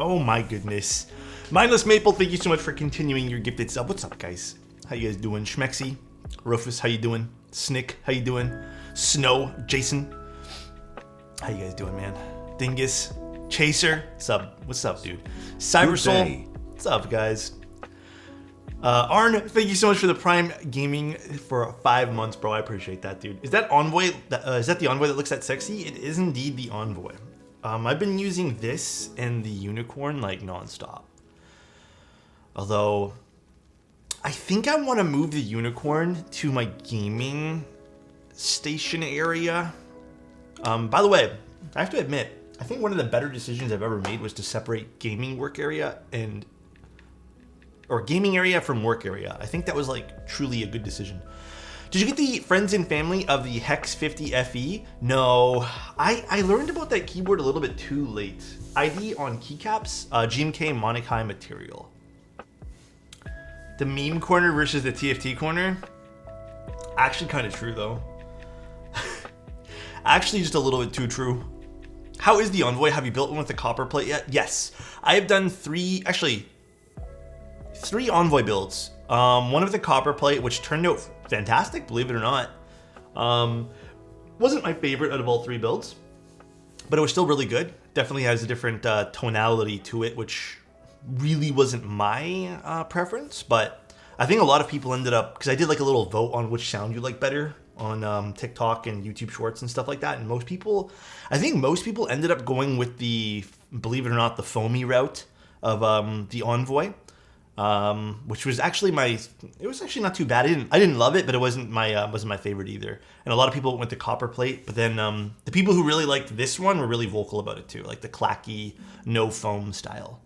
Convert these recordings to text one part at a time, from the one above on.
Oh my goodness. Mindless Maple, thank you so much for continuing your gifted sub. What's up, guys? How you guys doing? Schmexy, Rufus, how you doing? Snick, how you doing? Snow, Jason, how you guys doing, man? Dingus, Chaser, what's up, dude? Cybersoul, what's up, guys? Arn, thank you so much for the Prime Gaming for 5 months, bro. I appreciate that, dude. Is that Envoy? Is that the Envoy that looks that sexy? It is indeed the Envoy. I've been using this and the Unicorn like nonstop. Although, I think I want to move the Unicorn to my gaming station area. By the way, I have to admit, I think one of the better decisions I've ever made was to separate gaming work area or gaming area from work area. I think that was like truly a good decision. Did you get the friends and family of the Hex 50 FE? No, I learned about that keyboard a little bit too late. ID on keycaps, GMK Monokai material. The meme corner versus the TFT corner? Actually kind of true though. Actually just a little bit too true. How is the Envoy? Have you built one with the copper plate yet? Yes, I have done three Envoy builds. One with the copper plate, which turned out fantastic, believe it or not. Wasn't my favorite out of all 3 builds, but it was still really good. Definitely has a different tonality to it, which really wasn't my preference, but I think a lot of people ended up, because I did like a little vote on which sound you like better on TikTok and YouTube Shorts and stuff like that, and I think most people ended up going with the, believe it or not, the foamy route of the Envoy. Which was actually it was actually not too bad. I didn't love it, but it wasn't my favorite either. And a lot of people went to copper plate, but then the people who really liked this one were really vocal about it too, like the clacky, no foam style.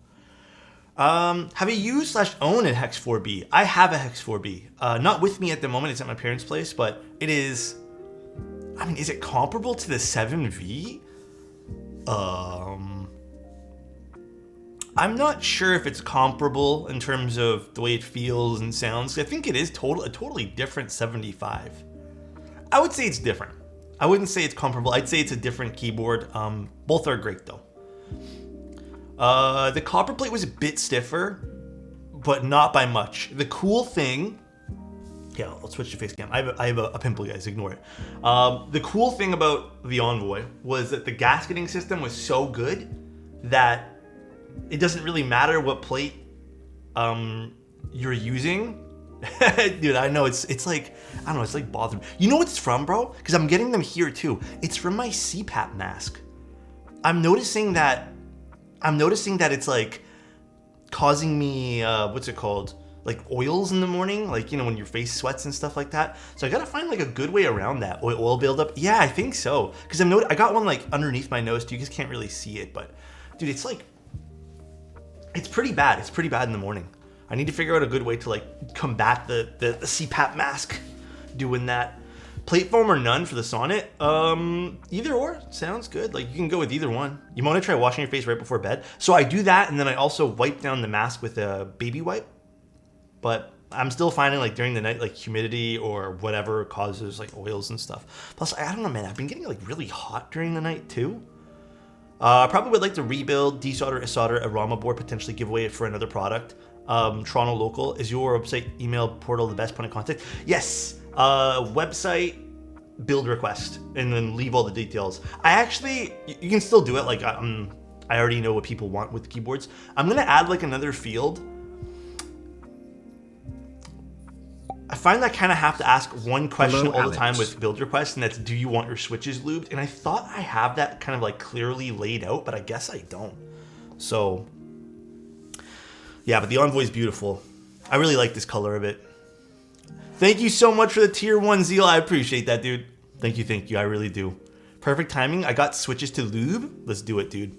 Have you used / own a Hex 4B? I have a Hex 4B. Not with me at the moment, it's at my parents' place, but it is, I mean, is it comparable to the 7V? I'm not sure if it's comparable in terms of the way it feels and sounds. I think it is a totally different 75. I would say it's different. I wouldn't say it's comparable. I'd say it's a different keyboard. Both are great though. The copper plate was a bit stiffer, but not by much. The cool thing, yeah, I'll switch to face cam. I have a pimple, guys, ignore it. The cool thing about the Envoy was that the gasketing system was so good that it doesn't really matter what plate you're using. Dude, I know it's like, I don't know, it's like bothering me. You know what it's from, bro? Because I'm getting them here too. It's from my CPAP mask. I'm noticing that it's like causing me, what's it called? Like oils in the morning, like, you know, when your face sweats and stuff like that. So I gotta find like a good way around that oil buildup. Yeah, I think so. Because I got one like underneath my nose too. You just can't really see it, but dude, it's like, it's pretty bad. It's pretty bad in the morning. I need to figure out a good way to like combat the CPAP mask doing that. Plate foam or none for the Sonnet? Either or sounds good. Like you can go with either one. You want to try washing your face right before bed? So I do that, and then I also wipe down the mask with a baby wipe. But I'm still finding like during the night, like humidity or whatever causes like oils and stuff. Plus, I don't know, man. I've been getting like really hot during the night too. Probably would like to rebuild, desolder, solder a Rama board, potentially give away it for another product. Toronto Local, is your website, email, portal the best point of contact? Yes. Website, build request, and then leave all the details. You can still do it. Like I already know what people want with keyboards. I'm gonna add like another field. I find that I kind of have to ask one question all the time with build requests, and that's, do you want your switches lubed? And I thought I have that kind of like clearly laid out, but I guess I don't. So yeah, but the Envoy is beautiful. I really like this color of it. Thank you so much for the tier 1 Zeal. I appreciate that, dude. Thank you. I really do. Perfect timing. I got switches to lube. Let's do it, dude.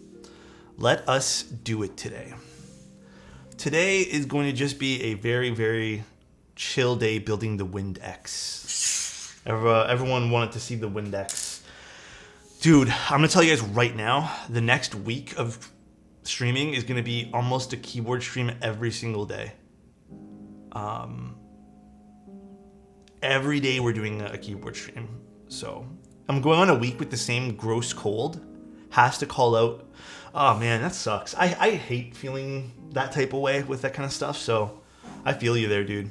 Let us do it today. Today is going to just be a very, very chill day building the Wind X. Everyone wanted to see the Wind X. Dude, I'm going to tell you guys right now, the next week of streaming is going to be almost a keyboard stream every single day. Every day we're doing a keyboard stream. So I'm going on a week with the same gross cold. Has to call out Oh man, that sucks. I hate feeling that type of way with that kind of stuff, so I feel you there, dude.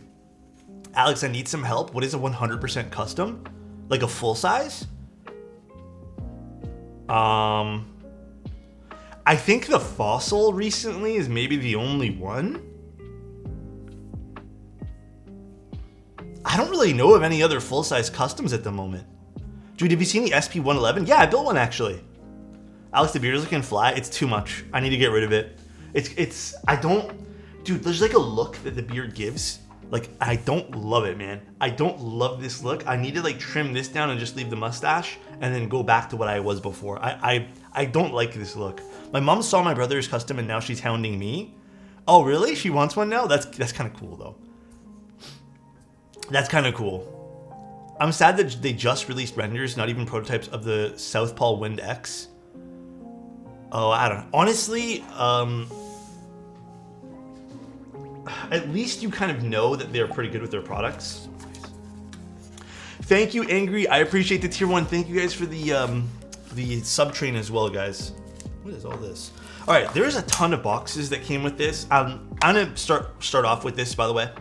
Alex, I need some help. What is a 100% custom? Like a full size? I think the Fossil recently is maybe the only one. I don't really know of any other full-size customs at the moment. Dude, have you seen the SP111? Yeah, I built one actually. Alex, the beard is looking flat. It's too much. I need to get rid of it. Dude, there's like a look that the beard gives. Like, I don't love it, man. I don't love this look. I need to like trim this down and just leave the mustache and then go back to what I was before. I don't like this look. My mom saw my brother's custom and now she's hounding me. Oh, really? She wants one now? That's kind of cool though. That's kind of cool. I'm sad that they just released renders, not even prototypes of the Southpaw Wind X. Oh, I don't know. Honestly, at least you kind of know that they're pretty good with their products. Thank you, Angry. I appreciate the tier 1. Thank you guys for the sub train as well, guys. What is all this? All right, there's a ton of boxes that came with this. I'm gonna start off with this, by the way.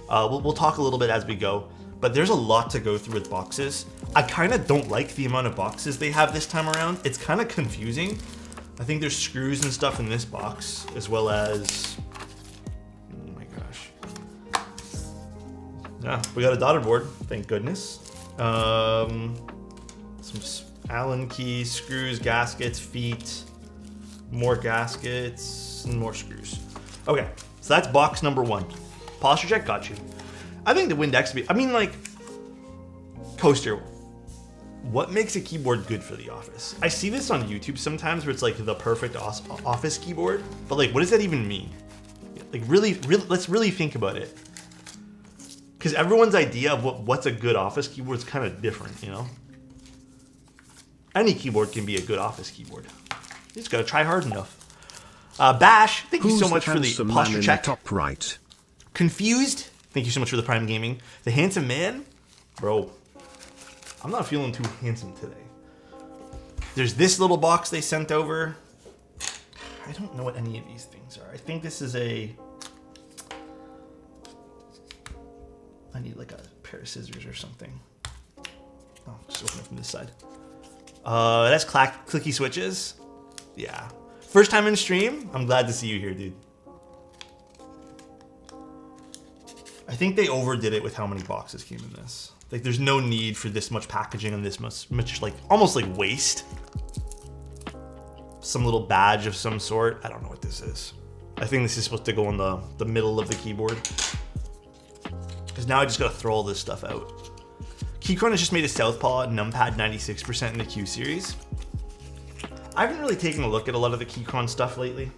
We'll talk a little bit as we go, but there's a lot to go through with boxes. I kind of don't like the amount of boxes they have this time around. It's kind of confusing. I think there's screws and stuff in this box, as well as, oh my gosh. Yeah, we got a daughter board, thank goodness. Some Allen keys, screws, gaskets, feet, more gaskets, and more screws. Okay, so that's box number 1. Posture check, got you. I think the Wind X, Coaster, what makes a keyboard good for the office? I see this on YouTube sometimes where it's like the perfect office keyboard, but like, what does that even mean? Like really, let's really think about it. Because everyone's idea of what's a good office keyboard is kind of different, you know? Any keyboard can be a good office keyboard. You just gotta try hard enough. Bash, thank you so much for the posture check. Top right. Confused, thank you so much for the Prime Gaming. The Handsome Man, bro, I'm not feeling too handsome today. There's this little box they sent over. I don't know what any of these things are. I think this is I need like a pair of scissors or something. Oh, just open it from this side. That's clicky switches. Yeah. First time in stream. I'm glad to see you here, dude. I think they overdid it with how many boxes came in this. Like, there's no need for this much packaging and this much like, almost like waste. Some little badge of some sort. I don't know what this is. I think this is supposed to go on the middle of the keyboard. Because now I just gotta throw all this stuff out. Keychron has just made a Southpaw numpad 96% in the Q series. I haven't really taken a look at a lot of the Keychron stuff lately.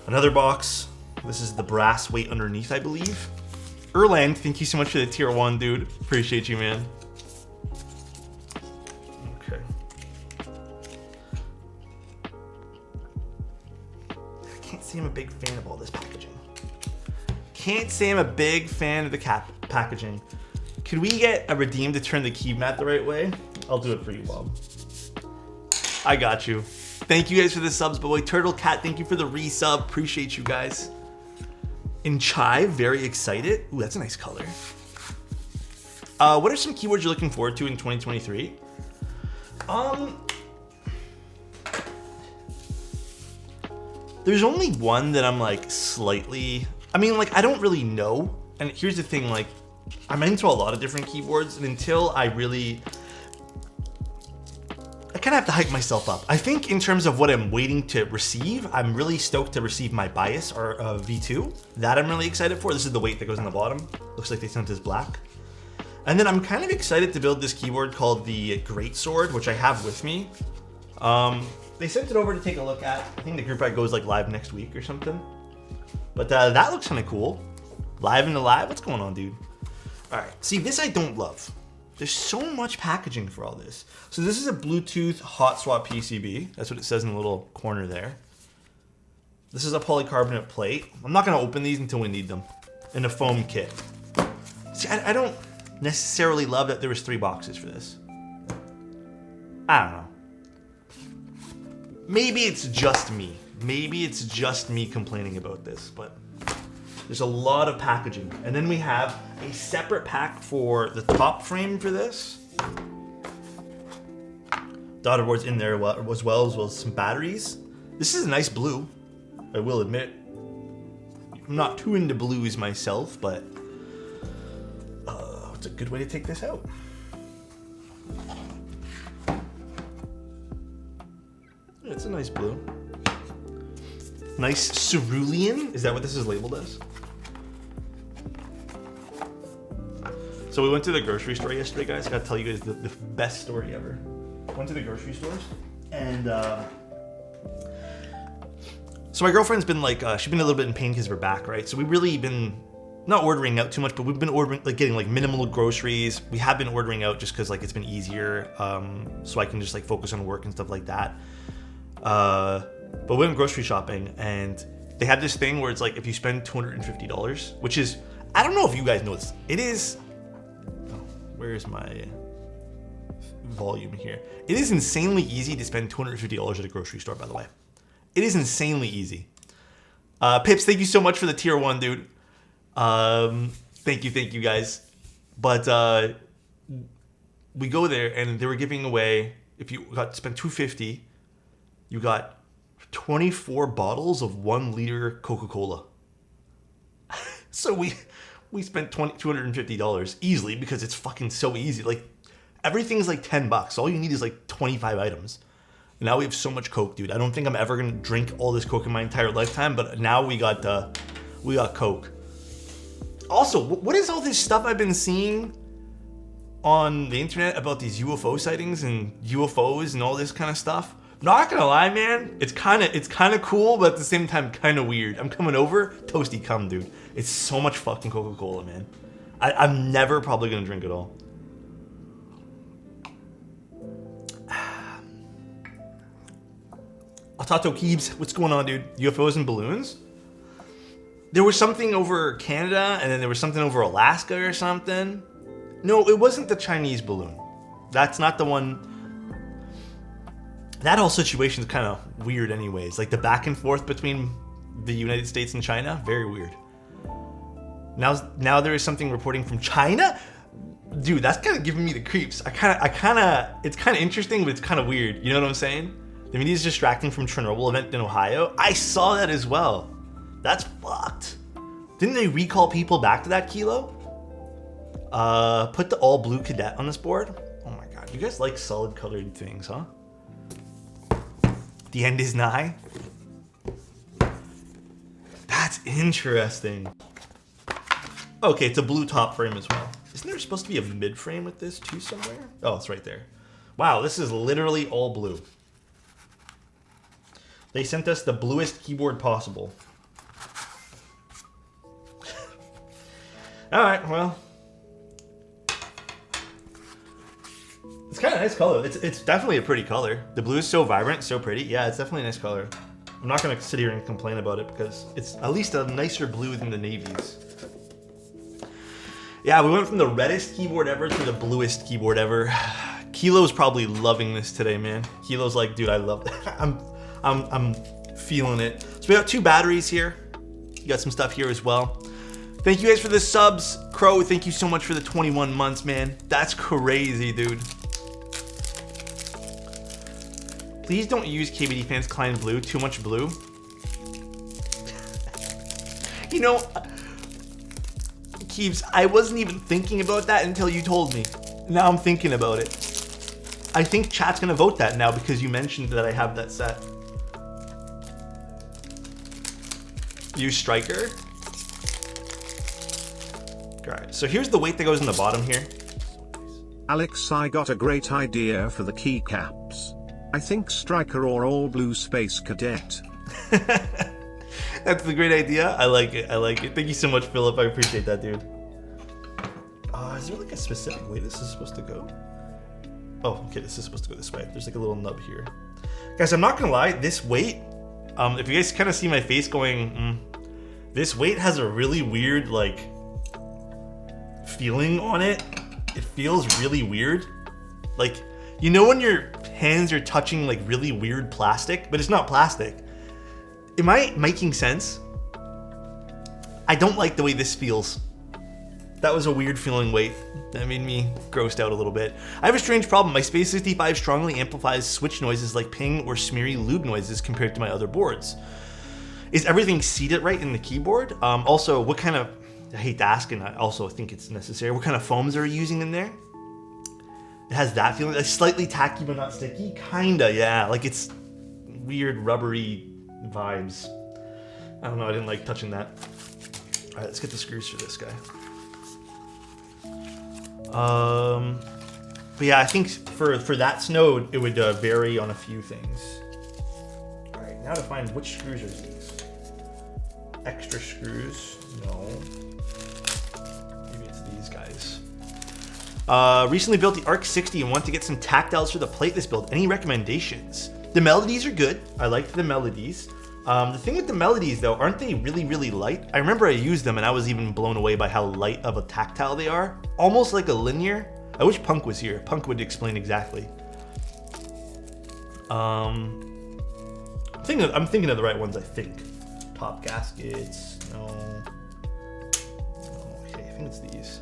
Another box. This is the brass weight underneath, I believe. Erland, thank you so much for the tier 1, dude. Appreciate you, man. Okay. I can't say I'm a big fan of all this packaging. Can't say I'm a big fan of the packaging. Could we get a redeem to turn the key mat the right way? I'll do it for you, Bob. I got you. Thank you guys for the subs, boy. Turtle Cat, thank you for the resub. Appreciate you guys. In Chai, very excited. Ooh, that's a nice color. What are some keywords you're looking forward to in 2023? There's only one that I'm like slightly, I mean, like, I don't really know. And here's the thing, like, I'm into a lot of different keyboards, and until I kind of have to hype myself up. I think in terms of what I'm waiting to receive, I'm really stoked to receive my Bias or V2. That I'm really excited for. This is the weight that goes on the bottom. Looks like they sent this black. And then I'm kind of excited to build this keyboard called the Greatsword, which I have with me. They sent it over to take a look at. I think the group goes like live next week or something. But that looks kind of cool. Live in the live, what's going on, dude? All right, see, this I don't love. There's so much packaging for all this. So this is a Bluetooth hot swap PCB. That's what it says in the little corner there. This is a polycarbonate plate. I'm not gonna open these until we need them. And a foam kit. See, I don't necessarily love that there was 3 boxes for this. I don't know. maybe it's just me. Maybe it's just me complaining about this, but there's a lot of packaging. And then we have a separate pack for the top frame for this. Daughter boards in there as well as some batteries. This is a nice blue, I will admit. I'm not too into blues myself, but it's a good way to take this out. It's a nice blue. Nice cerulean. Is that what this is labeled as? So we went to the grocery store yesterday, guys. I gotta tell you guys the best story ever. Went to the grocery stores, and so my girlfriend's been like, she's been a little bit in pain because of her back, right? So we've really been not ordering out too much, but we've been ordering, like getting like minimal groceries. We have been ordering out just because like it's been easier, so I can just like focus on work and stuff like that. But we went grocery shopping, and they have this thing where it's like if you spend $250, which is, I don't know if you guys know this, it is. Oh, where's my volume here? It is insanely easy to spend $250 at a grocery store, by the way. It is insanely easy. Pips, thank you so much for the tier 1, dude. Thank you guys. But we go there, and they were giving away, if you got to spend $250, you got 24 bottles of 1 liter Coca-Cola. So we spent $250 easily because it's fucking so easy. Like everything's like $10. All you need is like 25 items. And now we have so much Coke, dude. I don't think I'm ever gonna drink all this Coke in my entire lifetime, but now we got Coke. Also, what is all this stuff I've been seeing on the internet about these UFO sightings and UFOs and all this kind of stuff? Not gonna lie, man. It's kind of cool, but at the same time, kind of weird. I'm coming over, toasty cum, dude. It's so much fucking Coca-Cola, man. I'm never probably gonna drink it all. Alexotos Keebs, what's going on, dude? UFOs and balloons? There was something over Canada, and then there was something over Alaska or something. No, it wasn't the Chinese balloon. That's not the one. That whole situation is kind of weird anyways. Like the back and forth between the United States and China, very weird. Now there is something reporting from China? Dude, that's kind of giving me the creeps. It's kind of interesting, but it's kind of weird. You know what I'm saying? The media is distracting from Chernobyl event in Ohio. I saw that as well. That's fucked. Didn't they recall people back to that kilo? Put the all blue cadet on this board. Oh my god, you guys like solid colored things, huh? The end is nigh. That's interesting. Okay, it's a blue top frame as well. Isn't there supposed to be a mid frame with this too somewhere? Oh, it's right there. Wow, this is literally all blue. They sent us the bluest keyboard possible. Alright, well. It's kind of a nice color. It's definitely a pretty color. The blue is so vibrant, so pretty. Yeah, it's definitely a nice color. I'm not going to sit here and complain about it because it's at least a nicer blue than the navies. Yeah, we went from the reddest keyboard ever to the bluest keyboard ever. Kilo's probably loving this today, man. Kilo's like, dude, I love that. I'm feeling it. So we got 2 batteries here. You got some stuff here as well. Thank you guys for the subs. Crow, thank you so much for the 21 months, man. That's crazy, dude. Please don't use KBD fans Klein Blue. Too much blue. You know, Keeps, I wasn't even thinking about that until you told me. Now I'm thinking about it. I think chat's gonna vote that now because you mentioned that I have that set. Use Striker. Alright, so here's the weight that goes in the bottom here. Alex, I got a great idea for the keycaps. I think Striker or All Blue Space Cadet. That's the great idea. I like it. I like it. Thank you so much, Philip. I appreciate that, dude. Is there like a specific way this is supposed to go? Oh, okay. This is supposed to go this way. There's like a little nub here. Guys, I'm not gonna lie. This weight, if you guys kind of see my face going, this weight has a really weird like feeling on it. It feels really weird. Like, you know when you're hands are touching like really weird plastic, but it's not plastic. Am I making sense? I don't like the way this feels. That was a weird feeling weight. That made me grossed out a little bit. I have a strange problem. My Space 65 strongly amplifies switch noises like ping or smeary lube noises compared to my other boards. Is everything seated right in the keyboard? Also, what kind of, I hate to ask, and I also think it's necessary, what kind of foams are you using in there? It has that feeling, like slightly tacky but not sticky? Kinda, yeah. Like it's weird rubbery vibes. I don't know, I didn't like touching that. All right, let's get the screws for this guy. But yeah, I think for that Snowed, it would vary on a few things. All right, now to find which screws are these. Extra screws, no. Maybe it's these guys. Recently built the Arc 60 and want to get some tactiles for the plate this build. Any recommendations? The melodies are good. I liked the melodies. The thing with the melodies though, aren't they really, really light? I remember I used them and I was even blown away by how light of a tactile they are. Almost like a linear. I wish Punk was here. Punk would explain exactly. I'm thinking of the right ones, I think. Top gaskets, no. Okay, I think it's these.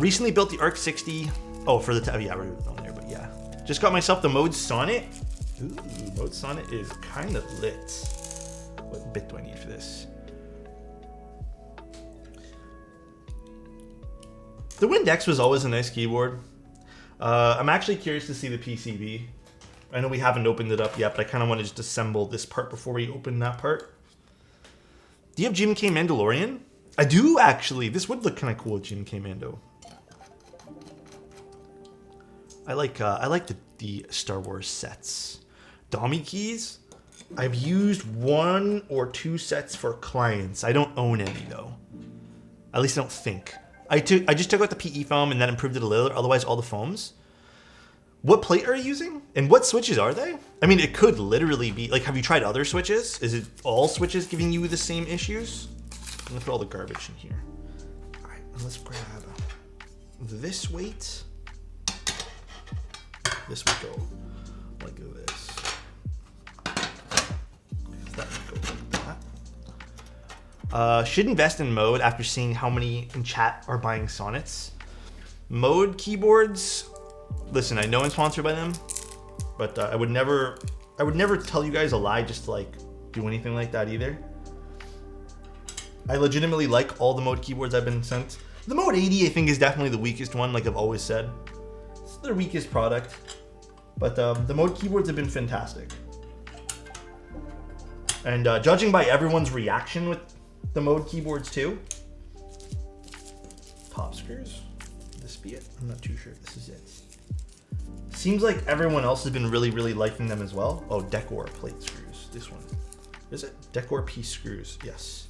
Recently built the Arc 60. Oh, for the yeah, right on there, but yeah. Just got myself the Mode Sonnet. Ooh, Mode Sonnet is kind of lit. What bit do I need for this? The Windex was always a nice keyboard. I'm actually curious to see the PCB. I know we haven't opened it up yet, but I kind of want to just assemble this part before we open that part. Do you have Jim K. Mandalorian? I do, actually. This would look kind of cool with Jim K. Mando. I like the Star Wars sets. Dummy keys? I've used 1 or 2 sets for clients. I don't own any, though. At least I don't think. I just took out the PE foam and then improved it a little, otherwise all the foams. What plate are you using? And what switches are they? I mean, it could literally be, like, have you tried other switches? Is it all switches giving you the same issues? I'm gonna put all the garbage in here. All right, let's grab this weight. This would go like this. That would go like that. Should invest in Mode after seeing how many in chat are buying Sonnets. Mode keyboards. Listen, I know I'm sponsored by them, but I would never tell you guys a lie just to like do anything like that either. I legitimately like all the Mode keyboards I've been sent. The Mode 80 I think is definitely the weakest one, like I've always said. It's their weakest product, but the Mode keyboards have been fantastic. And judging by everyone's reaction with the Mode keyboards too. Top screws, would this be it? I'm not too sure if this is it. Seems like everyone else has been really, really liking them as well. Oh, Decor plate screws. This one. Is it? Decor piece screws. Yes.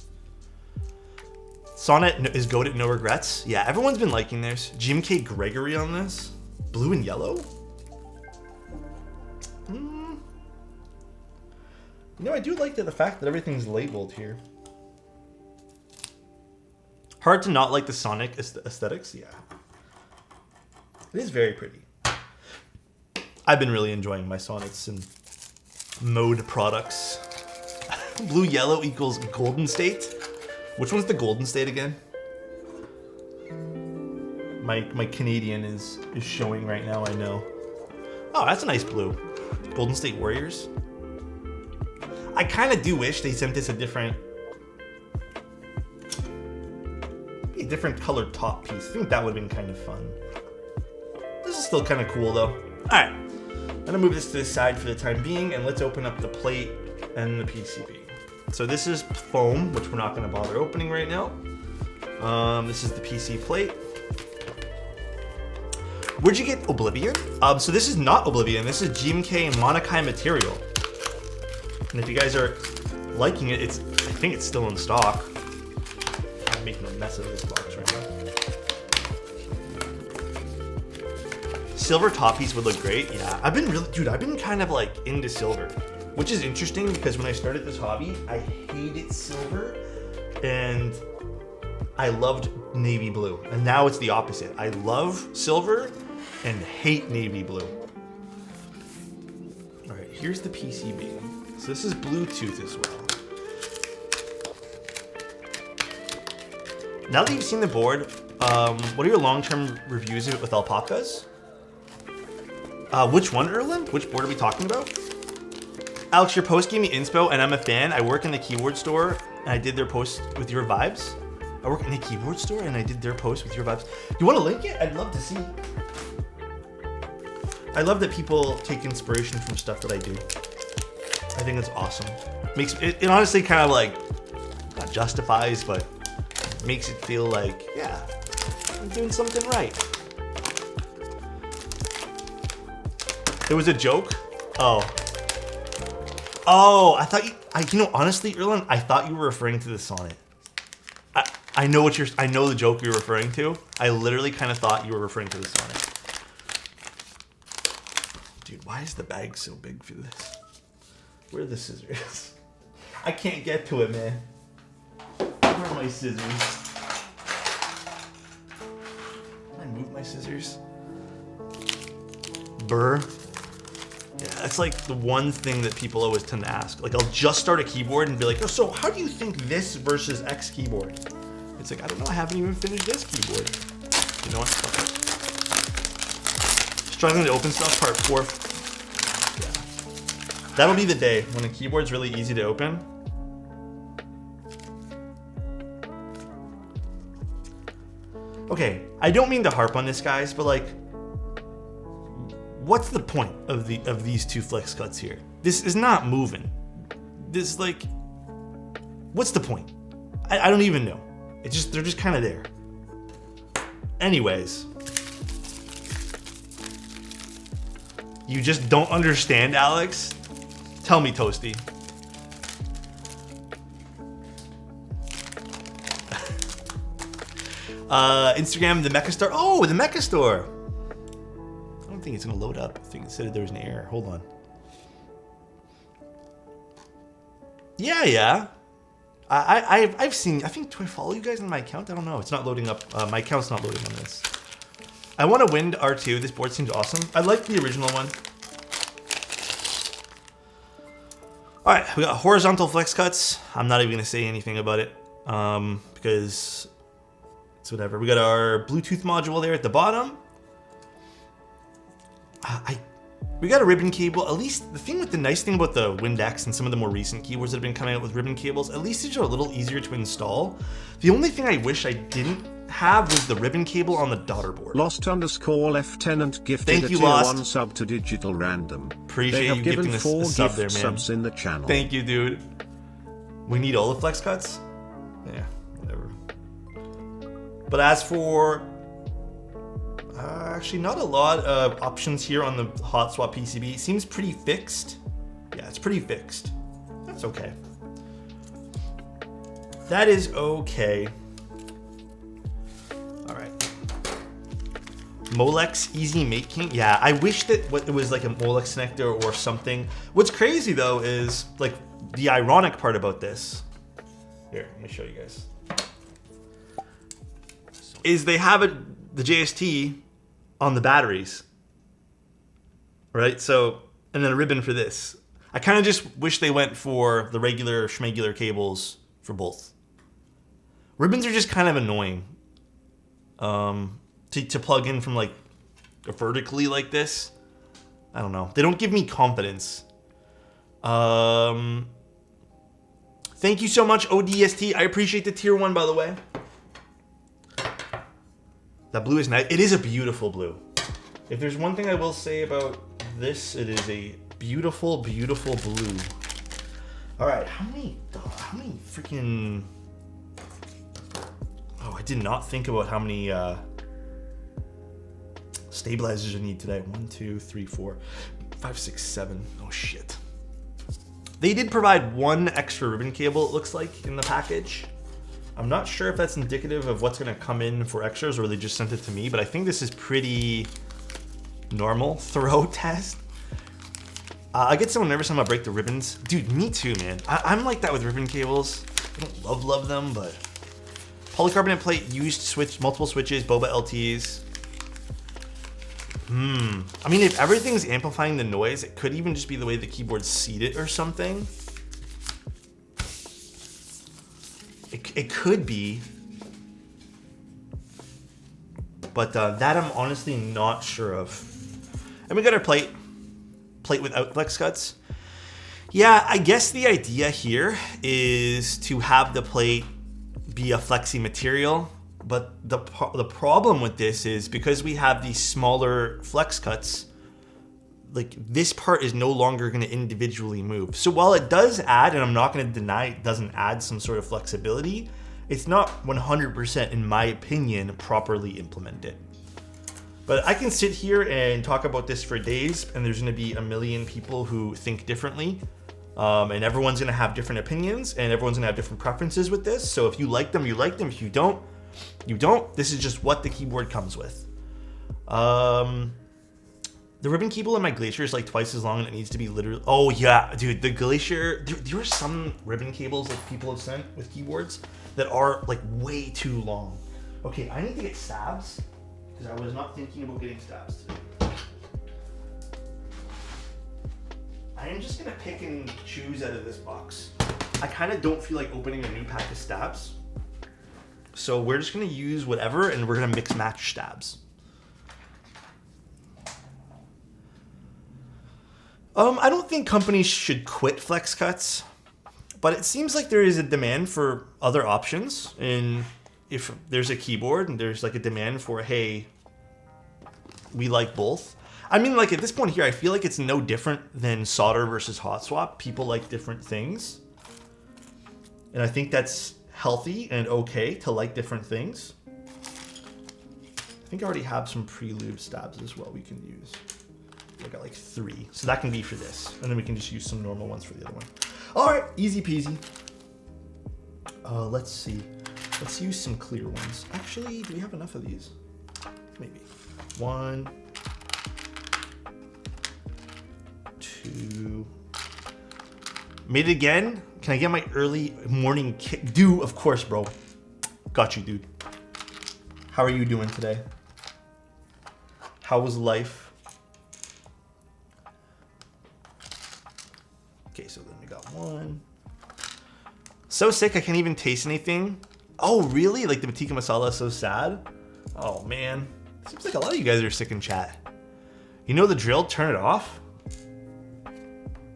Sonnet is goated, no regrets. Yeah, everyone's been liking theirs. Jim K. Gregory on this. Blue and yellow? You know, I do like the fact that everything's labeled here. Hard to not like the Sonic aesthetics. Yeah. It is very pretty. I've been really enjoying my Sonnets and Mode products. Blue yellow equals Golden State. Which one's the Golden State again? My Canadian is showing right now, I know. Oh, that's a nice blue. Golden State Warriors. I kind of do wish they sent us a different colored top piece. I think that would have been kind of fun. This is still kind of cool though. All right. I'm gonna move this to the side for the time being, and let's open up the plate and the PCB. So this is foam, which we're not gonna bother opening right now. This is the PC plate. Where'd you get Oblivion? So this is not Oblivion, this is GMK Monokai material. And if you guys are liking it, I think it's still in stock. I'm making a mess of this box right now. Silver top piece would look great. Yeah, I've been kind of like into silver, which is interesting because when I started this hobby, I hated silver and I loved navy blue. And now it's the opposite. I love silver and hate navy blue. All right, here's the PCB. So this is Bluetooth as well. Now that you've seen the board, what are your long-term reviews of it with alpacas? Which one, Erlen? Which board are we talking about? Alex, your post gave me inspo, and I'm a fan. I work in the keyboard store, and I did their post with your vibes. I work in the keyboard store, and I did their post with your vibes. You want to link it? I'd love to see. I love that people take inspiration from stuff that I do. I think it's awesome. Makes it honestly kind of like, not justifies, but makes it feel like, yeah, I'm doing something right. There was a joke? Oh, I thought you, honestly, Erlen, I thought you were referring to the sonnet. I know the joke you're referring to. I literally kind of thought you were referring to the sonnet. Dude, why is the bag so big for this? Where are the scissors? I can't get to it, man. Where are my scissors? Can I move my scissors? Burr. Yeah, that's like the one thing that people always tend to ask. Like, I'll just start a keyboard and be like, oh, so how do you think this versus X keyboard? It's like, I don't know, I haven't even finished this keyboard. You know what? Struggling to open stuff, part 4. Yeah. That'll be the day when a keyboard's really easy to open. Okay, I don't mean to harp on this, guys, but like, what's the point of these two flex cuts here? This is not moving. This, like, what's the point? I don't even know. They're just kind of there. Anyways, you just don't understand, Alex? Tell me, Toasty. Instagram, the Mecha Store. Oh, the Mecha Store. I don't think it's gonna load up. I think it said there was an error. Hold on. Yeah. I've seen. I think, do I follow you guys on my account? I don't know. It's not loading up. My account's not loading on this. I want to Wind R2. This board seems awesome. I like the original one. All right, we got horizontal flex cuts. I'm not even gonna say anything about it because it's whatever. We got our Bluetooth module there at the bottom. We got a ribbon cable. At least the nice thing about the Windex and some of the more recent keyboards that have been coming out with ribbon cables, at least these are a little easier to install. The only thing I wish I didn't have was the ribbon cable on the daughter board. Lost_Lieutenant gifted Thank a you, tier Lost. 1 sub to Digital Random. Appreciate they have you given gifting us 4 a sub gift there, man. subs in the channel. Thank you, dude. We need all the flex cuts? Yeah, whatever. But as for... actually, not a lot of options here on the hot swap PCB. Seems pretty fixed. Yeah, it's pretty fixed. That's okay. That is okay. All right. Molex Easy Making. Yeah, I wish that it was like a Molex connector or something. What's crazy though is like the ironic part about this. Here, let me show you guys. Is they have the JST on the batteries, right? So, and then a ribbon for this. I kind of just wish they went for the regular schmegular cables for both. Ribbons are just kind of annoying to plug in from like vertically like this. I don't know. They don't give me confidence. Thank you so much, ODST. I appreciate the tier 1, by the way. That blue is nice. It is a beautiful blue. If there's one thing I will say about this, it is a beautiful, beautiful blue. All right, how many freaking... Oh, I did not think about how many stabilizers I need today. 1, 2, 3, 4, 5, 6, 7. Oh shit. They did provide 1 extra ribbon cable, it looks like, in the package. I'm not sure if that's indicative of what's gonna come in for extras or they just sent it to me, but I think this is pretty normal. Throw test. I get so nervous when I break the ribbons. Dude, me too, man. I'm like that with ribbon cables. I don't love them, but polycarbonate plate, used switch, multiple switches, boba LTs. I mean, if everything's amplifying the noise, it could even just be the way the keyboard's seated or something. It could be. But that I'm honestly not sure of. And we got our plate without flex cuts. Yeah, I guess the idea here is to have the plate be a flexi material. But the problem with this is because we have these smaller flex cuts, like this part is no longer going to individually move. So while it does add, and I'm not going to deny it doesn't add some sort of flexibility, it's not 100%, in my opinion, properly implemented. But I can sit here and talk about this for days, and there's going to be a million people who think differently. And everyone's going to have different opinions, and everyone's going to have different preferences with this. So if you like them, you like them. If you don't, you don't. This is just what the keyboard comes with. The ribbon keyboard in my Glacier is like twice as long, and it needs to be literally... Oh yeah, dude, the Glacier... There are some ribbon cables that people have sent with keyboards that are like way too long. Okay, I need to get stabs, because I was not thinking about getting stabs today. I am just gonna pick and choose out of this box. I kind of don't feel like opening a new pack of stabs. So we're just gonna use whatever, and we're gonna mix match stabs. I don't think companies should quit flex cuts, but it seems like there is a demand for other options. And if there's a keyboard and there's like a demand for, hey, we like both. I mean, like at this point here, I feel like it's no different than solder versus hot swap. People like different things. And I think that's healthy and okay to like different things. I think I already have some pre-lube stabs as well we can use. I got like 3, so that can be for this, and then we can just use some normal ones for the other one. All right, easy peasy. Let's see. Let's use some clear ones. Actually, do we have enough of these? Maybe. 1, 2. Made it again. Can I get my early morning kick? Dude, of course, bro. Got you, dude. How are you doing today? How was life? Okay, so then we got 1. So sick, I can't even taste anything. Oh, really? Like the Matika Masala is so sad? Oh, man. Seems like a lot of you guys are sick in chat. You know the drill? Turn it off?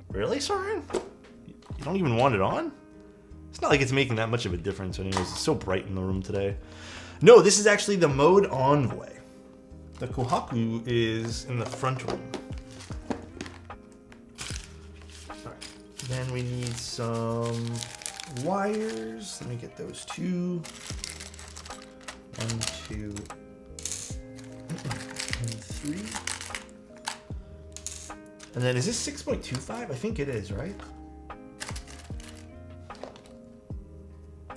Really, Soren? You don't even want it on? It's not like it's making that much of a difference anyways. It's so bright in the room today. No, this is actually the Mode Envoy. The Kohaku is in the front room. Then we need some wires. Let me get those 2. 1, 2, and 3. And then is this 6.25? I think it is, right?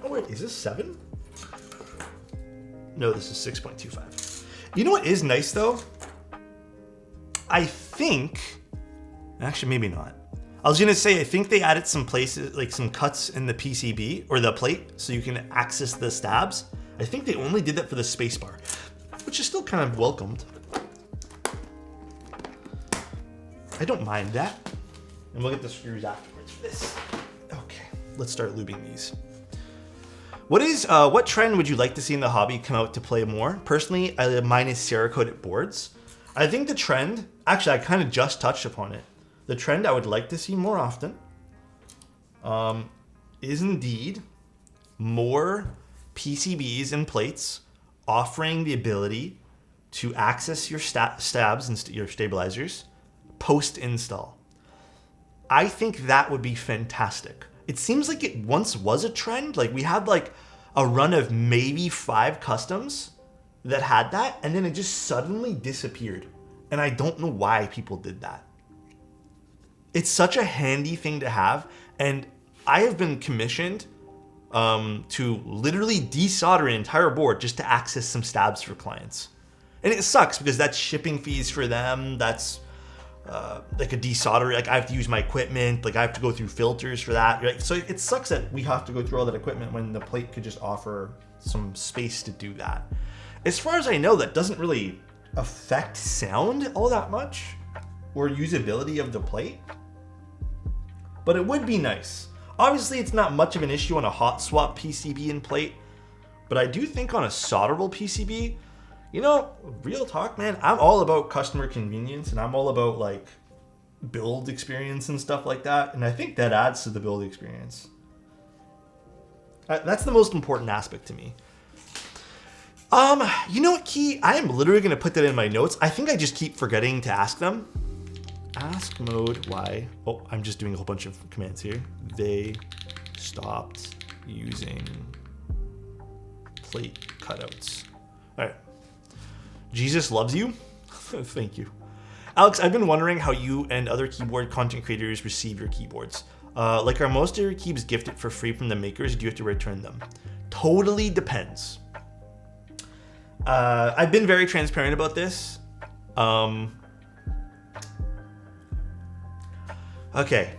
Oh wait, is this 7? No, this is 6.25. You know what is nice though? I think, actually maybe not. I was gonna say, I think they added some places, like some cuts in the PCB or the plate so you can access the stabs. I think they only did that for the spacebar, which is still kind of welcomed. I don't mind that. And we'll get the screws afterwards for this. Okay, let's start lubing these. What trend would you like to see in the hobby come out to play more? Personally, mine is Cerakote boards. I think the trend, actually I kind of just touched upon it. The trend I would like to see more often is indeed more PCBs and plates offering the ability to access your stabs and your stabilizers post-install. I think that would be fantastic. It seems like it once was a trend. Like we had like a run of maybe 5 customs that had that, and then it just suddenly disappeared. And I don't know why people did that. It's such a handy thing to have, and I have been commissioned to literally desolder an entire board just to access some stabs for clients. And it sucks because that's shipping fees for them. That's like a desolder. Like I have to use my equipment. Like I have to go through filters for that. Right? So it sucks that we have to go through all that equipment when the plate could just offer some space to do that. As far as I know, that doesn't really affect sound all that much or usability of the plate, but it would be nice. Obviously, it's not much of an issue on a hot swap PCB and plate, but I do think on a solderable PCB, you know, real talk, man, I'm all about customer convenience and I'm all about like build experience and stuff like that. And I think that adds to the build experience. That's the most important aspect to me. You know what, Key? I am literally going to put that in my notes. I think I just keep forgetting to ask them. Ask mode why. Oh, I'm just doing a whole bunch of commands here. They stopped using plate cutouts. All right. Jesus loves you. Thank you. Alex, I've been wondering how you and other keyboard content creators receive your keyboards. Like, are most of your keys gifted for free from the makers? Do you have to return them? Totally depends. I've been very transparent about this. Okay.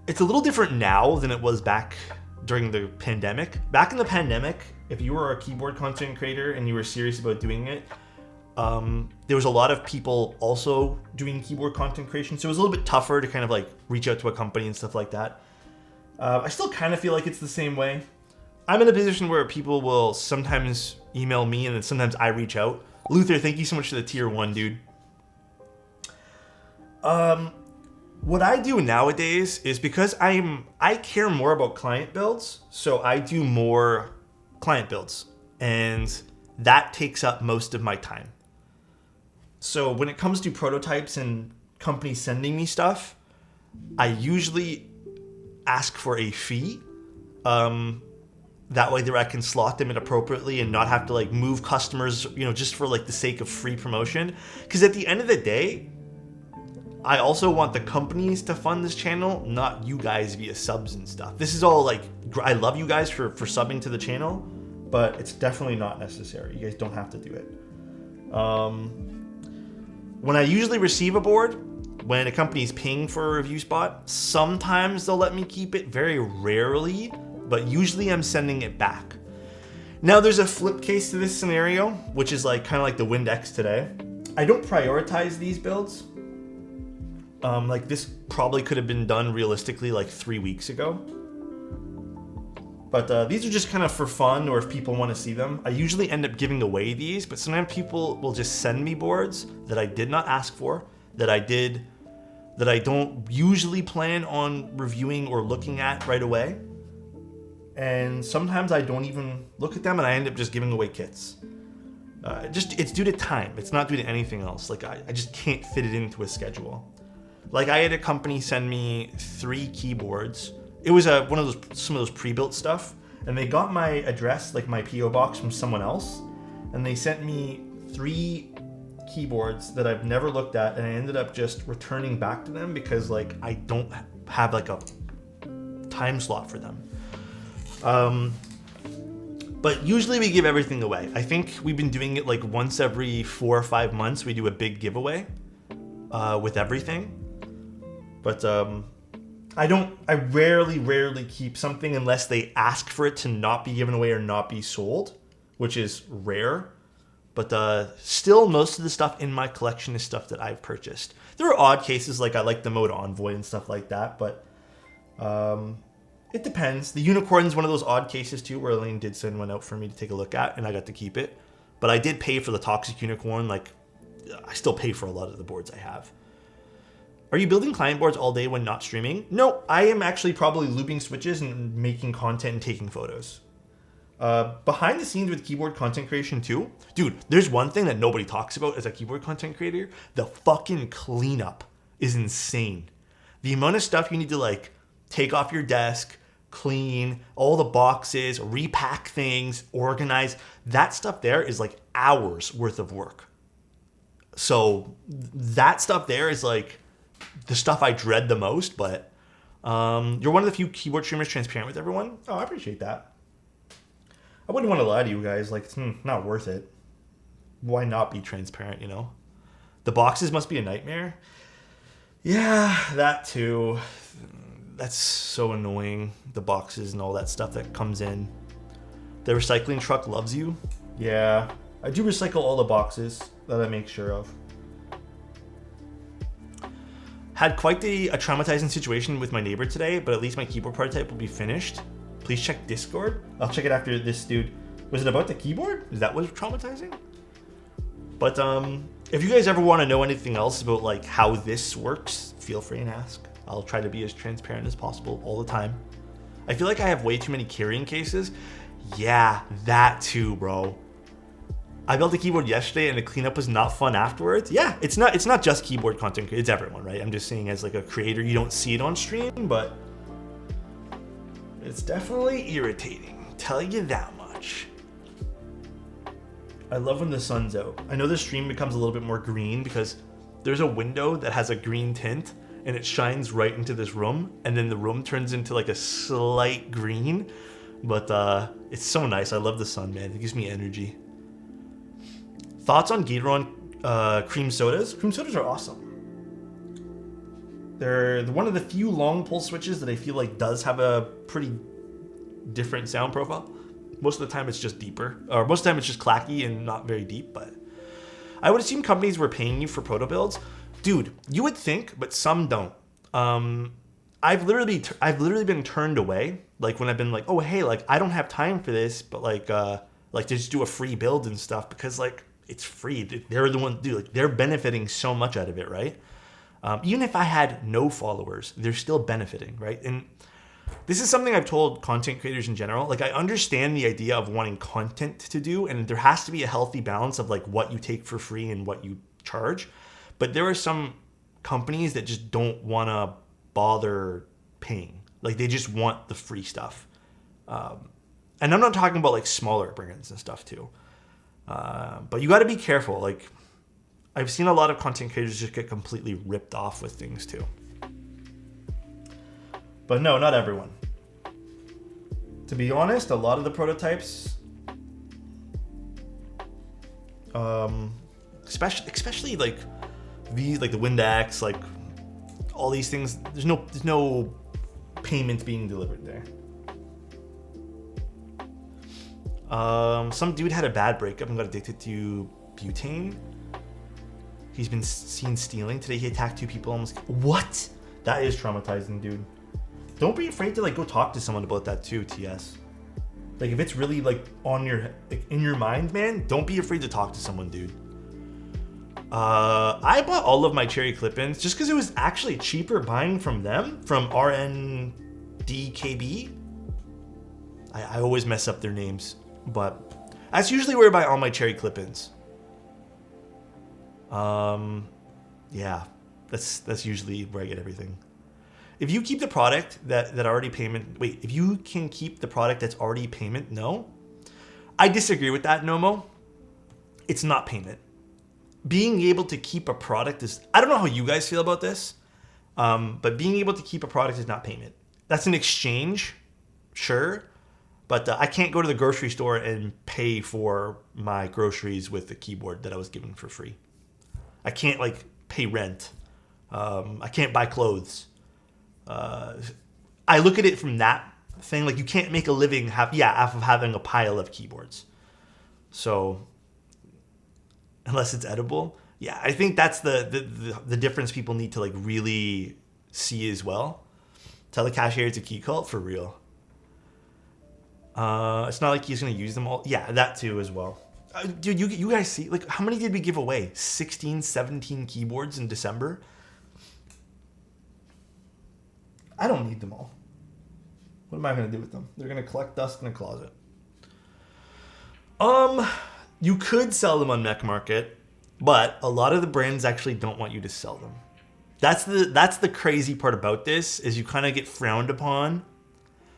It's a little different now than it was back during the pandemic. Back in the pandemic, if you were a keyboard content creator and you were serious about doing it, there was a lot of people also doing keyboard content creation. So it was a little bit tougher to kind of like reach out to a company and stuff like that. I still kind of feel like it's the same way. I'm in a position where people will sometimes email me and then sometimes I reach out. Luther, thank you so much for the tier 1, dude. What I do nowadays is because I care more about client builds, so I do more client builds, and that takes up most of my time. So when it comes to prototypes and companies sending me stuff, I usually ask for a fee. That way I can slot them in appropriately and not have to like move customers, you know, just for like the sake of free promotion. Because at the end of the day, I also want the companies to fund this channel, not you guys via subs and stuff. This is all like, I love you guys for subbing to the channel, but it's definitely not necessary. You guys don't have to do it. When I usually receive a board, when a company's paying for a review spot, sometimes they'll let me keep it, very rarely, but usually I'm sending it back. Now there's a flip case to this scenario, which is like kind of like the Windex today. I don't prioritize these builds. Like this probably could have been done realistically like 3 weeks ago. But these are just kind of for fun or if people want to see them. I usually end up giving away these, but sometimes people will just send me boards that I did not ask for, that I don't usually plan on reviewing or looking at right away. And sometimes I don't even look at them and I end up just giving away kits. It's due to time. It's not due to anything else. Like I just can't fit it into a schedule. Like I had a company send me 3 keyboards. It was some of those pre-built stuff, and they got my address, like my PO box, from someone else, and they sent me 3 keyboards that I've never looked at, and I ended up just returning back to them because like I don't have like a time slot for them. But usually we give everything away. I think we've been doing it like once every 4 or 5 months. We do a big giveaway with everything. But I rarely keep something unless they ask for it to not be given away or not be sold, which is rare. But still, most of the stuff in my collection is stuff that I've purchased. There are odd cases, like I like the Mode Envoy and stuff like that, but it depends. The Unicorn is one of those odd cases too, where Elaine did send one out for me to take a look at, and I got to keep it. But I did pay for the Toxic Unicorn. Like, I still pay for a lot of the boards I have. Are you building client boards all day when not streaming? No, I am actually probably looping switches and making content and taking photos. Behind the scenes with keyboard content creation too. Dude, there's one thing that nobody talks about as a keyboard content creator. The fucking cleanup is insane. The amount of stuff you need to like take off your desk, clean, all the boxes, repack things, organize. That stuff there is like hours worth of work. So that stuff there is like the stuff I dread the most, but you're one of the few keyboard streamers transparent with everyone. Oh, I appreciate that. I wouldn't want to lie to you guys. Like, it's not worth it. Why not be transparent, you know? The boxes must be a nightmare. Yeah, that too. That's so annoying. The boxes and all that stuff that comes in. The recycling truck loves you. Yeah. I do recycle all the boxes that I make sure of. Had quite a traumatizing situation with my neighbor today, but at least my keyboard prototype will be finished. Please check Discord. I'll check it after this, dude. Was it about the keyboard? Is that what's traumatizing? But if you guys ever want to know anything else about like how this works, feel free and ask. I'll try to be as transparent as possible all the time. I feel like I have way too many carrying cases. Yeah, that too, bro. I built a keyboard yesterday and the cleanup was not fun afterwards. Yeah, it's not just keyboard content, it's everyone, right? I'm just saying as like a creator, you don't see it on stream, but it's definitely irritating. Tell you that much. I love when the sun's out. I know the stream becomes a little bit more green because there's a window that has a green tint and it shines right into this room, and then the room turns into like a slight green, but it's so nice. I love the sun, man. It gives me energy. Thoughts on Gateron cream sodas? Cream sodas are awesome. They're one of the few long pull switches that I feel like does have a pretty different sound profile. Most of the time it's just deeper, or most of the time it's just clacky and not very deep, but I would assume companies were paying you for proto builds. Dude, you would think, but some don't. I've literally been turned away, like when I've been like, oh hey, like I don't have time for this, but like to just do a free build and stuff, because like it's free. They're the one, dude, like they're benefiting so much out of it, right? Even if I had no followers, they're still benefiting, right? And this is something I've told content creators in general. Like I understand the idea of wanting content to do, and there has to be a healthy balance of like what you take for free and what you charge. But there are some companies that just don't want to bother paying. Like they just want the free stuff. And I'm not talking about like smaller brands and stuff too. But you got to be careful. Like I've seen a lot of content creators just get completely ripped off with things too. But no, not everyone. To be honest, a lot of the prototypes, especially like these, like the Windex, like all these things, there's no payment being delivered there. Some dude had a bad breakup and got addicted to butane. He's been seen stealing. Today he attacked 2 people almost. What? That is traumatizing, dude. Don't be afraid to like go talk to someone about that too, TS. Like if it's really like on your, like in your mind, man, don't be afraid to talk to someone, dude. I bought all of my cherry clip-ins just because it was actually cheaper buying from them, from RNDKB. I always mess up their names, but that's usually where I buy all my cherry clip-ins. Yeah, that's usually where I get everything. If you keep the product that already payment, wait, if you can keep the product that's already payment, no. I disagree with that, Nomo. It's not payment. Being able to keep a product is, I don't know how you guys feel about this, but being able to keep a product is not payment. That's an exchange, sure, but I can't go to the grocery store and pay for my groceries with the keyboard that I was given for free. I can't like pay rent. I can't buy clothes. I look at it from that thing, like you can't make a living off of having a pile of keyboards. So unless it's edible, yeah, I think that's the difference people need to like really see as well. Tell the cashier it's a key cult for real. It's not like he's gonna use them all. Yeah, that too as well. Dude, you guys see, like, how many did we give away? 16, 17 keyboards in December? I don't need them all. What am I going to do with them? They're going to collect dust in a closet. You could sell them on Mech Market, but a lot of the brands actually don't want you to sell them. That's the crazy part about this, is you kind of get frowned upon.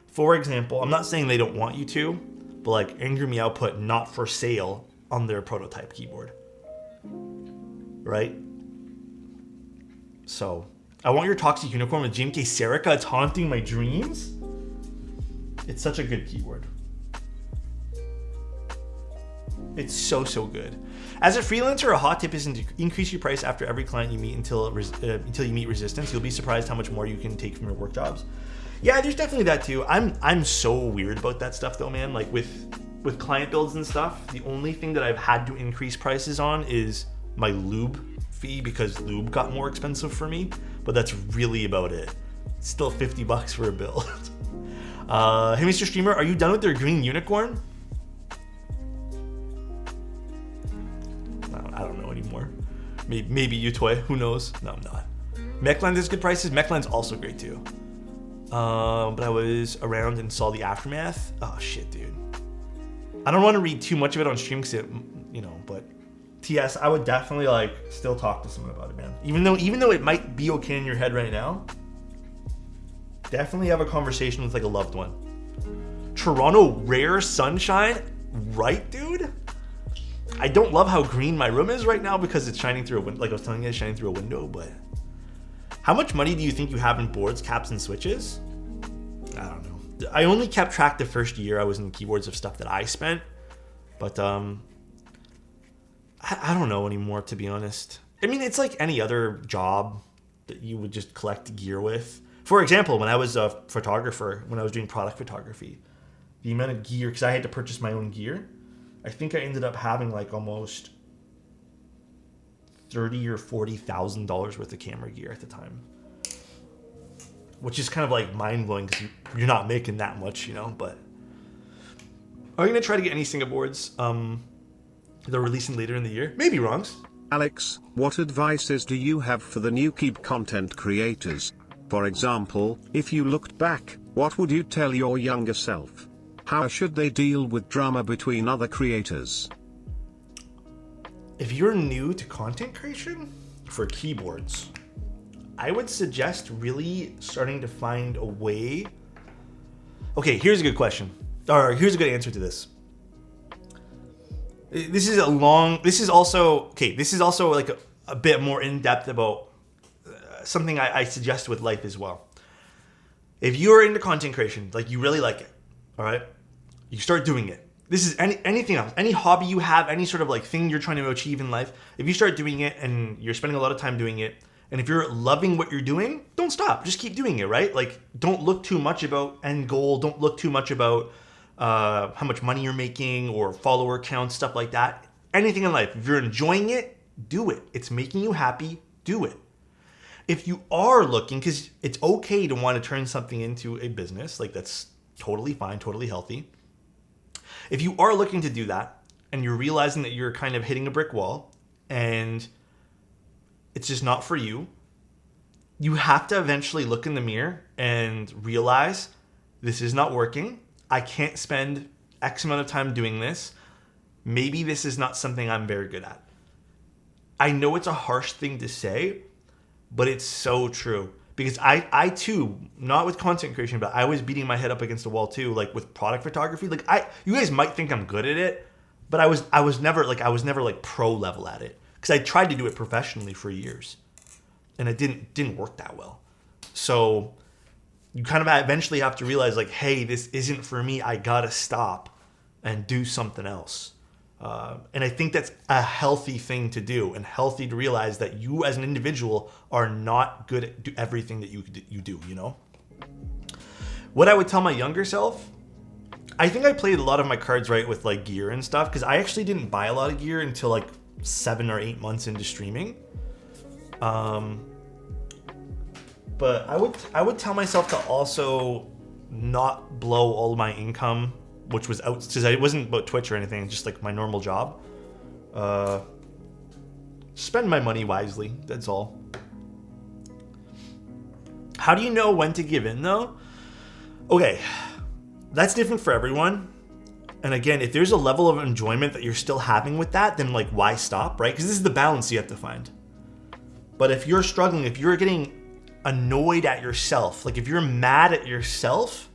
For example, I'm not saying they don't want you to, but like Angry Meow put not for sale on their prototype keyboard. Right? So, I want your Toxic Unicorn with GMK Serica. It's haunting my dreams. It's such a good keyboard. It's so good. As a freelancer, a hot tip is to increase your price after every client you meet until you meet resistance. You'll be surprised how much more you can take from your work jobs. Yeah, there's definitely that too. I'm so weird about that stuff though, man. Like with with client builds and stuff, the only thing that I've had to increase prices on is my lube fee because lube got more expensive for me, but that's really about it. It's still $50 for a bill. Hey, Mr. Streamer, are you done with their green unicorn? I don't know anymore. Maybe you toy, who knows? No, I'm not. Mechland is good prices. Mechland's also great too. But I was around and saw the aftermath. Oh shit, dude. I don't want to read too much of it on stream because but TS, I would definitely like still talk to someone about it, man. Even though it might be okay in your head right now, definitely have a conversation with like a loved one. Toronto rare sunshine, right, dude? I don't love how green my room is right now because it's shining through a window. Like I was telling you, it's shining through a window, but how much money do you think you have in boards, caps, and switches? I don't know. I only kept track the first year I was in keyboards of stuff that I spent, but I don't know anymore, to be honest. I mean, it's like any other job that you would just collect gear with. For example, when I was a photographer, when I was doing product photography, the amount of gear, because I had to purchase my own gear, I think I ended up having like almost $30,000 or $40,000 worth of camera gear at the time, which is kind of like mind blowing because you're not making that much, But are you gonna try to get any Singa boards? They're releasing later in the year. Maybe wrongs. Alex, what advices do you have for the new keep content creators? For example, if you looked back, what would you tell your younger self? How should they deal with drama between other creators? If you're new to content creation for keyboards, I would suggest really starting to find a way. Okay, here's a good question. Or here's a good answer to this. This is also like a bit more in depth about something I suggest with life as well. If you're into content creation, like you really like it, all right, you start doing it. This is anything else, any hobby you have, any sort of like thing you're trying to achieve in life. If you start doing it and you're spending a lot of time doing it, and if you're loving what you're doing, don't stop. Just keep doing it, right? Like, don't look too much about end goal. Don't look too much about how much money you're making or follower count, stuff like that. Anything in life, if you're enjoying it, do it. It's making you happy, do it. If you are looking, because it's okay to want to turn something into a business, like that's totally fine, totally healthy. If you are looking to do that and you're realizing that you're kind of hitting a brick wall and it's just not for you, you have to eventually look in the mirror and realize this is not working. I can't spend X amount of time doing this. Maybe this is not something I'm very good at. I know it's a harsh thing to say, but it's so true. Because I too, not with content creation, but I was beating my head up against the wall too, like with product photography. Like you guys might think I'm good at it, but I was never like pro level at it. Because I tried to do it professionally for years, and it didn't work that well. So you kind of eventually have to realize like, hey, this isn't for me. I gotta stop and do something else. And I think that's a healthy thing to do, and healthy to realize that you as an individual are not good at everything that you do, What I would tell my younger self, I think I played a lot of my cards right with like gear and stuff, because I actually didn't buy a lot of gear until like 7 or 8 months into streaming. But I would tell myself to also not blow all my income, which was out, because it wasn't about Twitch or anything, just like my normal job. Spend my money wisely, that's all. How do you know when to give in though? Okay, that's different for everyone. And again, if there's a level of enjoyment that you're still having with that, then like why stop, right? Because this is the balance you have to find. But if you're struggling, if you're getting annoyed at yourself, like if you're mad at yourself,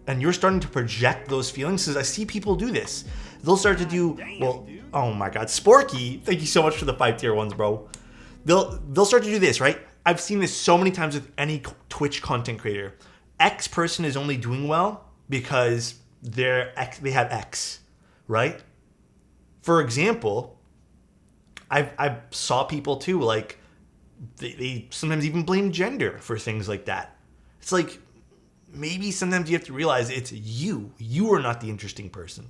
and you're starting to project those feelings, because I see people do this. They'll start to do, well, oh my God, Sporky, thank you so much for the 5 tier ones, bro. They'll start to do this, right? I've seen this so many times with any Twitch content creator. X person is only doing well because they have X, right? For example, I saw people too, like they sometimes even blame gender for things like that. It's like, maybe sometimes you have to realize it's you. You are not the interesting person.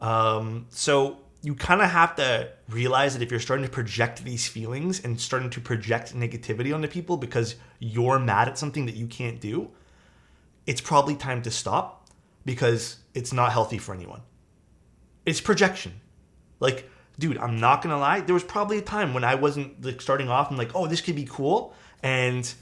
So you kind of have to realize that if you're starting to project these feelings and starting to project negativity onto people because you're mad at something that you can't do, it's probably time to stop because it's not healthy for anyone. It's projection. Like, dude, I'm not going to lie. There was probably a time when I wasn't like starting off and like, oh, this could be cool. And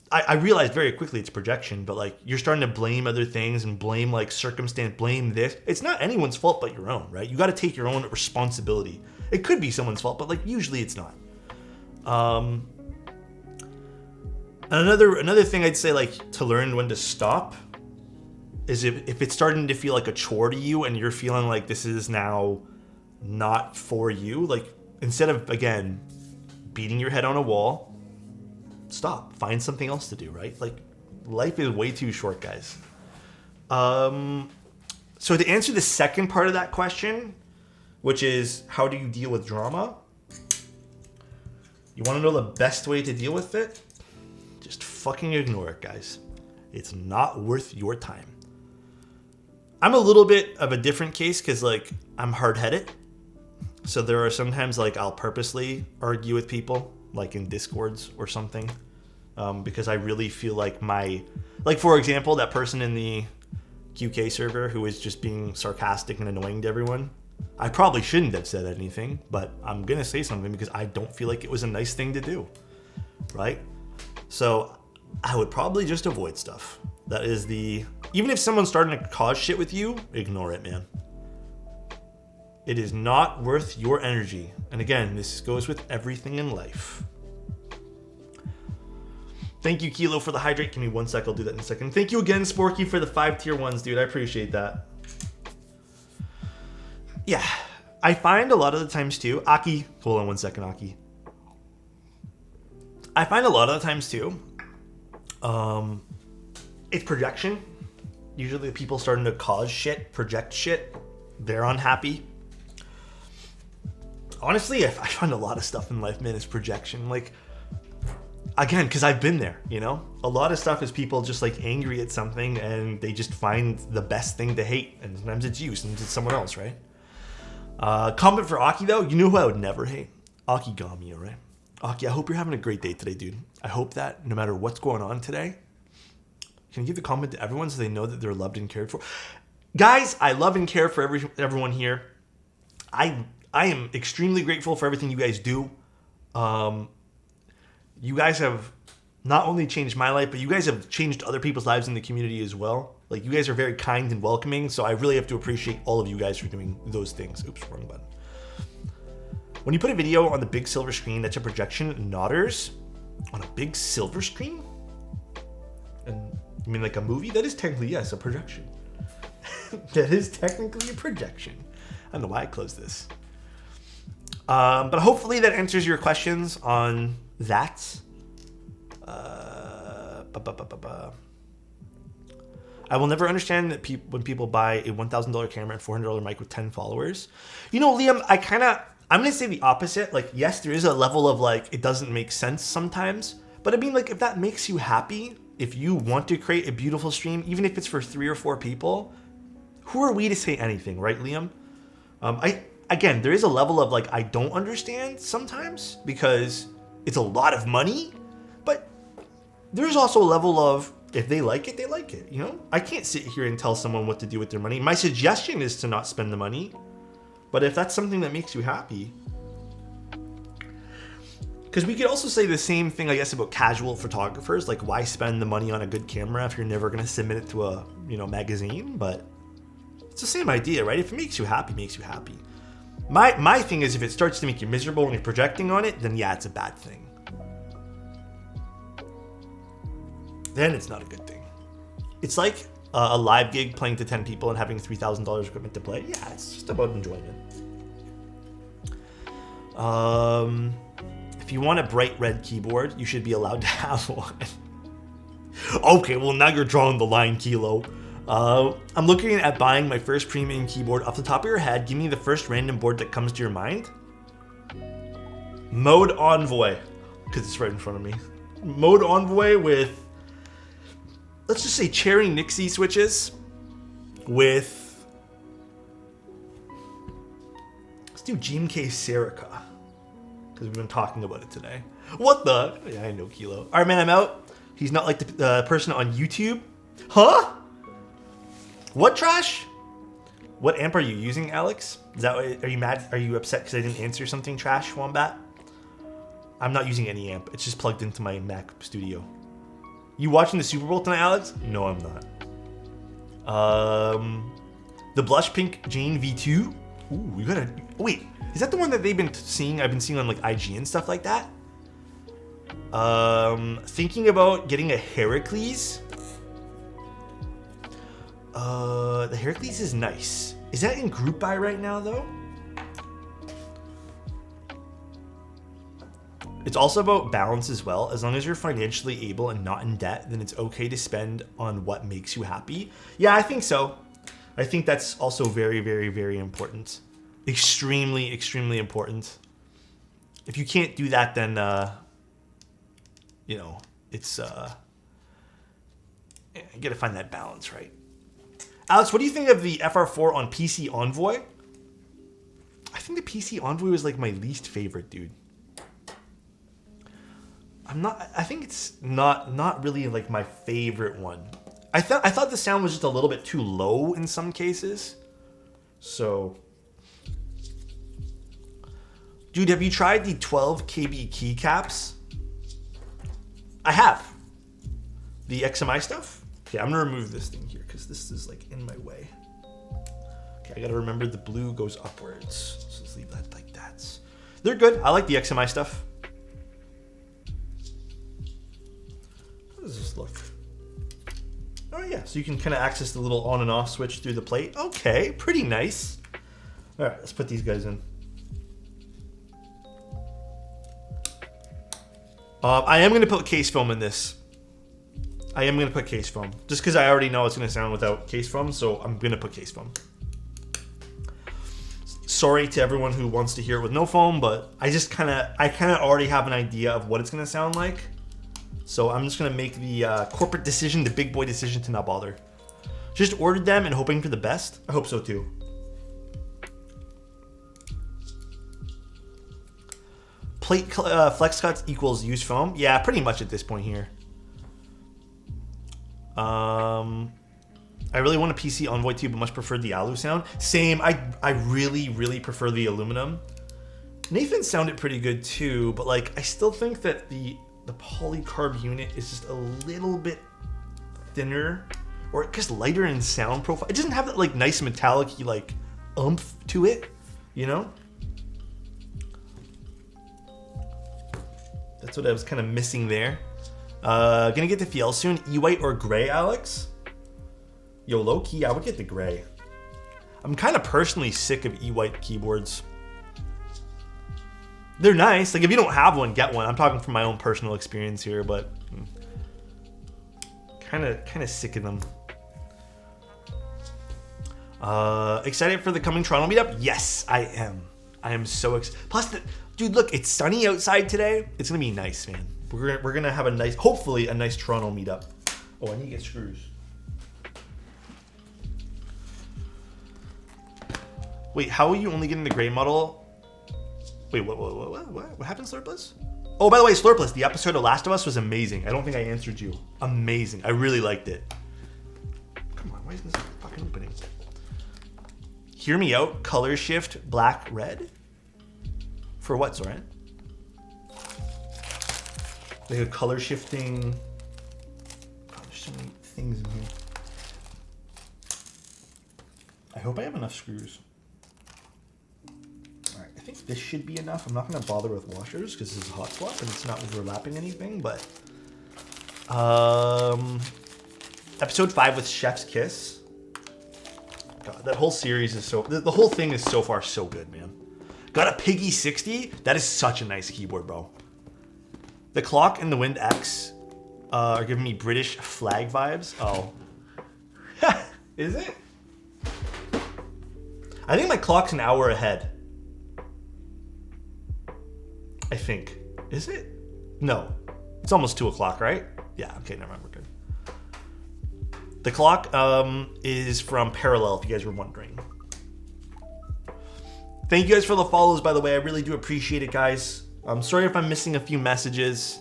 I realized very quickly it's projection, but like you're starting to blame other things and blame like circumstance, blame this. It's not anyone's fault but your own, right? You got to take your own responsibility. It could be someone's fault, but like usually it's not. Another thing I'd say like to learn when to stop is if it's starting to feel like a chore to you and you're feeling like this is now not for you, like instead of again beating your head on a wall, stop, find something else to do, right? Like life is way too short, guys. So to answer the second part of that question, which is how do you deal with drama, you want to know the best way to deal with it? Just fucking ignore it, guys. It's not worth your time. I'm a little bit of a different case because like I'm hard-headed. So there are sometimes like I'll purposely argue with people like in Discords or something because I really feel like like for example, that person in the QK server who is just being sarcastic and annoying to everyone. I probably shouldn't have said anything, but I'm going to say something because I don't feel like it was a nice thing to do, right? So I would probably just avoid stuff. That is even if someone's starting to cause shit with you, ignore it, man. It is not worth your energy. And again, this goes with everything in life. Thank you, Kilo, for the hydrate. Give me 1 sec. I'll do that in a second. Thank you again, Sporky, for the 5 tier 1s, dude. I appreciate that. Yeah. I find a lot of the times, too. Aki. Hold on 1 second, Aki. I find a lot of the times, too, it's projection. Usually people starting to cause shit, project shit. They're unhappy. Honestly, I find a lot of stuff in life, man, is projection. Like, again, because I've been there, you know? A lot of stuff is people just, like, angry at something, and they just find the best thing to hate. And sometimes it's you, sometimes it's someone else, right? Comment for Aki, though. You know who I would never hate? Aki Gami, all right? Aki, I hope you're having a great day today, dude. I hope that no matter what's going on today, can you give the comment to everyone so they know that they're loved and cared for? Guys, I love and care for everyone here. I am extremely grateful for everything you guys do. You guys have not only changed my life, but you guys have changed other people's lives in the community as well. Like, you guys are very kind and welcoming, so I really have to appreciate all of you guys for doing those things. Oops, wrong button. When you put a video on the big silver screen, that's a projection. Nodders on a big silver screen? And you mean like a movie? That is technically, yes, a projection. That is technically a projection. I don't know why I closed this. But hopefully that answers your questions on that. I will never understand that when people buy a $1,000 camera and $400 mic with 10 followers. You know, Liam, I'm going to say the opposite. Like, yes, there is a level of, like, it doesn't make sense sometimes. But I mean, like, if that makes you happy, if you want to create a beautiful stream, even if it's for 3 or 4 people, who are we to say anything, right, Liam? Again, there is a level of, like, I don't understand sometimes because it's a lot of money. But there's also a level of, if they like it, they like it, you know? I can't sit here and tell someone what to do with their money. My suggestion is to not spend the money. But if that's something that makes you happy... Because we could also say the same thing, I guess, about casual photographers. Like, why spend the money on a good camera if you're never going to submit it to a, magazine? But it's the same idea, right? If it makes you happy, it makes you happy. My thing is, if it starts to make you miserable when you're projecting on it, then yeah, it's a bad thing. Then it's not a good thing. It's like a live gig playing to 10 people and having $3,000 equipment to play. Yeah, it's just about enjoyment. If you want a bright red keyboard, you should be allowed to have one. Okay, well, now you're drawing the line, Kilo. I'm looking at buying my first premium keyboard. Off the top of your head, give me the first random board that comes to your mind. Mode Envoy, because it's right in front of me. Mode Envoy with, let's just say, Cherry Nixie switches with do GMK Serica. Because we've been talking about it today. What the? Yeah, I know Kilo. All right, man, I'm out. He's not like the person on YouTube. Huh? What trash? What amp are you using, Alex? Is that are you mad? Are you upset because I didn't answer something, Trash Wombat? I'm not using any amp. It's just plugged into my Mac Studio. You watching the Super Bowl tonight, Alex? No, I'm not. The Blush Pink Jane V2. Ooh, we gotta. Wait, is that the one that they've been seeing? I've been seeing on like IG and stuff like that. Thinking about getting a Heracles. The Heracles is nice. Is that in group buy right now though? It's also about balance as well. As long as you're financially able and not in debt, then it's okay to spend on what makes you happy. Yeah, I think so. I think that's also very, very, very important. Extremely, extremely important. If you can't do that, then, you know, it's, you gotta find that balance, right? Alex, what do you think of the FR4 on PC Envoy? I think the PC Envoy was like my least favorite, dude. I think it's not really like my favorite one. I thought the sound was just a little bit too low in some cases. So, dude, have you tried the 12 KB keycaps? I have. The XMI stuff? Okay, I'm gonna remove this thing here because this is like in my way. Okay, I gotta remember the blue goes upwards. So let's leave that like that. They're good. I like the XMI stuff. How does this look? Oh yeah, so you can kind of access the little on and off switch through the plate. Okay, pretty nice. All right, let's put these guys in. I am gonna put case foam in this. I am gonna put case foam just because I already know it's gonna sound without case foam, so I'm gonna put case foam. Sorry to everyone who wants to hear it with no foam, but I kind of already have an idea of what it's gonna sound like. So I'm just gonna make the corporate decision, the big boy decision to not bother. Just ordered them and hoping for the best. I hope so too. Plate flex cuts equals used foam. Yeah, pretty much at this point here. I really want a PC Envoy too, but much prefer the alu sound. Same. I really, really prefer the aluminum. Nathan sounded pretty good too, but like I still think that the polycarb unit is just a little bit thinner or just lighter in sound profile. It doesn't have that like nice metallic-y like oomph to it, you know? That's what I was kind of missing there. Gonna get the Fiel soon. E-white or gray, Alex? Yo, low key, I would get the gray. I'm kind of personally sick of E-white keyboards. They're nice. Like if you don't have one, get one. I'm talking from my own personal experience here, but kind of sick of them. Excited for the coming Toronto meetup? Yes, I am. I am so excited. Plus, dude, look, it's sunny outside today. It's gonna be nice, man. We're gonna have a nice, hopefully, a nice Toronto meetup. Oh, I need to get screws. Wait, how are you only getting the gray model? Wait, what happened, Slurpless? Oh, by the way, Slurpless, the episode of Last of Us was amazing. I don't think I answered you. Amazing. I really liked it. Come on, why isn't this fucking opening? Hear me out. Color shift black, red? For what, Zoran? Like a color shifting. God, there's so many things in here. I hope I have enough screws. Alright, I think this should be enough. I'm not going to bother with washers because this is a hot swap and it's not overlapping anything, but episode 5 with Chef's Kiss. God, that whole series is so, the whole thing is so far so good, man. Got a Piggy 60. That is such a nice keyboard, bro. The clock and the Wind X are giving me British flag vibes. Oh. Is it? I think my clock's an hour ahead. I think. Is it? No. It's almost 2 o'clock, right? Yeah, okay, never mind, we're good. The clock is from Parallel, if you guys were wondering. Thank you guys for the follows, by the way. I really do appreciate it, guys. I'm sorry if I'm missing a few messages.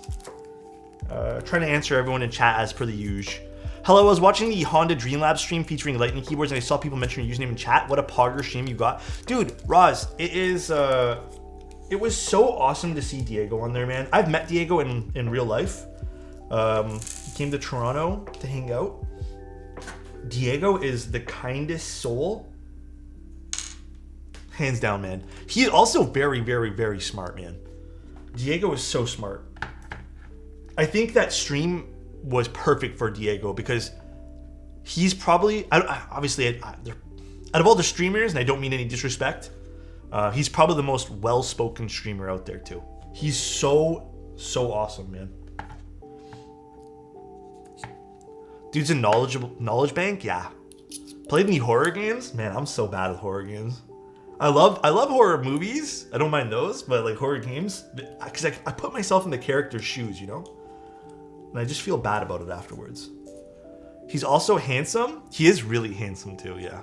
Trying to answer everyone in chat as per the usual. Hello, I was watching the Honda Dreamlab stream featuring Lightning keyboards and I saw people mention your username in chat. What a pogger stream you got. Dude, Roz, it was so awesome to see Diego on there, man. I've met Diego in real life. He came to Toronto to hang out. Diego is the kindest soul. Hands down, man. He is also very, very, very smart, man. Diego is so smart. I think that stream was perfect for Diego because he's probably, obviously, out of all the streamers, and I don't mean any disrespect, he's probably the most well-spoken streamer out there too. He's so awesome, man. Dude's a knowledge bank, yeah. Played any horror games? Man, I'm so bad at horror games. I love horror movies. I don't mind those, but like horror games, because I put myself in the character's shoes, you know? And I just feel bad about it afterwards. He's also handsome. He is really handsome too, yeah.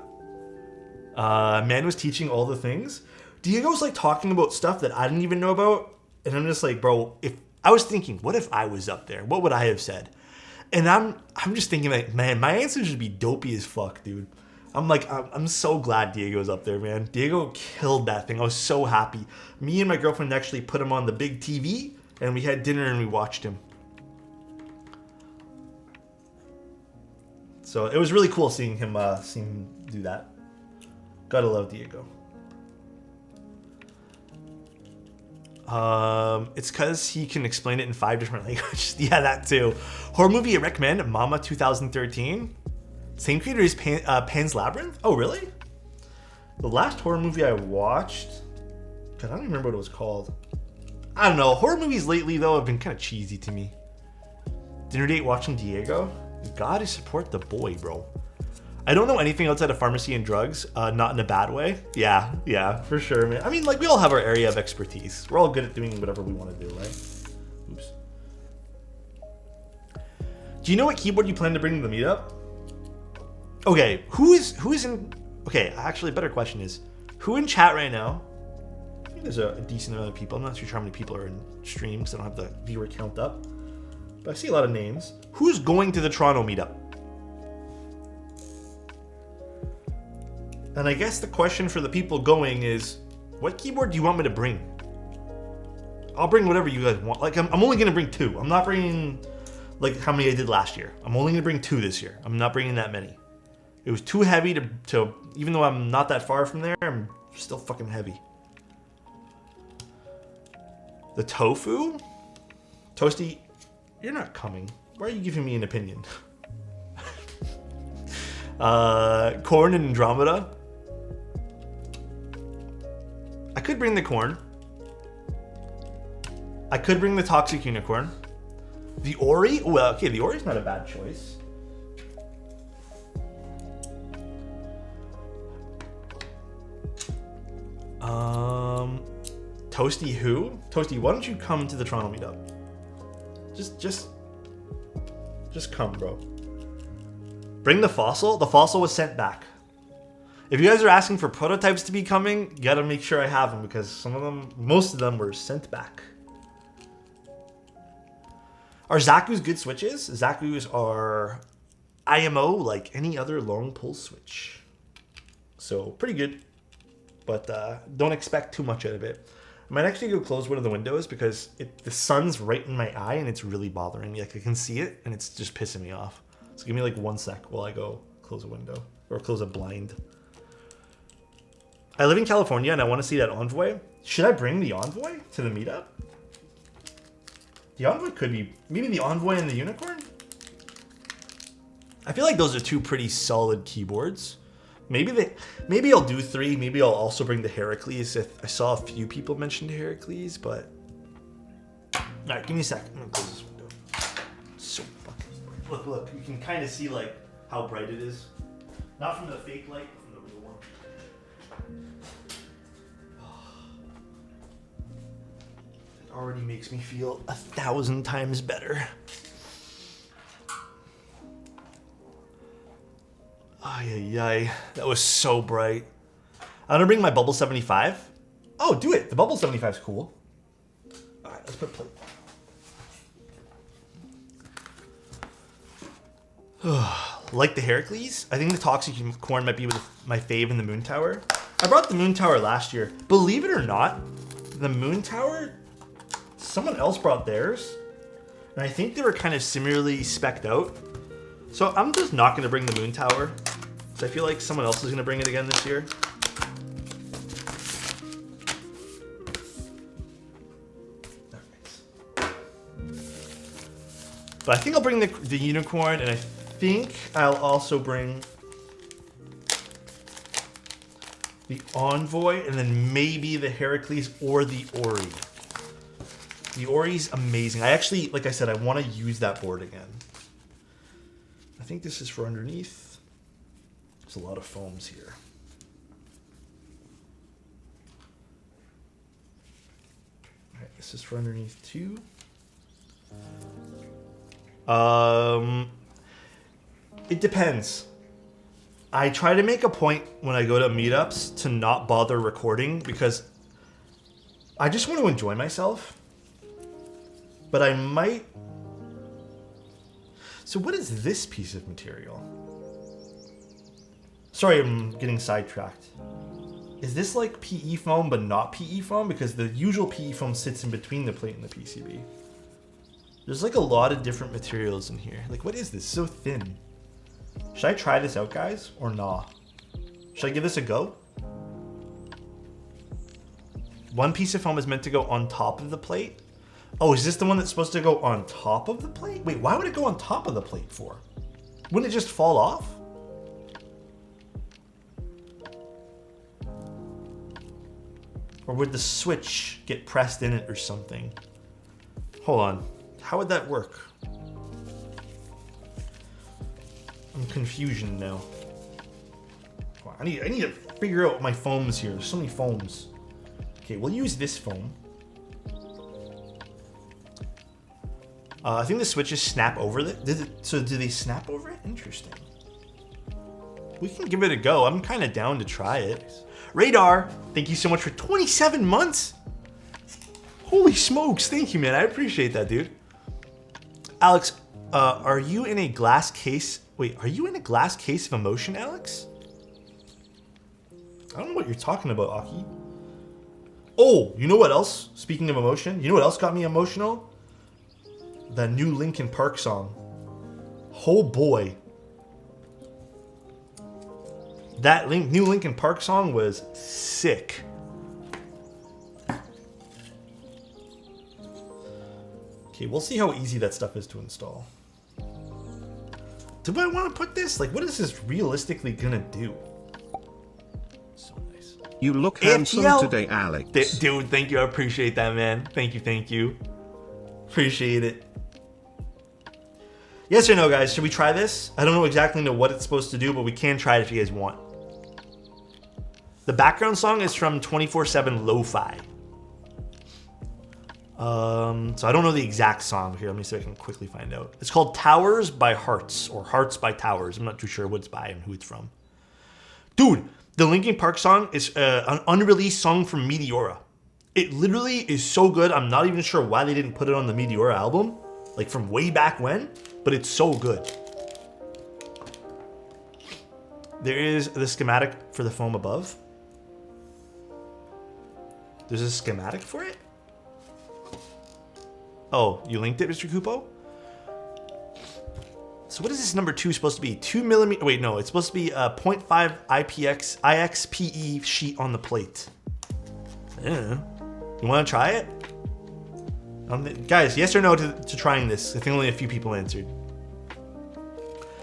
Man was teaching all the things. Diego's like talking about stuff that I didn't even know about. And I'm just like, bro, if I was thinking, what if I was up there? What would I have said? And I'm just thinking like, man, my answer should be dopey as fuck, dude. I'm so glad Diego's up there, man. Diego killed that thing. I was so happy. Me and my girlfriend actually put him on the big TV and we had dinner and we watched him. So it was really cool seeing him do that. Gotta love Diego. It's because he can explain it in 5 different languages. Yeah, that too. Horror movie I recommend, Mama 2013. Same creator as Pan's Labyrinth? Oh, really? The last horror movie I watched, God, I don't remember what it was called. I don't know. Horror movies lately, though, have been kind of cheesy to me. Dinner date watching Diego? Gotta support the boy, bro. I don't know anything outside of pharmacy and drugs, not in a bad way. Yeah, for sure, man. I mean, like, we all have our area of expertise. We're all good at doing whatever we want to do, right? Oops. Do you know what keyboard you plan to bring to the meetup? Okay, who is in... Okay, actually, a better question is, who in chat right now? I think there's a decent amount of people. I'm not too sure how many people are in streams. I don't have the viewer count up. But I see a lot of names. Who's going to the Toronto meetup? And I guess the question for the people going is, what keyboard do you want me to bring? I'll bring whatever you guys want. Like, I'm only going to bring 2. I'm not bringing, like, how many I did last year. I'm only going to bring 2 this year. I'm not bringing that many. It was too heavy to even though I'm not that far from there, I'm still fucking heavy. The tofu? Toasty, you're not coming. Why are you giving me an opinion? Corn and Andromeda. I could bring the corn. I could bring the toxic unicorn. The Ori? Well, okay, the Ori's not a bad choice. Toasty who? Toasty, why don't you come to the Toronto meetup? Just come, bro. Bring the fossil. The fossil was sent back. If you guys are asking for prototypes to be coming, you gotta make sure I have them because most of them were sent back. Are Zaku's good switches? Zaku's are IMO like any other long pull switch. So pretty good, but don't expect too much out of it. I might actually go close one of the windows because the sun's right in my eye and it's really bothering me. Like I can see it and it's just pissing me off. So give me like 1 sec while I go close a window or close a blind. I live in California and I want to see that Envoy. Should I bring the Envoy to the meetup? The Envoy could be, maybe the Envoy and the Unicorn? I feel like those are 2 pretty solid keyboards. Maybe I'll do 3. Maybe I'll also bring the Heracles. I saw a few people mention the Heracles, but... Alright, give me a sec. I'm gonna close this window. It's so fucking... Look, you can kind of see like how bright it is. Not from the fake light, but from the real one. It already makes me feel 1,000 times better. Ay, that was so bright. I'm gonna bring my Bubble 75 Oh, do it. The bubble 75 is cool. All right, let's put plate. Like the Heracles, I think the Toxic Corn might be my fave in the Moon Tower. I brought the Moon Tower last year. Believe it or not, the Moon Tower, someone else brought theirs. And I think they were kind of similarly spec'd out. So I'm just not going to bring the Moon Tower. So I feel like someone else is going to bring it again this year. But I think I'll bring the Unicorn, and I think I'll also bring the Envoy, and then maybe the Heracles or the Ori. The Ori's amazing. I actually, like I said, I want to use that board again. I think this is for underneath. There's a lot of foams here. All right, this is for underneath too. It depends. I try to make a point when I go to meetups to not bother recording because I just want to enjoy myself. But I might... So what is this piece of material? Sorry, I'm getting sidetracked. Is this like PE foam but not PE foam? Because the usual PE foam sits in between the plate and the PCB. There's like a lot of different materials in here. Like, what is this? So thin. Should I try this out, guys, or nah? Should I give this a go? One piece of foam is meant to go on top of the plate. Oh, is this the one that's supposed to go on top of the plate? Wait, why would it go on top of the plate for? Wouldn't it just fall off? Or would the switch get pressed in it or something? Hold on. How would that work? I'm confusion now. I need to figure out my foams here. There's so many foams. Okay, we'll use this foam. I think the switches snap over it. So do they snap over it? Interesting. We can give it a go. I'm kind of down to try it. Radar, thank you so much for 27 months. Holy smokes, thank you, man. I appreciate that, dude. Alex, are you in a glass case? Wait, are you in a glass case of emotion, Alex? I don't know what you're talking about, Aki. Oh, you know what else? Speaking of emotion, you know what else got me emotional? The new Linkin Park song. Oh boy. That new Linkin Park song was sick. Okay, we'll see how easy that stuff is to install. Do I want to put this? Like, what is this realistically gonna do? So nice. You look AFTL. handsome today, Alex. Dude, thank you. I appreciate that, man. Thank you, thank you. Appreciate it. Yes or no, guys? Should we try this? I don't know exactly what it's supposed to do, but we can try it if you guys want. The background song is from 24/7 Lo-Fi. So I don't know the exact song here. Let me see if I can quickly find out. It's called Towers by Hearts, or Hearts by Towers. I'm not too sure what it's by and who it's from. Dude, the Linkin Park song is an unreleased song from Meteora. It literally is so good. I'm not even sure why they didn't put it on the Meteora album, like from way back when, but it's so good. There is the schematic for the foam above. There's a schematic for it? Oh, you linked it, Mr. Kupo? So what is this number 2 supposed to be? 2 millimeter, wait, no, it's supposed to be a 0.5 IXPE sheet on the plate. Yeah. You want to try it? Guys, yes or no to trying this? I think only a few people answered.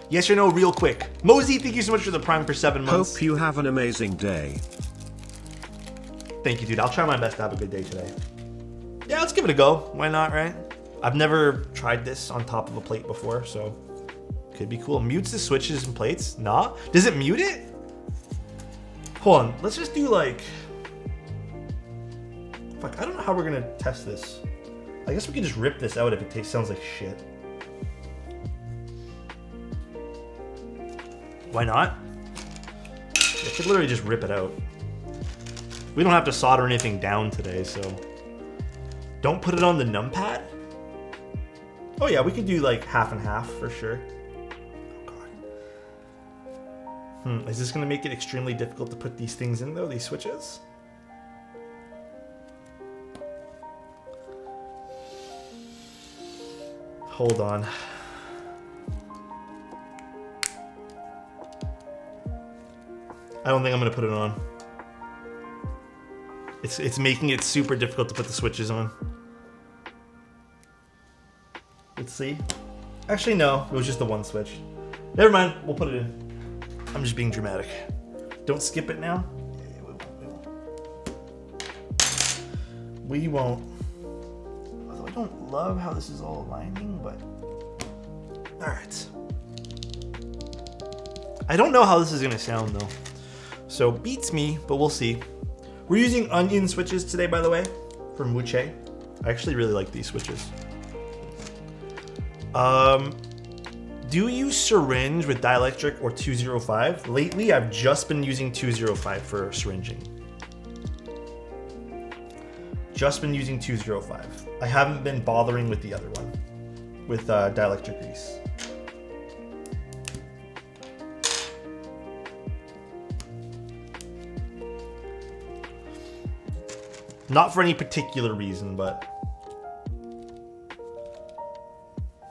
Yes or no, real quick. Mosey, thank you so much for the Prime for 7 months. Hope you have an amazing day. Thank you, dude. I'll try my best to have a good day today. Yeah, let's give it a go. Why not, right? I've never tried this on top of a plate before, so could be cool. Mutes the switches and plates? Nah. Does it mute it? Hold on. Let's just do like... Fuck, I don't know how we're gonna test this. I guess we can just rip this out if it sounds like shit. Why not? I could literally just rip it out. We don't have to solder anything down today, so. Don't put it on the numpad? Oh yeah, we could do like half and half for sure. Oh god. Is this gonna make it extremely difficult to put these things in though, these switches? Hold on. I don't think I'm gonna put it on. It's making it super difficult to put the switches on. Let's see. Actually, no, it was just the one switch. Never mind, we'll put it in. I'm just being dramatic. Don't skip it now. We won't. Although I don't love how this is all aligning, but all right. I don't know how this is gonna sound though. So beats me, but we'll see. We're using onion switches today, by the way, from Wuche. I actually really like these switches. Do you syringe with dielectric or 205? Lately, I've just been using 205 for syringing. Just been using 205. I haven't been bothering with the other one, with dielectric grease. Not for any particular reason, but...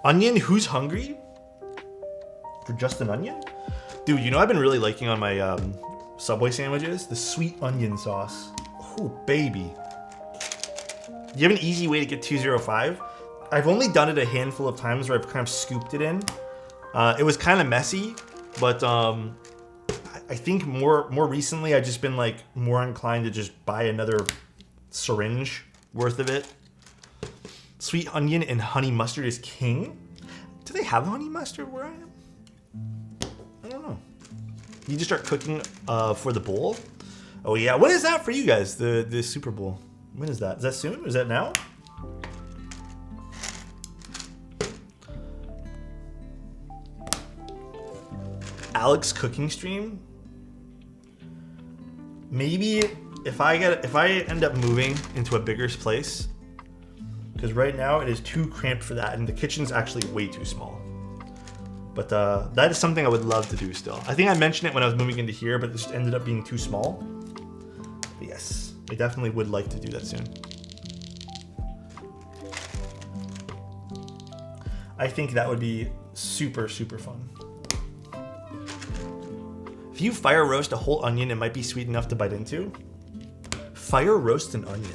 Onion, who's hungry? For just an onion? Dude, you know I've been really liking on my Subway sandwiches? The sweet onion sauce. Oh, baby. Do you have an easy way to get 205? I've only done it a handful of times where I've kind of scooped it in. It was kind of messy, but I think more recently I've just been like more inclined to just buy another syringe worth of it. Sweet onion and honey mustard is king. Do they have honey mustard where I am? I don't know. You just start cooking for the bowl. Oh yeah, when is that for you guys? The Super Bowl. When is that? Is that soon? Is that now? Alex cooking stream. Maybe if I end up moving into a bigger place, because right now it is too cramped for that, and the kitchen's actually way too small. But that is something I would love to do still. I think I mentioned it when I was moving into here, but it just ended up being too small. But yes, I definitely would like to do that soon. I think that would be super, super fun. If you fire roast a whole onion, it might be sweet enough to bite into. Fire roast an onion.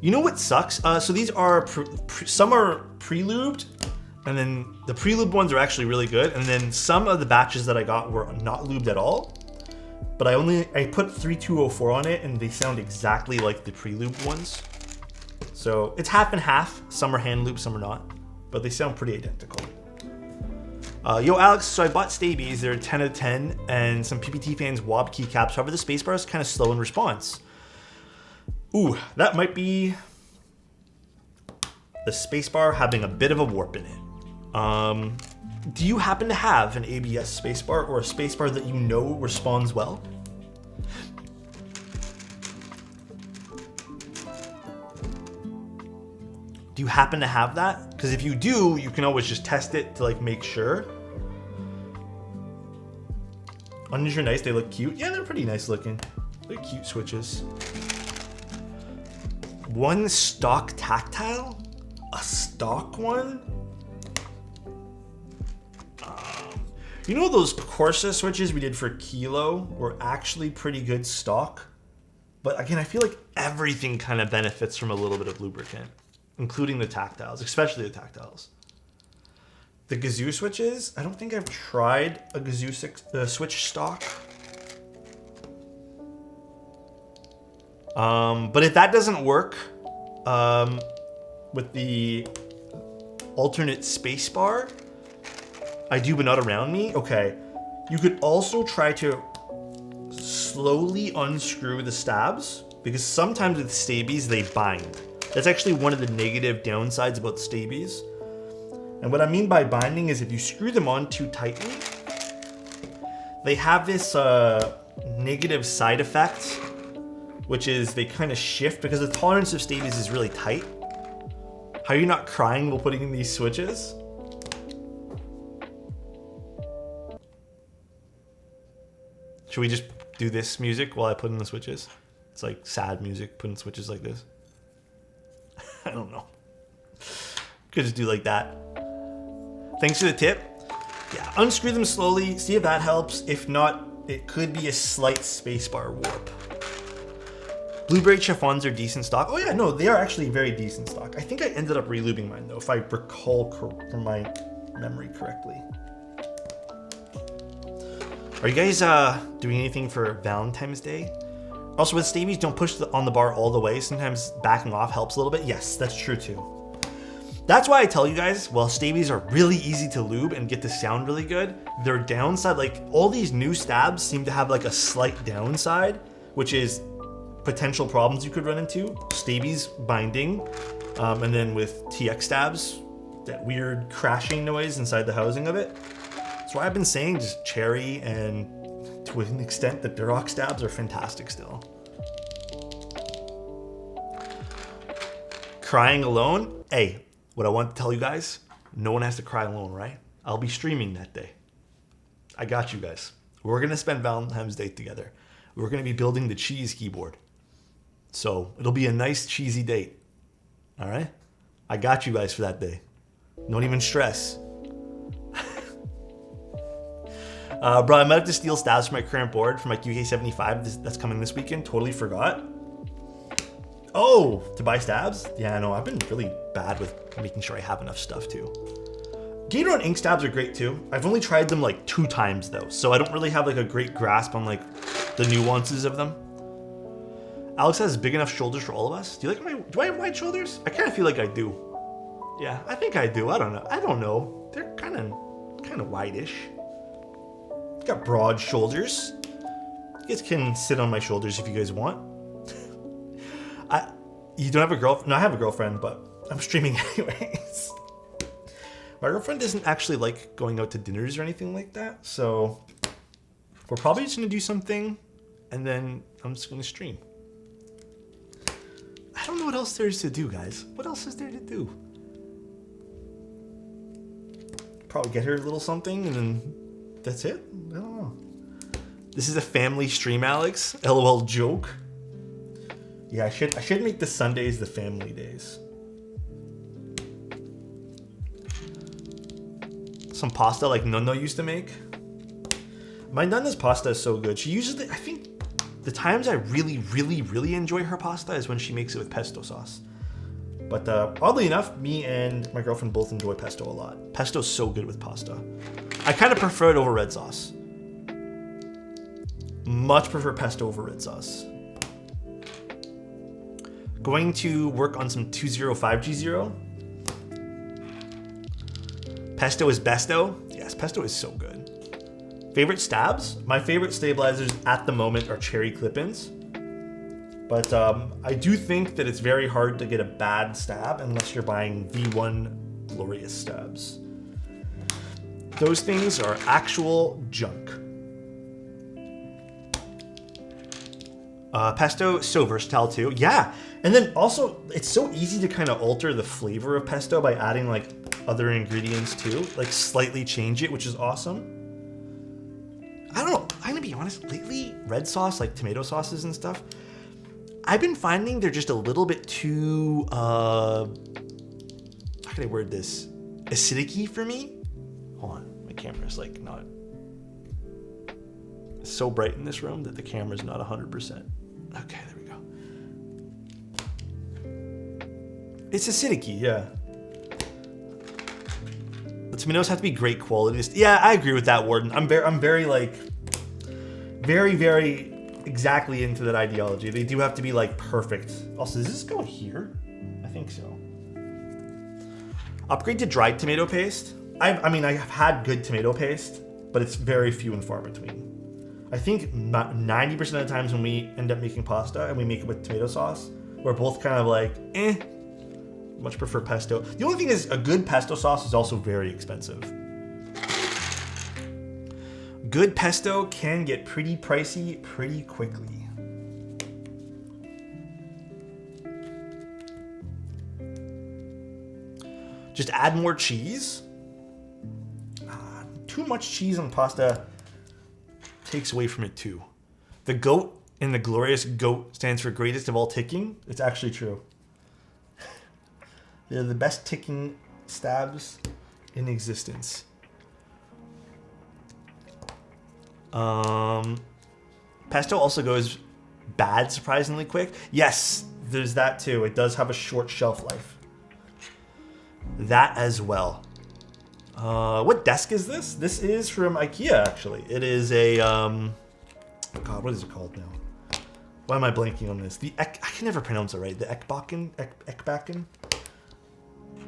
You know what sucks? So these are, some are pre-lubed, and then the pre-lubed ones are actually really good, and then some of the batches that I got were not lubed at all. But I put 3204 on it, and they sound exactly like the pre-lubed ones. So it's half and half. Some are hand lubed, some are not, but they sound pretty identical. Yo, Alex, so I bought Stabies. They're 10 out of 10, and some PPT fans wob keycaps. However, the spacebar is kind of slow in response. Ooh, that might be the spacebar having a bit of a warp in it. Do you happen to have an ABS spacebar or a spacebar that you know responds well? Do you happen to have that? Because if you do, you can always just test it to like make sure. Onions are nice, they look cute. Yeah, they're pretty nice looking. They're cute switches. One stock tactile? A stock one? You know those Corsa switches we did for Kilo were actually pretty good stock? But again, I feel like everything kind of benefits from a little bit of lubricant, including the tactiles, especially the tactiles. The Gazoo switches, I don't think I've tried a Gazoo switch stock. But if that doesn't work with the alternate spacebar, I do but not around me. Okay, you could also try to slowly unscrew the stabs, because sometimes with Stabies they bind. That's actually one of the negative downsides about Stabies. And what I mean by binding is if you screw them on too tightly, they have this negative side effect which is they kind of shift because the tolerance of stabies is really tight. How are you not crying while putting in these switches? Should we just do this music while I put in the switches? It's like sad music, putting switches like this. I don't know. Could just do like that. Thanks for the tip. Yeah, unscrew them slowly, see if that helps. If not, it could be a slight spacebar warp. Blueberry chiffons are decent stock. Oh yeah, no, they are actually very decent stock. I think I ended up relubing mine though, if I recall from my memory correctly. Are you guys doing anything for Valentine's Day? Also with stabies, don't push on the bar all the way. Sometimes backing off helps a little bit. Yes, that's true too. That's why I tell you guys, while stabies are really easy to lube and get the sound really good, their downside, like all these new stabs seem to have like a slight downside, which is potential problems you could run into. Stabies binding, and then with TX stabs, that weird crashing noise inside the housing of it. That's why I've been saying just cherry and to an extent the Durox stabs are fantastic still. Crying alone? Hey, what I want to tell you guys, no one has to cry alone, right? I'll be streaming that day. I got you guys. We're going to spend Valentine's Day together. We're going to be building the cheese keyboard. So it'll be a nice cheesy date. All right? I got you guys for that day. Don't even stress. Bro, I might have to steal stabs from my current board for my QK75 that's coming this weekend. Totally forgot. Oh, to buy stabs? Yeah, no, I've been really bad with making sure I have enough stuff too. Gator and ink stabs are great too. I've only tried them like 2 times though, so I don't really have like a great grasp on like the nuances of them. Alex has big enough shoulders for all of us. Do I have wide shoulders? I kind of feel like I do. Yeah, I think I do. I don't know. They're kind of wide-ish. Got broad shoulders. You guys can sit on my shoulders if you guys want. You don't have a girlfriend? No, I have a girlfriend, but I'm streaming anyways. My girlfriend doesn't actually like going out to dinners or anything like that, so we're probably just gonna do something, and then I'm just gonna stream. I don't know what else there is to do, guys. What else is there to do? Probably get her a little something, and then that's it? I don't know. This is a family stream, Alex. LOL joke. Yeah, I should make the Sundays the family days. Some pasta like Nonno used to make. My Nonna's pasta is so good. She usually, I think, the times I really enjoy her pasta is when she makes it with pesto sauce. But oddly enough, me and my girlfriend both enjoy pesto a lot. Pesto's so good with pasta. I kind of prefer it over red sauce. Much prefer pesto over red sauce. Going to work on some 205G0. Pesto is besto. Yes, pesto is so good. Favorite stabs? My favorite stabilizers at the moment are cherry clip-ins. But I do think that it's very hard to get a bad stab unless you're buying V1 Glorious stabs. Those things are actual junk. Pesto, so versatile too. Yeah, and then also it's so easy to kind of alter the flavor of pesto by adding like other ingredients too, like slightly change it, which is awesome. I don't know, I'm gonna be honest, lately red sauce, like tomato sauces and stuff, I've been finding they're just a little bit too, how can I word this? Acidic-y for me? Hold on, my camera's like not, it's so bright in this room that the camera's not 100%. Okay, there we go. It's acidic-y, yeah. The tomatoes have to be great quality. Yeah, I agree with that, Warden. I'm very like, very exactly into that ideology. They do have to be like perfect. Also, does this go here? I think so. Upgrade to dried tomato paste. I mean, I have had good tomato paste, but it's very few and far between. I think 90% of the times when we end up making pasta and we make it with tomato sauce, we're both kind of like, much prefer pesto. The only thing is a good pesto sauce is also very expensive. Good pesto can get pretty pricey pretty quickly. Just add more cheese. Too much cheese on pasta takes away from it too. The goat in the glorious goat stands for greatest of all ticking. It's actually true. They're the best ticking stabs in existence. Pesto also goes bad surprisingly quick. Yes, there's that too. It does have a short shelf life. That as well. What desk is this? This is from IKEA, actually. It is a, God, what is it called now? Why am I blanking on this? I can never pronounce it right. The Ekbakken?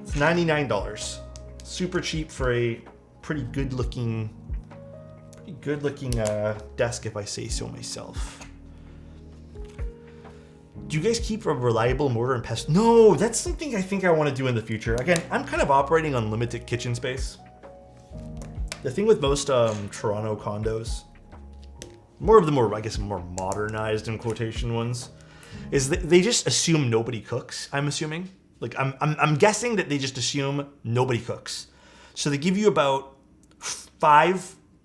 It's $99. Super cheap for a pretty good looking desk, if I say so myself. Do you guys keep a reliable mortar and pestle? No, that's something I think I want to do in the future. Again, I'm kind of operating on limited kitchen space. The thing with most Toronto condos, more of the more modernized in quotation ones, is that they just assume nobody cooks. I'm assuming, like I'm guessing that they just assume nobody cooks, so they give you about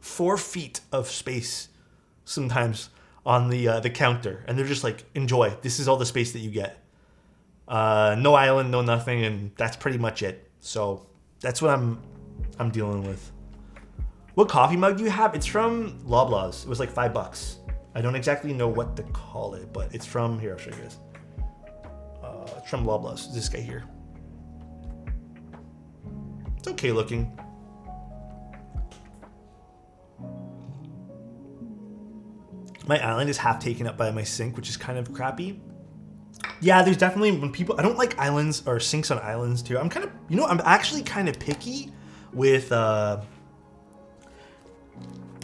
4 feet of space sometimes on the counter, and they're just like, enjoy. This is all the space that you get. No island, no nothing, and that's pretty much it. So that's what I'm dealing with. What coffee mug do you have? It's from Loblaws. It was like $5. I don't exactly know what to call it, but it's from here. I'll show you guys. It's from Loblaws. This guy here. It's okay looking. My island is half taken up by my sink, which is kind of crappy. Yeah, there's definitely, when people, I don't like islands or sinks on islands too. I'm kind of, I'm actually kind of picky with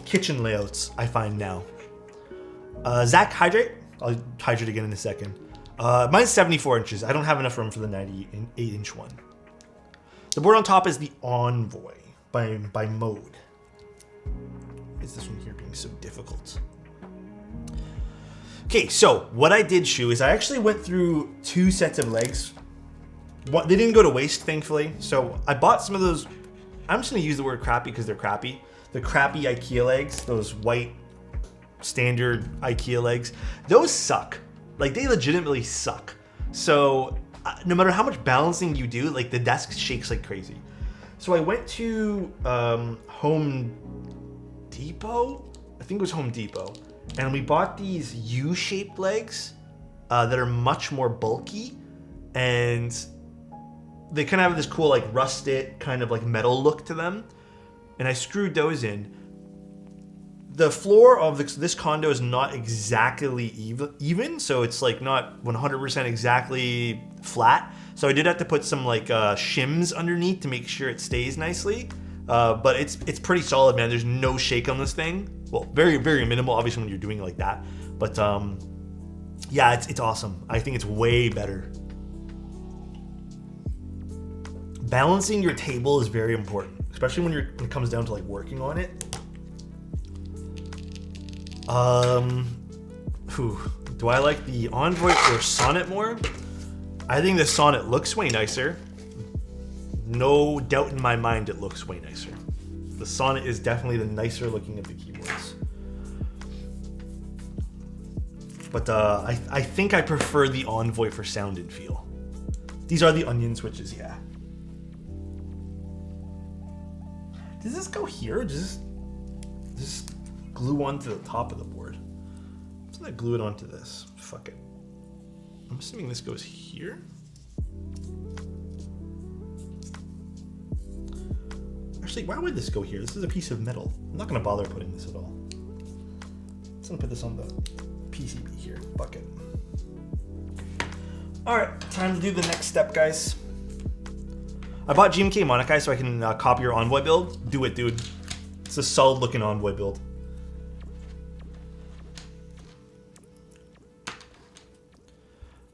kitchen layouts, I find now. Zach, hydrate. I'll hydrate again in a second. Mine's 74 inches. I don't have enough room for the 98-inch one. The board on top is the Envoy by Mode. Is this one here being so difficult? Okay, so what I did, Shu, is I actually went through 2 sets of legs. They didn't go to waste, thankfully. So I bought some of those. I'm just going to use the word crappy because they're crappy. The crappy IKEA legs, those white standard IKEA legs, those suck. Like, they legitimately suck. So no matter how much balancing you do, like, the desk shakes like crazy. So I went to Home Depot. I think it was Home Depot. And we bought these U-shaped legs that are much more bulky. And they kind of have this cool, like, rusted kind of like metal look to them. And I screwed those in. The floor of this condo is not exactly even, so it's like not 100% exactly flat. So I did have to put some like shims underneath to make sure it stays nicely. But it's pretty solid, man. There's no shake on this thing. Well, very, very minimal, obviously, when you're doing it like that. But yeah, it's awesome. I think it's way better. Balancing your table is very important, especially when it comes down to like working on it. Do I like the Envoy or Sonnet more? I think the Sonnet looks way nicer. No doubt in my mind it looks way nicer. The Sonnet is definitely the nicer looking of the keyboards. But I think I prefer the Envoy for sound and feel. These are the onion switches, yeah. Does this go here? Does this glue onto the top of the board? Let's not glue it onto this. Fuck it. I'm assuming this goes here. Actually, why would this go here? This is a piece of metal. I'm not gonna bother putting this at all. Let's put this on the PCB here. Fuck it. All right, time to do the next step, guys. I bought GMK Monokai so I can copy your Envoy build. Do it, dude. It's a solid looking Envoy build.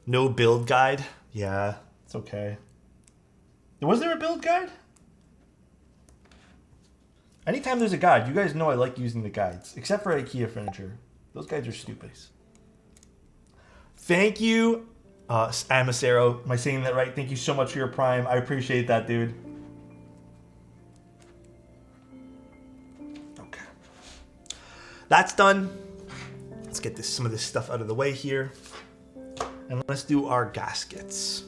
No build guide? Yeah, it's okay. Was there a build guide? Anytime there's a guide, you guys know I like using the guides. Except for IKEA furniture. Those guides are stupid. Thank you, Amacero. Am I saying that right? Thank you so much for your Prime. I appreciate that, dude. that's done. Let's get some of this stuff out of the way here. And let's do our gaskets.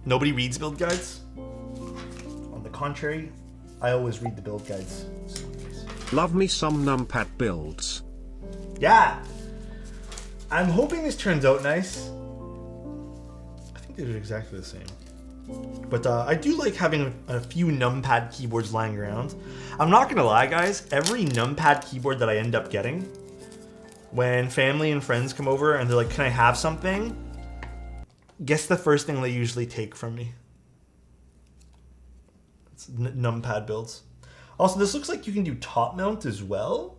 Nobody reads build guides. On the contrary, I always read the build guides. Love me some numpad builds. Yeah. I'm hoping this turns out nice. I think they're exactly the same. But I do like having a few numpad keyboards lying around. I'm not gonna lie, guys. Every numpad keyboard that I end up getting, when family and friends come over and they're like, can I have something? Guess the first thing they usually take from me. It's numpad builds. Also, this looks like you can do top mount as well.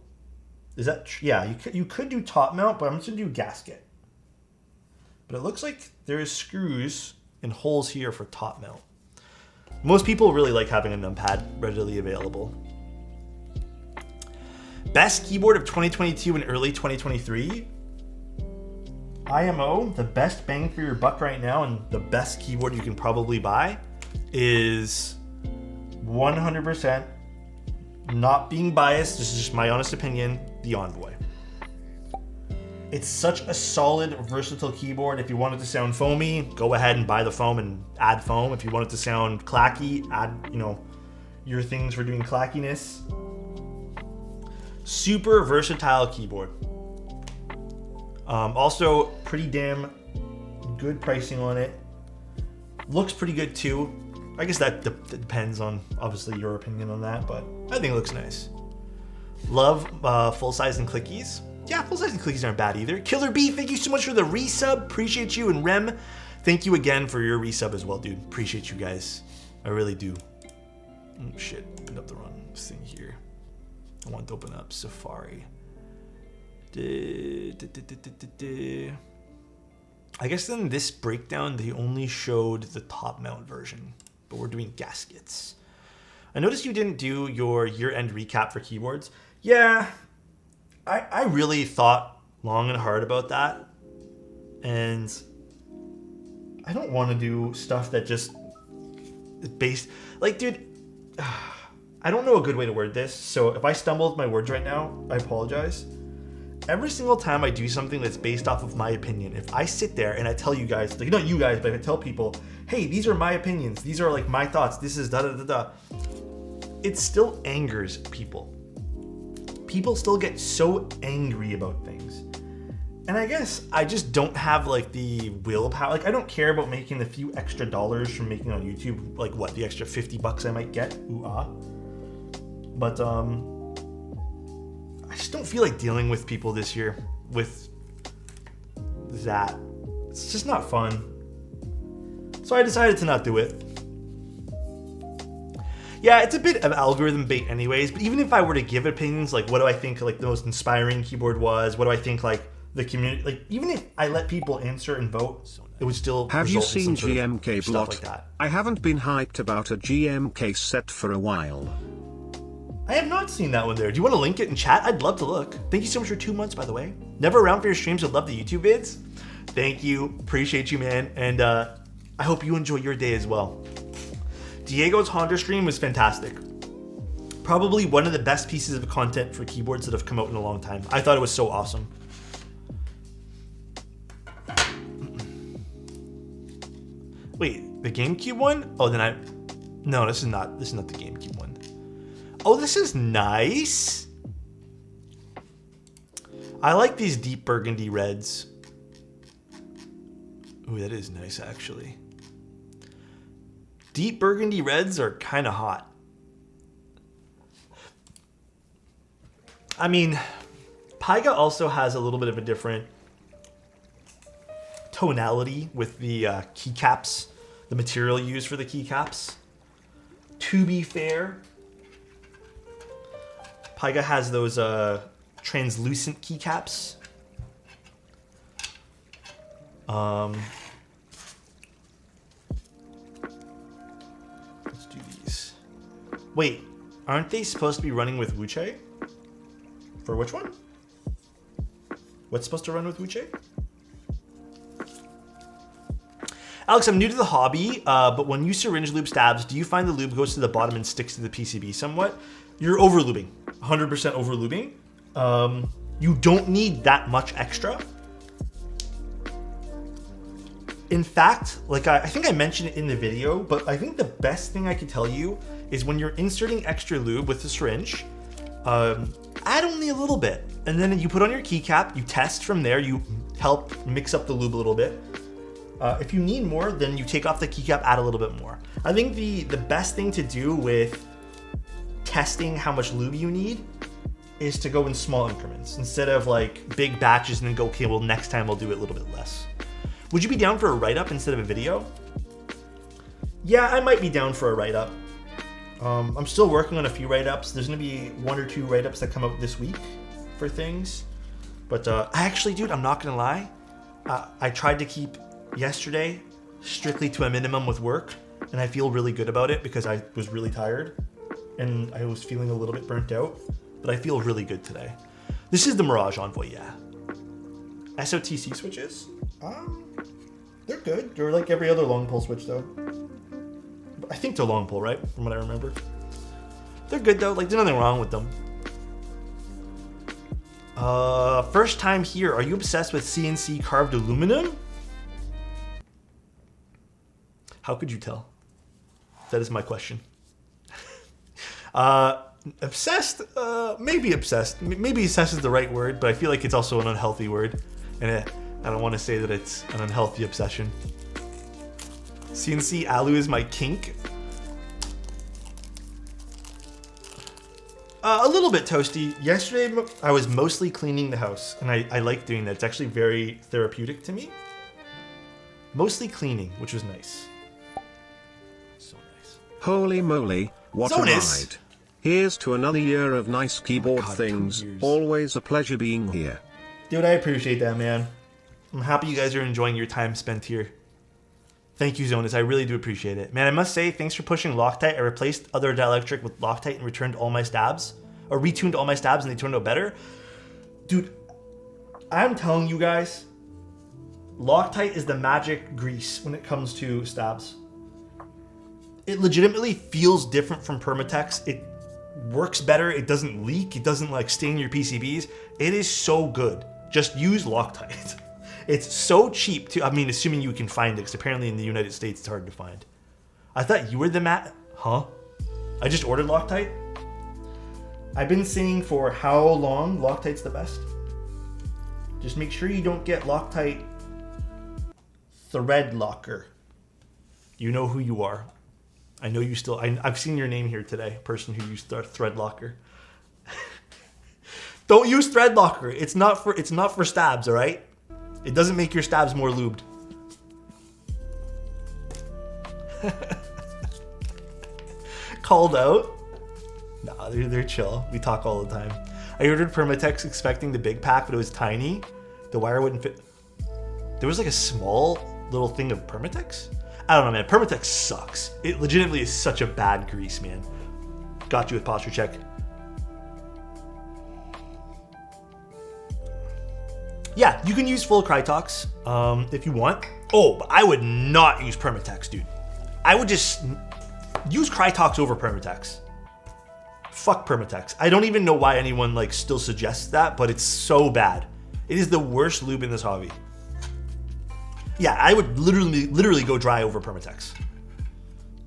Is that yeah, you could do top mount, but I'm just gonna do gasket. But it looks like there is screws and holes here for top mount. Most people really like having a numpad readily available. Best keyboard of 2022 and early 2023. IMO, the best bang for your buck right now and the best keyboard you can probably buy is 100%, not being biased, this is just my honest opinion, the Envoy. It's such a solid, versatile keyboard. If you want it to sound foamy, go ahead and buy the foam and add foam. If you want it to sound clacky, add, your things for doing clackiness. Super versatile keyboard. Also, pretty damn good pricing on it. Looks pretty good too. I guess that depends on, obviously, your opinion on that, but I think it looks nice. Love full-size and clickies. Yeah, full-size and clickies aren't bad either. Killer B, thank you so much for the resub. Appreciate you. And Rem, thank you again for your resub as well, dude. Appreciate you guys. I really do. Oh, shit. Opened up the wrong thing here. I want to open up Safari. I guess in this breakdown, they only showed the top mount version, but we're doing gaskets. I noticed you didn't do your year-end recap for keyboards. Yeah, I really thought long and hard about that. And I don't want to do stuff that just is based... Like, dude, I don't know a good way to word this. So if I stumble with my words right now, I apologize. Every single time I do something that's based off of my opinion, if I sit there and I tell you guys, like, not you guys, but I tell people, hey, these are my opinions, these are like my thoughts, this is da-da-da-da, it still angers people. People still get so angry about things. And I guess I just don't have like the willpower. Like, I don't care about making the few extra dollars from making on YouTube, like what, the extra $50 I might get, But I just don't feel like dealing with people this year with that. It's just not fun. So I decided to not do it. Yeah, it's a bit of algorithm bait anyways, but even if I were to give opinions, like what do I think like the most inspiring keyboard was, what do I think like the community, like even if I let people answer and vote, it would still Have you result in seen some sort of GMK stuff Blot? like that. I haven't been hyped about a GMK set for a while. I have not seen that one there. Do you want to link it in chat? I'd love to look. Thank you so much for 2 months, by the way. Never around for your streams. Would love the YouTube vids. Thank you. Appreciate you, man. And I hope you enjoy your day as well. Diego's Honda stream was fantastic. Probably one of the best pieces of content for keyboards that have come out in a long time. I thought it was so awesome. Wait, the GameCube one? Oh, then no, this is not the GameCube one. Oh, this is nice. I like these deep burgundy reds. Ooh, that is nice, actually. Deep burgundy reds are kind of hot. I mean, Paiga also has a little bit of a different tonality with the keycaps, the material used for the keycaps. To be fair, Paiga has those translucent keycaps. Let's do these. Wait, aren't they supposed to be running with Wuche? For which one? What's supposed to run with Wuche? Alex, I'm new to the hobby, but when you syringe lube stabs, do you find the lube goes to the bottom and sticks to the PCB somewhat? You're over lubing, 100% over lubing. You don't need that much extra. In fact, like I think I mentioned it in the video, but I think the best thing I can tell you is when you're inserting extra lube with the syringe, add only a little bit. And then you put on your keycap, you test from there, you help mix up the lube a little bit. If you need more, then you take off the keycap, add a little bit more. I think the best thing to do with testing how much lube you need is to go in small increments instead of like big batches and then go, okay, well next time I'll do it a little bit less. Would you be down for a write-up instead of a video? Yeah, I might be down for a write-up. I'm still working on a few write-ups. There's gonna be 1 or 2 write-ups that come out this week for things. But I actually, dude, I'm not gonna lie. I tried to keep yesterday strictly to a minimum with work, and I feel really good about it because I was really tired and I was feeling a little bit burnt out, but I feel really good today. This is the Mirage Envoy, yeah. SOTC switches? They're good. They're like every other long pull switch though. I think they're long pull, right? From what I remember. They're good though, like there's nothing wrong with them. First time here, are you obsessed with CNC carved aluminum? How could you tell? That is my question. Obsessed? Maybe obsessed. Maybe obsessed is the right word, but I feel like it's also an unhealthy word. And I don't want to say that it's an unhealthy obsession. CNC alu is my kink. A little bit toasty. Yesterday, I was mostly cleaning the house, and I like doing that. It's actually very therapeutic to me. Mostly cleaning, which was nice. So nice. Holy moly, what a ride. Here's to another year of nice keyboard things. Always a pleasure being here. Dude, I appreciate that, man. I'm happy you guys are enjoying your time spent here. Thank you, Zonas. I really do appreciate it. Man, I must say, thanks for pushing Loctite. I replaced other dielectric with Loctite and returned all my stabs. Or retuned all my stabs and they turned out better. Dude, I'm telling you guys, Loctite is the magic grease when it comes to stabs. It legitimately feels different from Permatex. It works better. It doesn't leak. It doesn't like stain your PCBs. It is so good. Just use Loctite. It's so cheap too. I mean, assuming you can find it, because apparently in the United States it's hard to find. I thought you were the Huh? I just ordered Loctite. I've been saying for how long Loctite's the best. Just make sure you don't get Loctite Thread Locker. You know who you are. I know you still. I've seen your name here today. Person who used Thread Locker. Don't use Thread Locker. It's not for stabs. All right. It doesn't make your stabs more lubed. Called out? Nah, they're chill. We talk all the time. I ordered Permatex expecting the big pack, but it was tiny. The wire wouldn't fit. There was like a small little thing of Permatex? I don't know, man. Permatex sucks. It legitimately is such a bad grease, man. Got you with posture check. Yeah, you can use full Krytox if you want. Oh, but I would not use Permatex, dude. I would just use Krytox over Permatex. Fuck Permatex. I don't even know why anyone like still suggests that, but it's so bad. It is the worst lube in this hobby. Yeah, I would literally go dry over Permatex.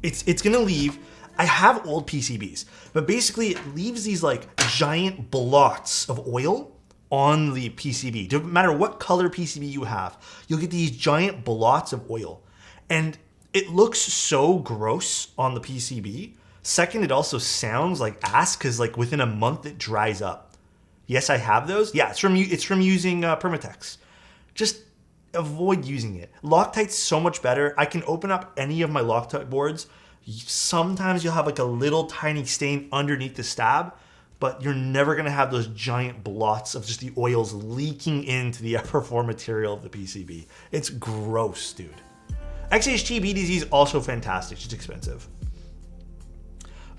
It's gonna leave. I have old PCBs, but basically it leaves these like giant blots of oil on the PCB. No matter what color PCB you have, you'll get these giant blots of oil. And it looks so gross on the PCB. Second, it also sounds like ass because like within a month it dries up. Yes, I have those. Yeah, it's from using Permatex. Just avoid using it. Loctite's so much better. I can open up any of my Loctite boards. Sometimes you'll have like a little tiny stain underneath the stab, but you're never gonna have those giant blots of just the oils leaking into the upper floor material of the PCB. It's gross, dude. XHT BDZ is also fantastic, just expensive.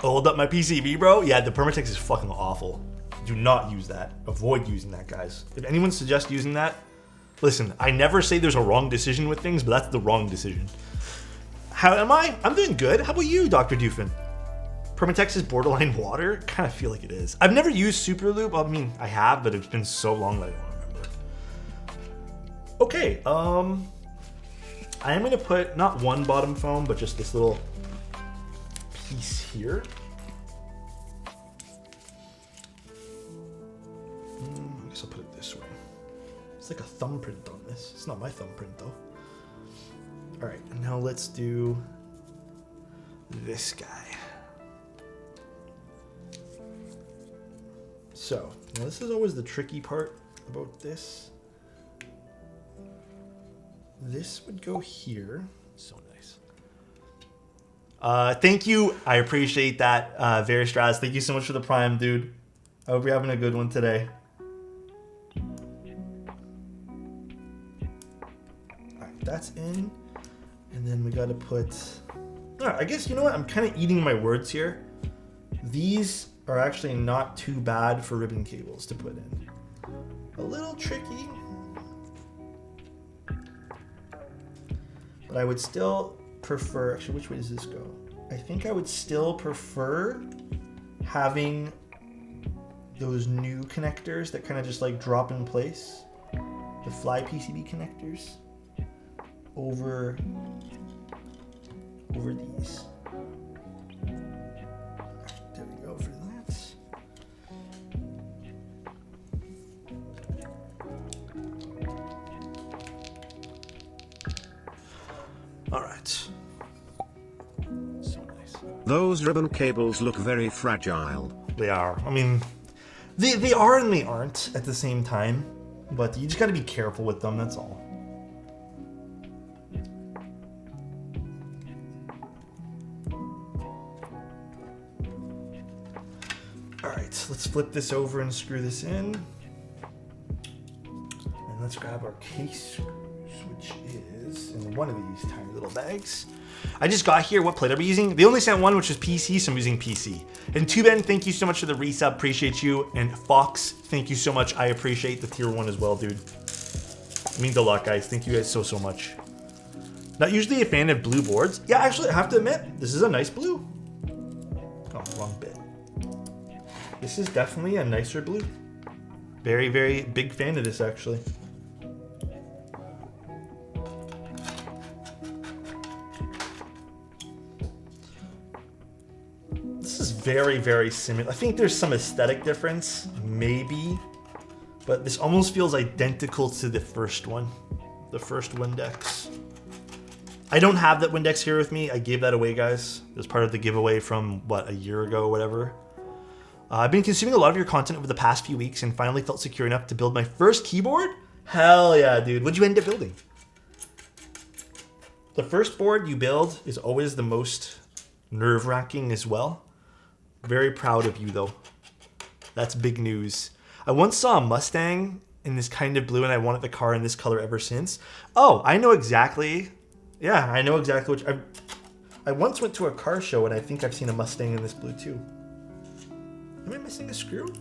Hold up my PCB, bro. Yeah, the Permatex is fucking awful. Do not use that. Avoid using that, guys. If anyone suggests using that, listen, I never say there's a wrong decision with things, but that's the wrong decision. How am I? I'm doing good. How about you, Dr. Doofin? Permatex is borderline water? Kind of feel like it is. I've never used Super Lube. I mean, I have, but it's been so long that I don't remember. Okay, I am gonna put not one bottom foam, but just this little piece here. I guess I'll put it this way. It's like a thumbprint on this. It's not my thumbprint though. All right, and now let's do this guy. So, now this is always the tricky part about this. This would go here. So nice. Thank you. I appreciate that, Veristraz. Thank you so much for the Prime, dude. I hope you're having a good one today. Alright, that's in. And then we gotta put... Alright, I guess, you know what? I'm kind of eating my words here. These are actually not too bad for ribbon cables to put in. A little tricky. But I would still prefer... Actually, which way does this go? I think I would still prefer having those new connectors that kind of just like drop in place. The fly PCB connectors. Over these. There we go for that. All right. So nice. Those ribbon cables look very fragile. They are. I mean, they are and they aren't at the same time, but you just got to be careful with them, that's all. Alright, let's flip this over and screw this in. And let's grab our case screws, which is in one of these tiny little bags. I just got here. What plate are we using? They only sent one, which is PC, so I'm using PC. And Tuben, thank you so much for the resub. Appreciate you. And Fox, thank you so much. I appreciate the tier 1 as well, dude. It means a lot, guys. Thank you guys so much. Not usually a fan of blue boards. Yeah, actually, I have to admit, this is a nice blue. Oh, wrong bit. This is definitely a nicer blue. Very, very big fan of this, actually. This is very, very similar. I think there's some aesthetic difference, maybe. But this almost feels identical to the first one. The first Windex. I don't have that Windex here with me. I gave that away, guys. It was part of the giveaway from, what, a year ago or whatever. I've been consuming a lot of your content over the past few weeks and finally felt secure enough to build my first keyboard. Hell yeah, dude. What'd you end up building? The first board you build is always the most nerve-wracking as well. Very proud of you, though. That's big news. I once saw a Mustang in this kind of blue, and I wanted the car in this color ever since. Oh, I know exactly. Yeah, I know exactly which. I once went to a car show, and I think I've seen a Mustang in this blue, too. Am I missing a screw?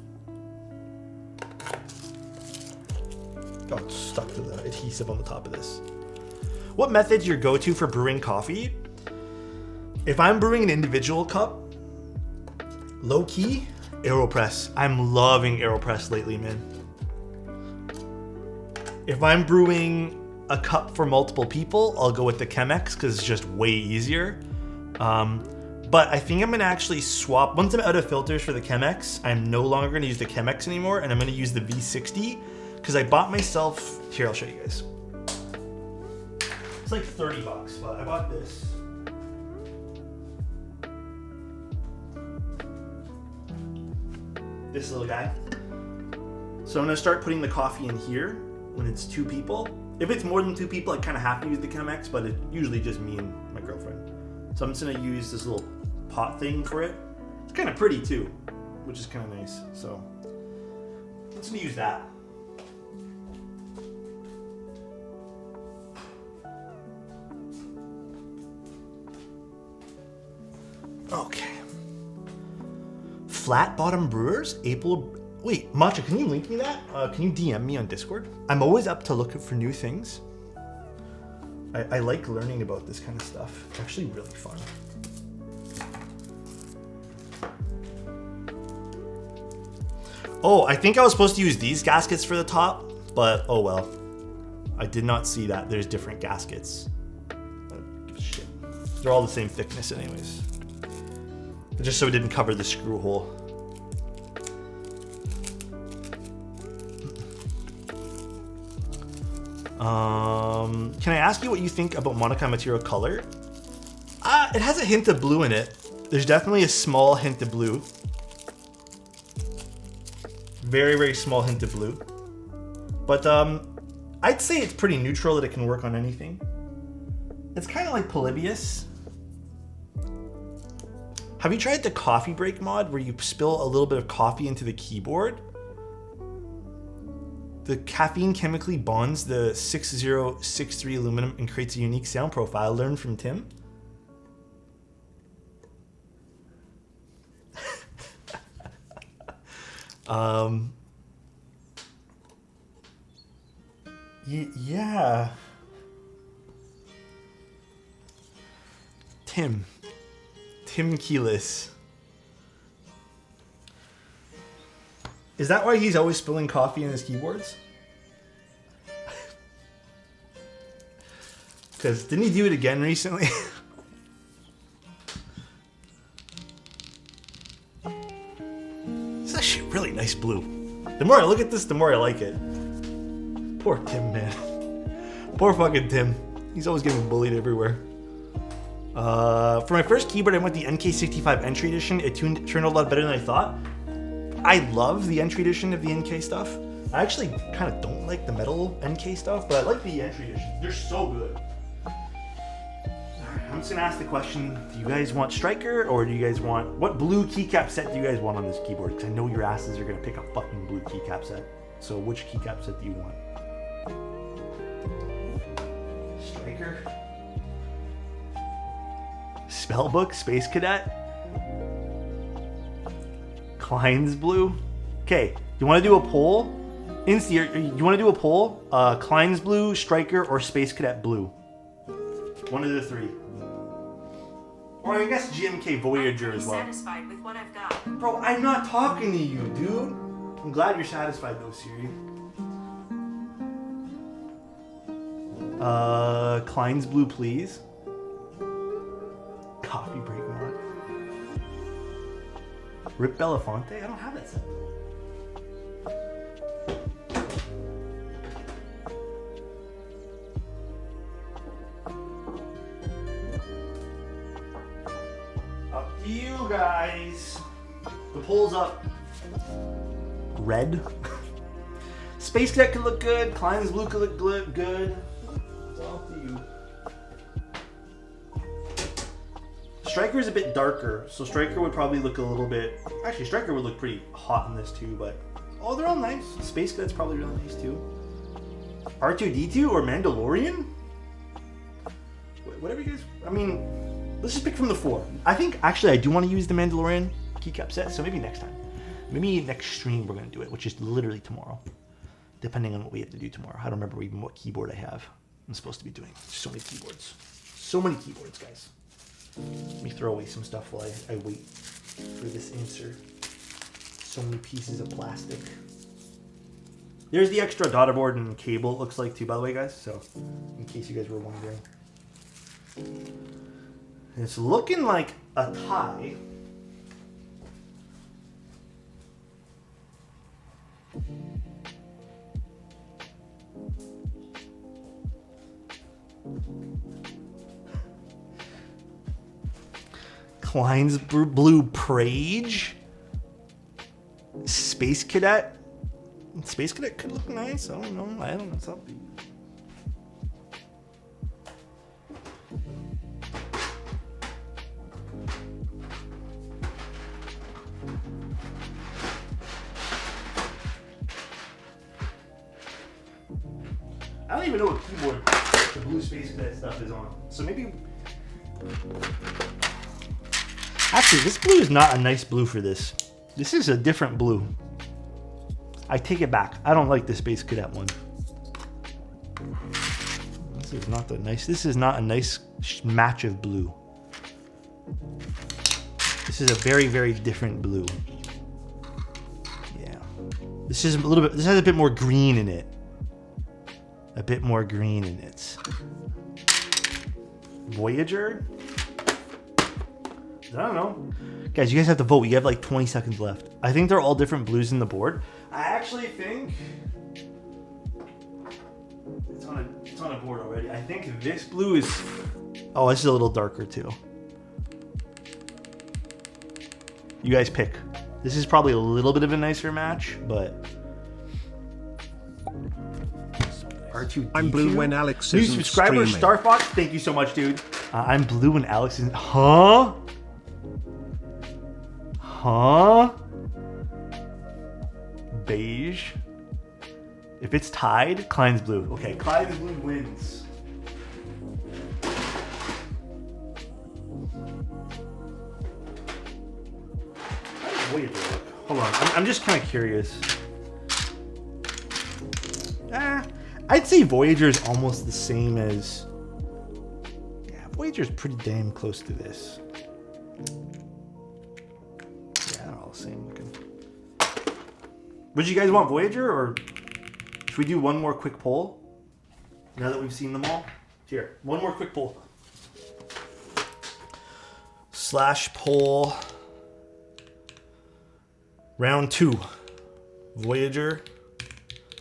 Got stuck to the adhesive on the top of this. What method's your go-to for brewing coffee? If I'm brewing an individual cup, low-key, AeroPress. I'm loving AeroPress lately, man. If I'm brewing a cup for multiple people, I'll go with the Chemex because it's just way easier. But I think I'm gonna actually swap, once I'm out of filters for the Chemex, I'm no longer gonna use the Chemex anymore, and I'm gonna use the V60, because I bought myself, here, I'll show you guys. It's like 30 bucks, but I bought this. This little guy. So I'm gonna start putting the coffee in here when it's 2 people. If it's more than 2 people, I kind of have to use the Chemex, but it's usually just me and my girlfriend. So I'm just gonna use this little pot thing for it. It's kind of pretty too, which is kind of nice. So I'm just gonna use that. Okay. Flat bottom brewers, April. Wait, Matcha, can you link me that? Can you DM me on Discord? I'm always up to look for new things. I like learning about this kind of stuff. It's actually really fun. Oh, I think I was supposed to use these gaskets for the top, but oh well. I did not see that. There's different gaskets. Shit. They're all the same thickness anyways. Just so it didn't cover the screw hole. Can I ask you what you think about Monokai material color? It has a hint of blue in it. There's definitely a small hint of blue. Very, very small hint of blue. But I'd say it's pretty neutral, that it can work on anything. It's kind of like Polybius. Have you tried the coffee break mod where you spill a little bit of coffee into the keyboard? The caffeine chemically bonds the 6063 aluminum and creates a unique sound profile. Learn from Tim. Yeah. Tim Keyless. Is that why he's always spilling coffee in his keyboards? Because didn't he do it again recently? It's actually really nice blue. The more I look at this, the more I like it. Poor Tim, man. Poor fucking Tim. He's always getting bullied everywhere. For my first keyboard, I went the NK65 entry edition. It turned out a lot better than I thought. I love the entry edition of the NK stuff. I actually kind of don't like the metal NK stuff, but I like the entry edition. They're so good. I'm just gonna ask the question, do you guys want Striker, or do you guys want, what blue keycap set do you guys want on this keyboard? Because I know your asses are gonna pick a fucking blue keycap set. So which keycap set do you want? Striker? Spellbook? Space Cadet? Klein's blue? Okay, you want to do a poll? You want to do a poll? Klein's blue, Striker, or Space Cadet blue? One of the three. Or I guess GMK Voyager as well. I'm satisfied with what I've got. Bro, I'm not talking to you, dude. I'm glad you're satisfied though, Siri. Klein's blue, please. Coffee break mod. Rip Belafonte? I don't have that set. Up to you guys. The poll's up. Red. Space Cadet could look good. Klein's blue could look good. It's all up to you. Striker is a bit darker, so Striker would probably look a little bit... Actually, Striker would look pretty hot in this too, but... Oh, they're all nice. Space Cadet's probably really nice too. R2-D2 or Mandalorian? Whatever you guys... I mean, let's just pick from the four. I think, actually, I do want to use the Mandalorian keycap set, so maybe next time. Maybe next stream we're going to do it, which is literally tomorrow. Depending on what we have to do tomorrow. I don't remember even what keyboard I have. I'm supposed to be doing. So many keyboards. So many keyboards, guys. Let me throw away some stuff while I wait for this insert. So many pieces of plastic. There's the extra daughter board and cable, it looks like, too, by the way, guys. So, in case you guys were wondering. It's looking like a tie. Klein's blue Prage. Space Cadet. Space Cadet could look nice. I don't know. I don't know. It's up to you. I don't even know what keyboard the blue Space Cadet stuff is on. So maybe... Actually, this blue is not a nice blue for this. This is a different blue. I take it back. I don't like the Space Cadet one. This is not the nice. This is not a nice match of blue. This is a very, very different blue. Yeah. This is a little bit. This has a bit more green in it. A bit more green in it. Voyager? I don't know. Guys, you guys have to vote. You have like 20 seconds left. I think they're all different blues in the board. I actually think it's on a board already. I think this blue is... Oh, this is a little darker too. You guys pick. This is probably a little bit of a nicer match, but... R2D2? I'm blue when Alex New isn't subscriber, streaming. Star Fox, thank you so much, dude. I'm blue when Alex isn't... Huh? Huh? Beige. If it's tied, Klein's blue. Okay, Klein's blue wins. Voyager. Hold on, I'm just kind of curious. I'd say Voyager is almost the same as... Yeah, Voyager's pretty damn close to this. Yeah, they're all the same looking. Would you guys want Voyager, or should we do one more quick poll? Now that we've seen them all? Here, one more quick poll. Slash poll. Round 2. Voyager.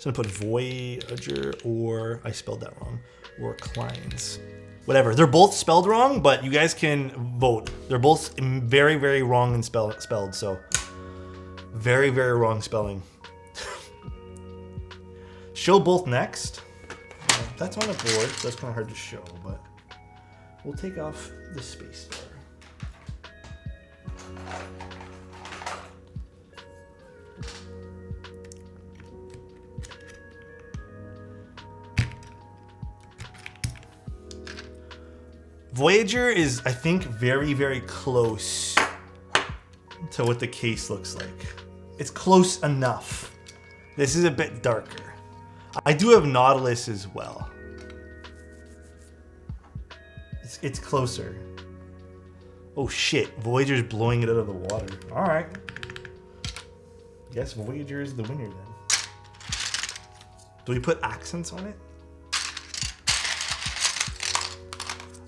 I'm gonna put Voyager, or I spelled that wrong, or Klein's. Whatever. They're both spelled wrong, but you guys can vote. They're both very, very wrong and spelled, so very, very wrong spelling. Show both next. That's on the board, so that's kind of hard to show, but we'll take off the space bar. Voyager is, I think, very, very close to what the case looks like. It's close enough. This is a bit darker. I do have Nautilus as well. It's closer. Oh shit, Voyager's blowing it out of the water. All right. Guess Voyager is the winner then. Do we put accents on it?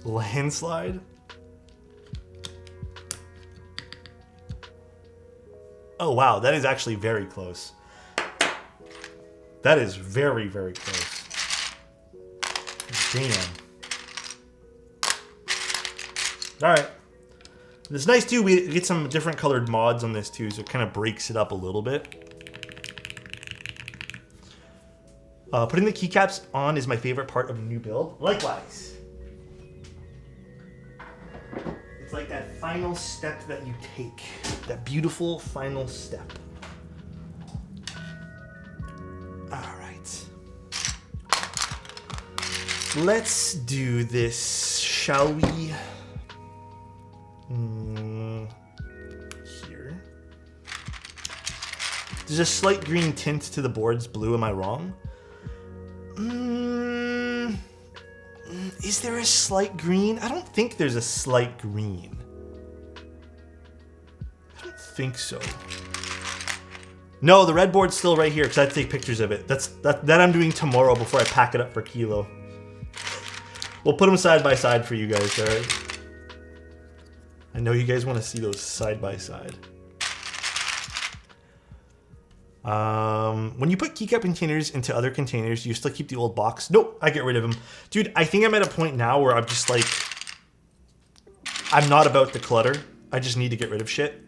Landslide? Oh wow, that is actually very close. That is very, very close. Damn. Alright. It's nice too, we get some different colored mods on this too, so it kind of breaks it up a little bit. Putting the keycaps on is my favorite part of a new build. Likewise. It's like that final step that you take. That beautiful final step. Alright. Let's do this, shall we? Here. There's a slight green tint to the board's blue, am I wrong? Is there a slight green? I don't think there's a slight green. I don't think so. No, the red board's still right here because I have to take pictures of it. That I'm doing tomorrow before I pack it up for Kilo. We'll put them side by side for you guys, all right? I know you guys want to see those side by side. When you put keycap containers into other containers, you still keep the old box? Nope, I get rid of them. Dude, I think I'm at a point now where I'm just like, I'm not about the clutter. I just need to get rid of shit.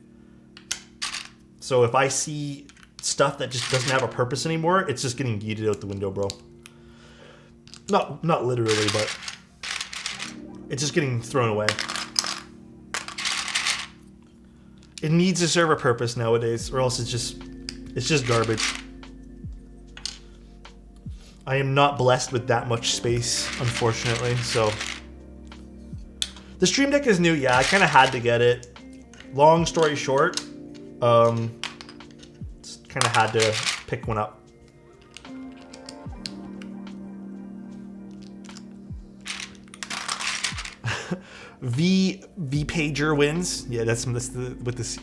So if I see stuff that just doesn't have a purpose anymore, it's just getting yeeted out the window, bro. Not literally, but it's just getting thrown away. It needs to serve a purpose nowadays, or else it's just garbage. I am not blessed with that much space, unfortunately, so. The Stream Deck is new, yeah, I kind of had to get it. Long story short, kind of had to pick one up. V pager wins. Yeah, that's what this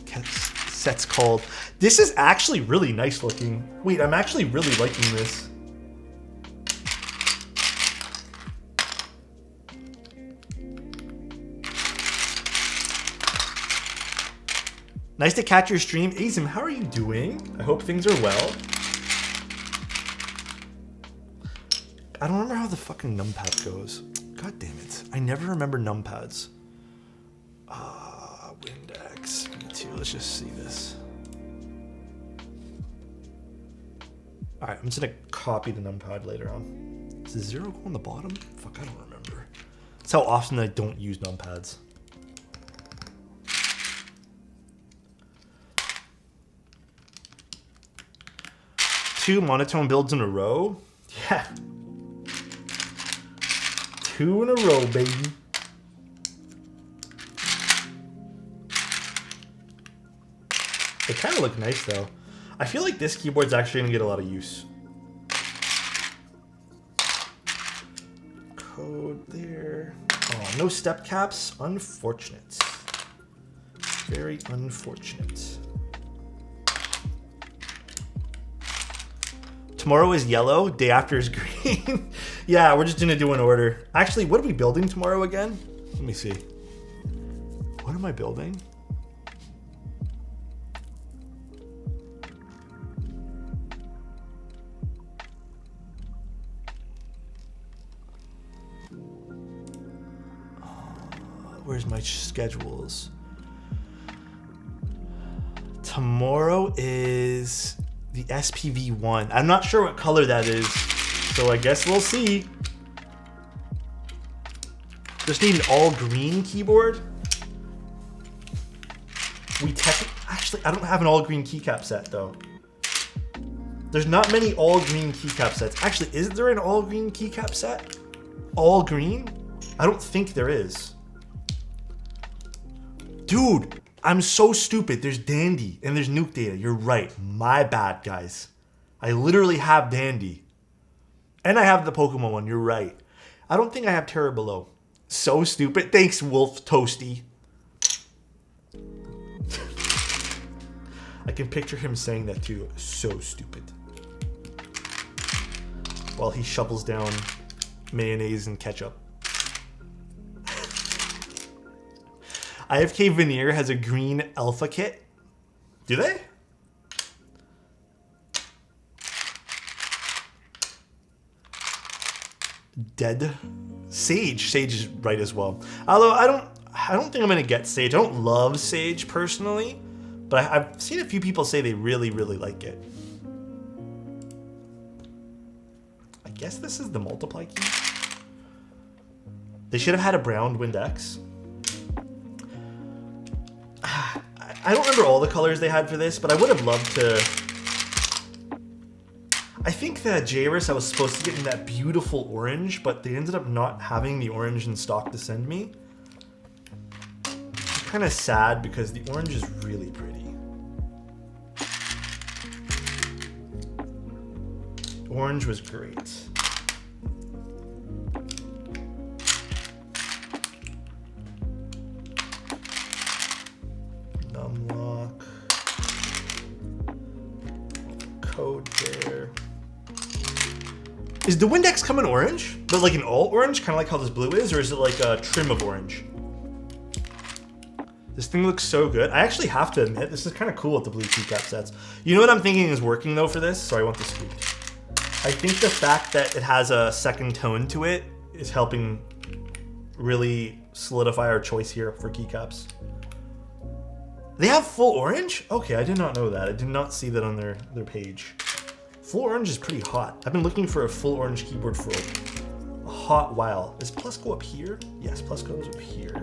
set's called. This is actually really nice looking. Wait, I'm actually really liking this. Nice to catch your stream. Azim, how are you doing? I hope things are well. I don't remember how the fucking numpad goes. God damn it. I never remember numpads. Windex. Me too. Let's just see this. Alright, I'm just gonna copy the numpad later on. Is the 0 go on the bottom? Fuck, I don't remember. That's how often I don't use numpads. Two monotone builds in a row? Yeah. 2 in a row, baby. They kind of look nice, though. I feel like this keyboard's actually going to get a lot of use. Code there. Oh, no step caps. Unfortunate. Very unfortunate. Tomorrow is yellow, day after is green. Yeah, we're just gonna do an order. Actually, what are we building tomorrow again? Let me see. What am I building? Where's my schedules? Tomorrow is the SPV1. I'm not sure what color that is, so I guess we'll see. Just need an all green keyboard. Actually, I don't have an all green keycap set though. There's not many all green keycap sets. Actually, is there an all green keycap set? All green? I don't think there is. Dude, I'm so stupid. There's Dandy and there's Nuke Data. You're right. My bad, guys. I literally have Dandy. And I have the Pokemon one. You're right. I don't think I have Terra Below. So stupid. Thanks, Wolf Toasty. I can picture him saying that too. So stupid. While he shovels down mayonnaise and ketchup. IFK Veneer has a green alpha kit. Do they? Dead. Sage. Sage is right as well. Although I don't think I'm gonna get Sage. I don't love Sage personally, but I've seen a few people say they really, really like it. I guess this is the multiply key. They should have had a brown Windex. I don't remember all the colors they had for this, but I would have loved to. I think that Jairus I was supposed to get in that beautiful orange, but they ended up not having the orange in stock to send me. I'm kind of sad because the orange is really pretty. Orange was great. Numlock. Code there. Is the Windex come in orange? But like an all orange, kind of like how this blue is? Or is it like a trim of orange? This thing looks so good. I actually have to admit, this is kind of cool with the blue keycap sets. You know what I'm thinking is working though for this? Sorry, I want this tweaked. I think the fact that it has a second tone to it is helping really solidify our choice here for keycaps. They have full orange? Okay, I did not know that. I did not see that on their page. Full orange is pretty hot. I've been looking for a full orange keyboard for a hot while. Does plus go up here? Yes, plus goes up here.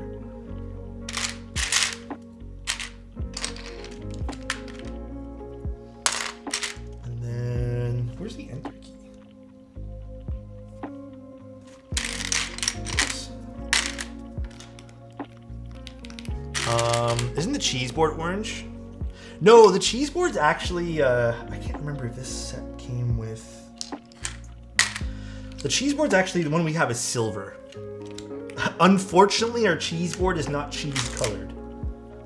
And then, where's the enter key? Isn't the cheese board orange? No, the cheese board's actually, I can't remember if this set came with... The cheese board's actually, the one we have is silver. Unfortunately, our cheese board is not cheese colored.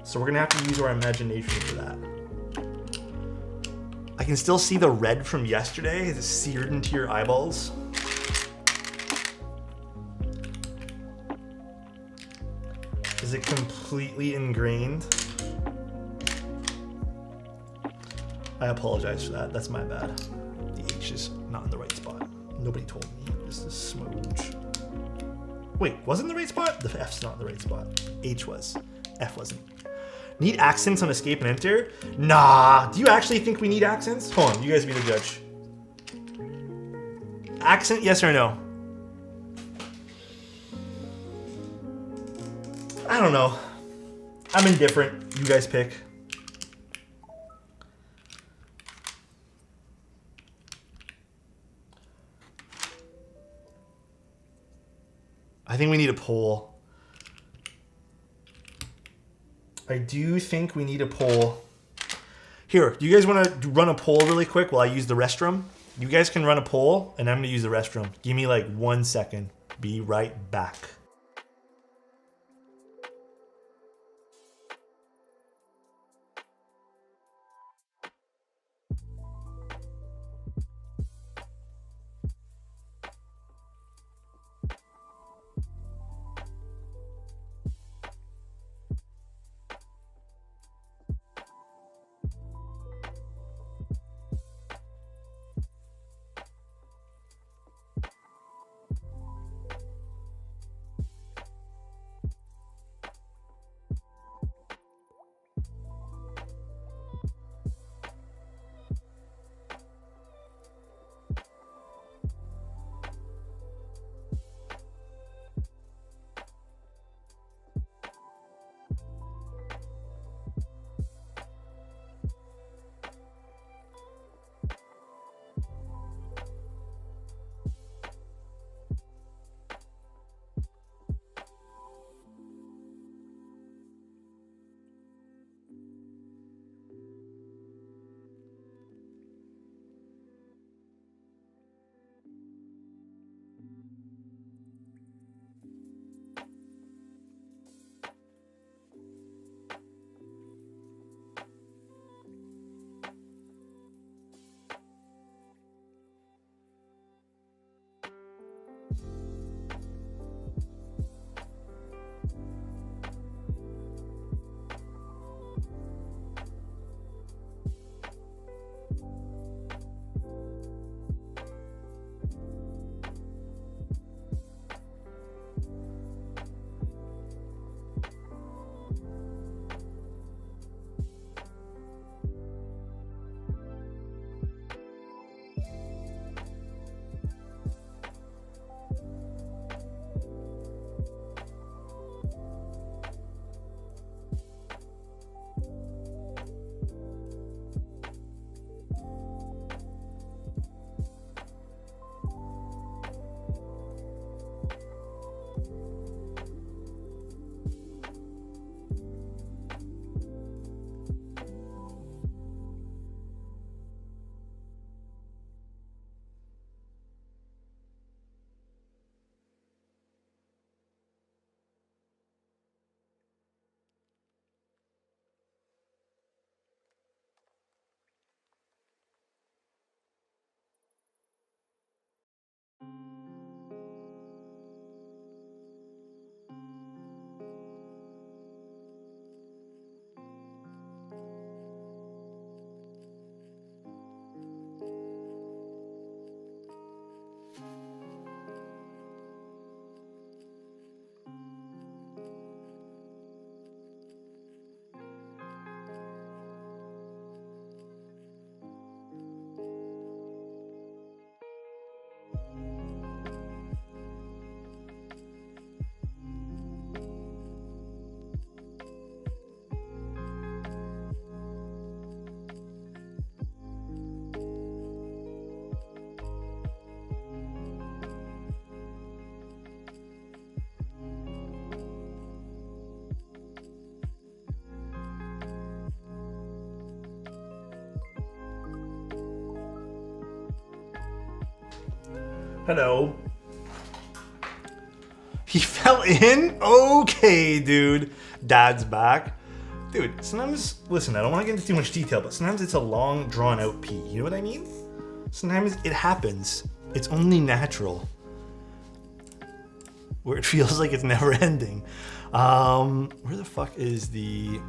So we're gonna have to use our imagination for that. I can still see the red from yesterday. It's seared into your eyeballs. Is it completely ingrained? I apologize for that. That's my bad. The H is not in the right spot. Nobody told me. This is smooch. Wait, was it in the right spot? The F's not in the right spot. H was. F wasn't. Need accents on escape and enter? Nah. Do you actually think we need accents? Hold on, you guys be the judge. Accent, yes or no? I don't know. I'm indifferent. You guys pick. I think we need a poll. I do think we need a poll. Here, do you guys want to run a poll really quick while I use the restroom? You guys can run a poll, and I'm going to use the restroom. Give me like 1 second. Be right back. Hello. He fell in? Okay, dude. Dad's back. Dude, sometimes, listen, I don't want to get into too much detail, but sometimes it's a long, drawn-out pee. You know what I mean? Sometimes it happens. It's only natural. Where it feels like it's never ending. Where the fuck is the...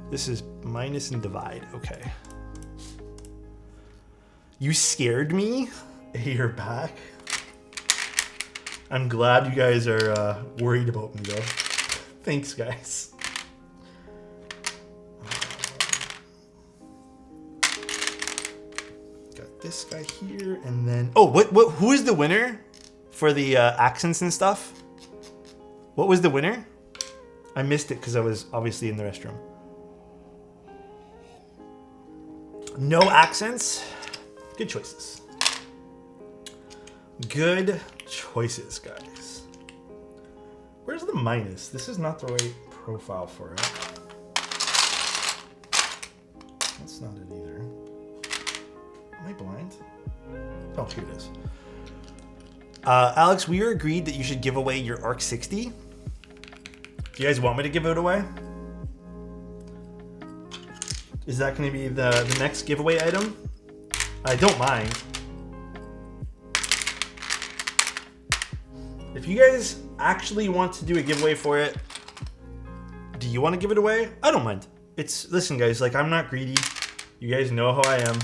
This is minus and divide. Okay. You scared me? Hey, you're back. I'm glad you guys are worried about me, though. Thanks, guys. Got this guy here, and then... Oh, who is the winner for the accents and stuff? What was the winner? I missed it because I was obviously in the restroom. No accents. Good choices. Good choices, guys. Where's the minus? This is not the right profile for it. That's not it either. Am I blind? Oh, here it is. Alex, we are agreed that you should give away your ARC 60. Do you guys want me to give it away? Is that going to be the next giveaway item? I don't mind. If you guys actually want to do a giveaway for it, do you want to give it away? I don't mind. Listen, guys, like, I'm not greedy. You guys know how I am.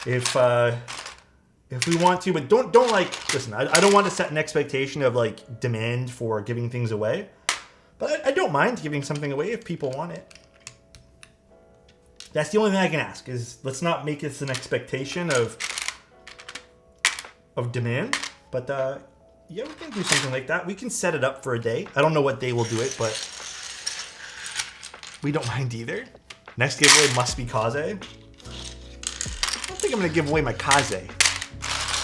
If we want to, but don't like, listen, I don't want to set an expectation of like demand for giving things away, but I don't mind giving something away if people want it. That's the only thing I can ask is let's not make this an expectation of demand, but yeah, we can do something like that. We can set it up for a day. I don't know what day we'll do it, but we don't mind either. Next giveaway must be Kaze. I don't think I'm going to give away my Kaze.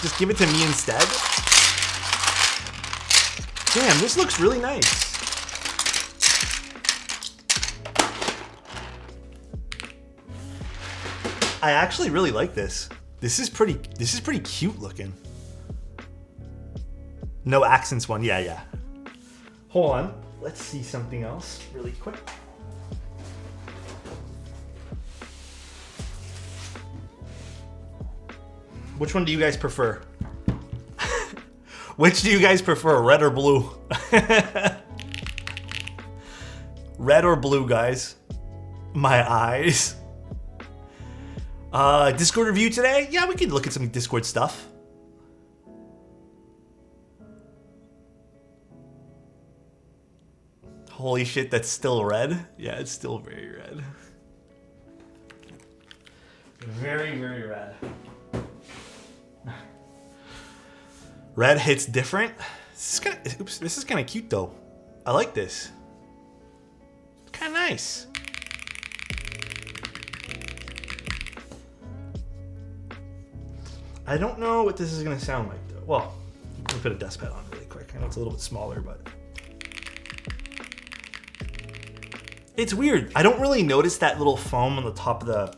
Just give it to me instead. Damn, this looks really nice. I actually really like this. This is pretty cute looking. No accents one. Yeah. Hold on. Let's see something else really quick. Which one do you guys prefer? Which do you guys prefer, red or blue? Red or blue, guys? My eyes. Discord review today? Yeah, we could look at some Discord stuff. Holy shit, that's still red? Yeah, it's still very red. Very, very red. Red hits different. This is kind of cute though. I like this. Kind of nice. I don't know what this is gonna sound like though. Well, let me put a dust pad on really quick. I know it's a little bit smaller, but it's weird. I don't really notice that little foam on the top of the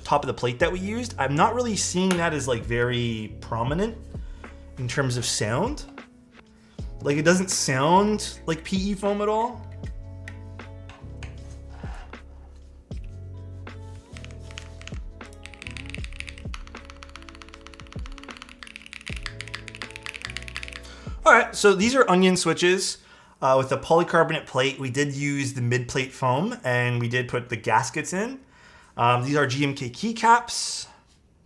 top of the plate that we used. I'm not really seeing that as like very prominent in terms of sound. Like, it doesn't sound like PE foam at all. All right, so these are onion switches with a polycarbonate plate. We did use the mid-plate foam, and we did put the gaskets in. These are GMK keycaps.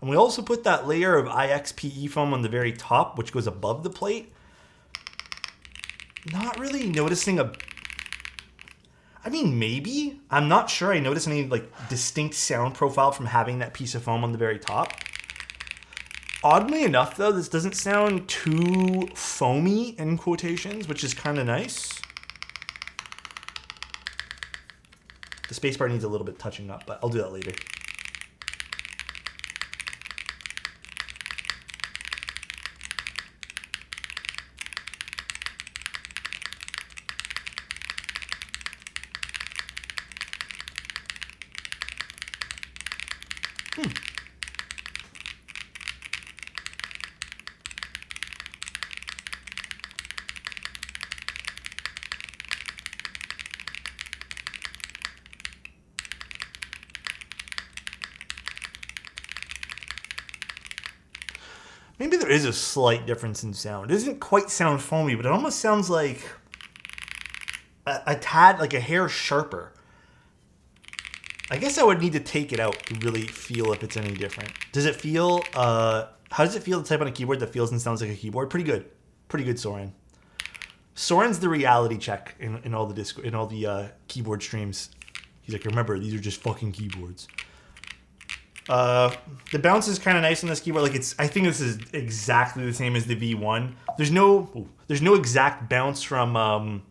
And we also put that layer of IXPE foam on the very top, which goes above the plate. Not really noticing I mean, maybe. I'm not sure I noticed any like distinct sound profile from having that piece of foam on the very top. Oddly enough, though, this doesn't sound too foamy in quotations, which is kind of nice. The spacebar needs a little bit touching up, but I'll do that later. Maybe there is a slight difference in sound. It doesn't quite sound foamy, but it almost sounds like a tad, like a hair sharper. I guess I would need to take it out to really feel if it's any different. Does it feel, how does it feel to type on a keyboard that feels and sounds like a keyboard? Pretty good. Pretty good, Soren. Soren's the reality check in all the keyboard streams. He's like, remember, these are just fucking keyboards. The bounce is kind of nice on this keyboard. Like I think this is exactly the same as the V1. There's no exact bounce from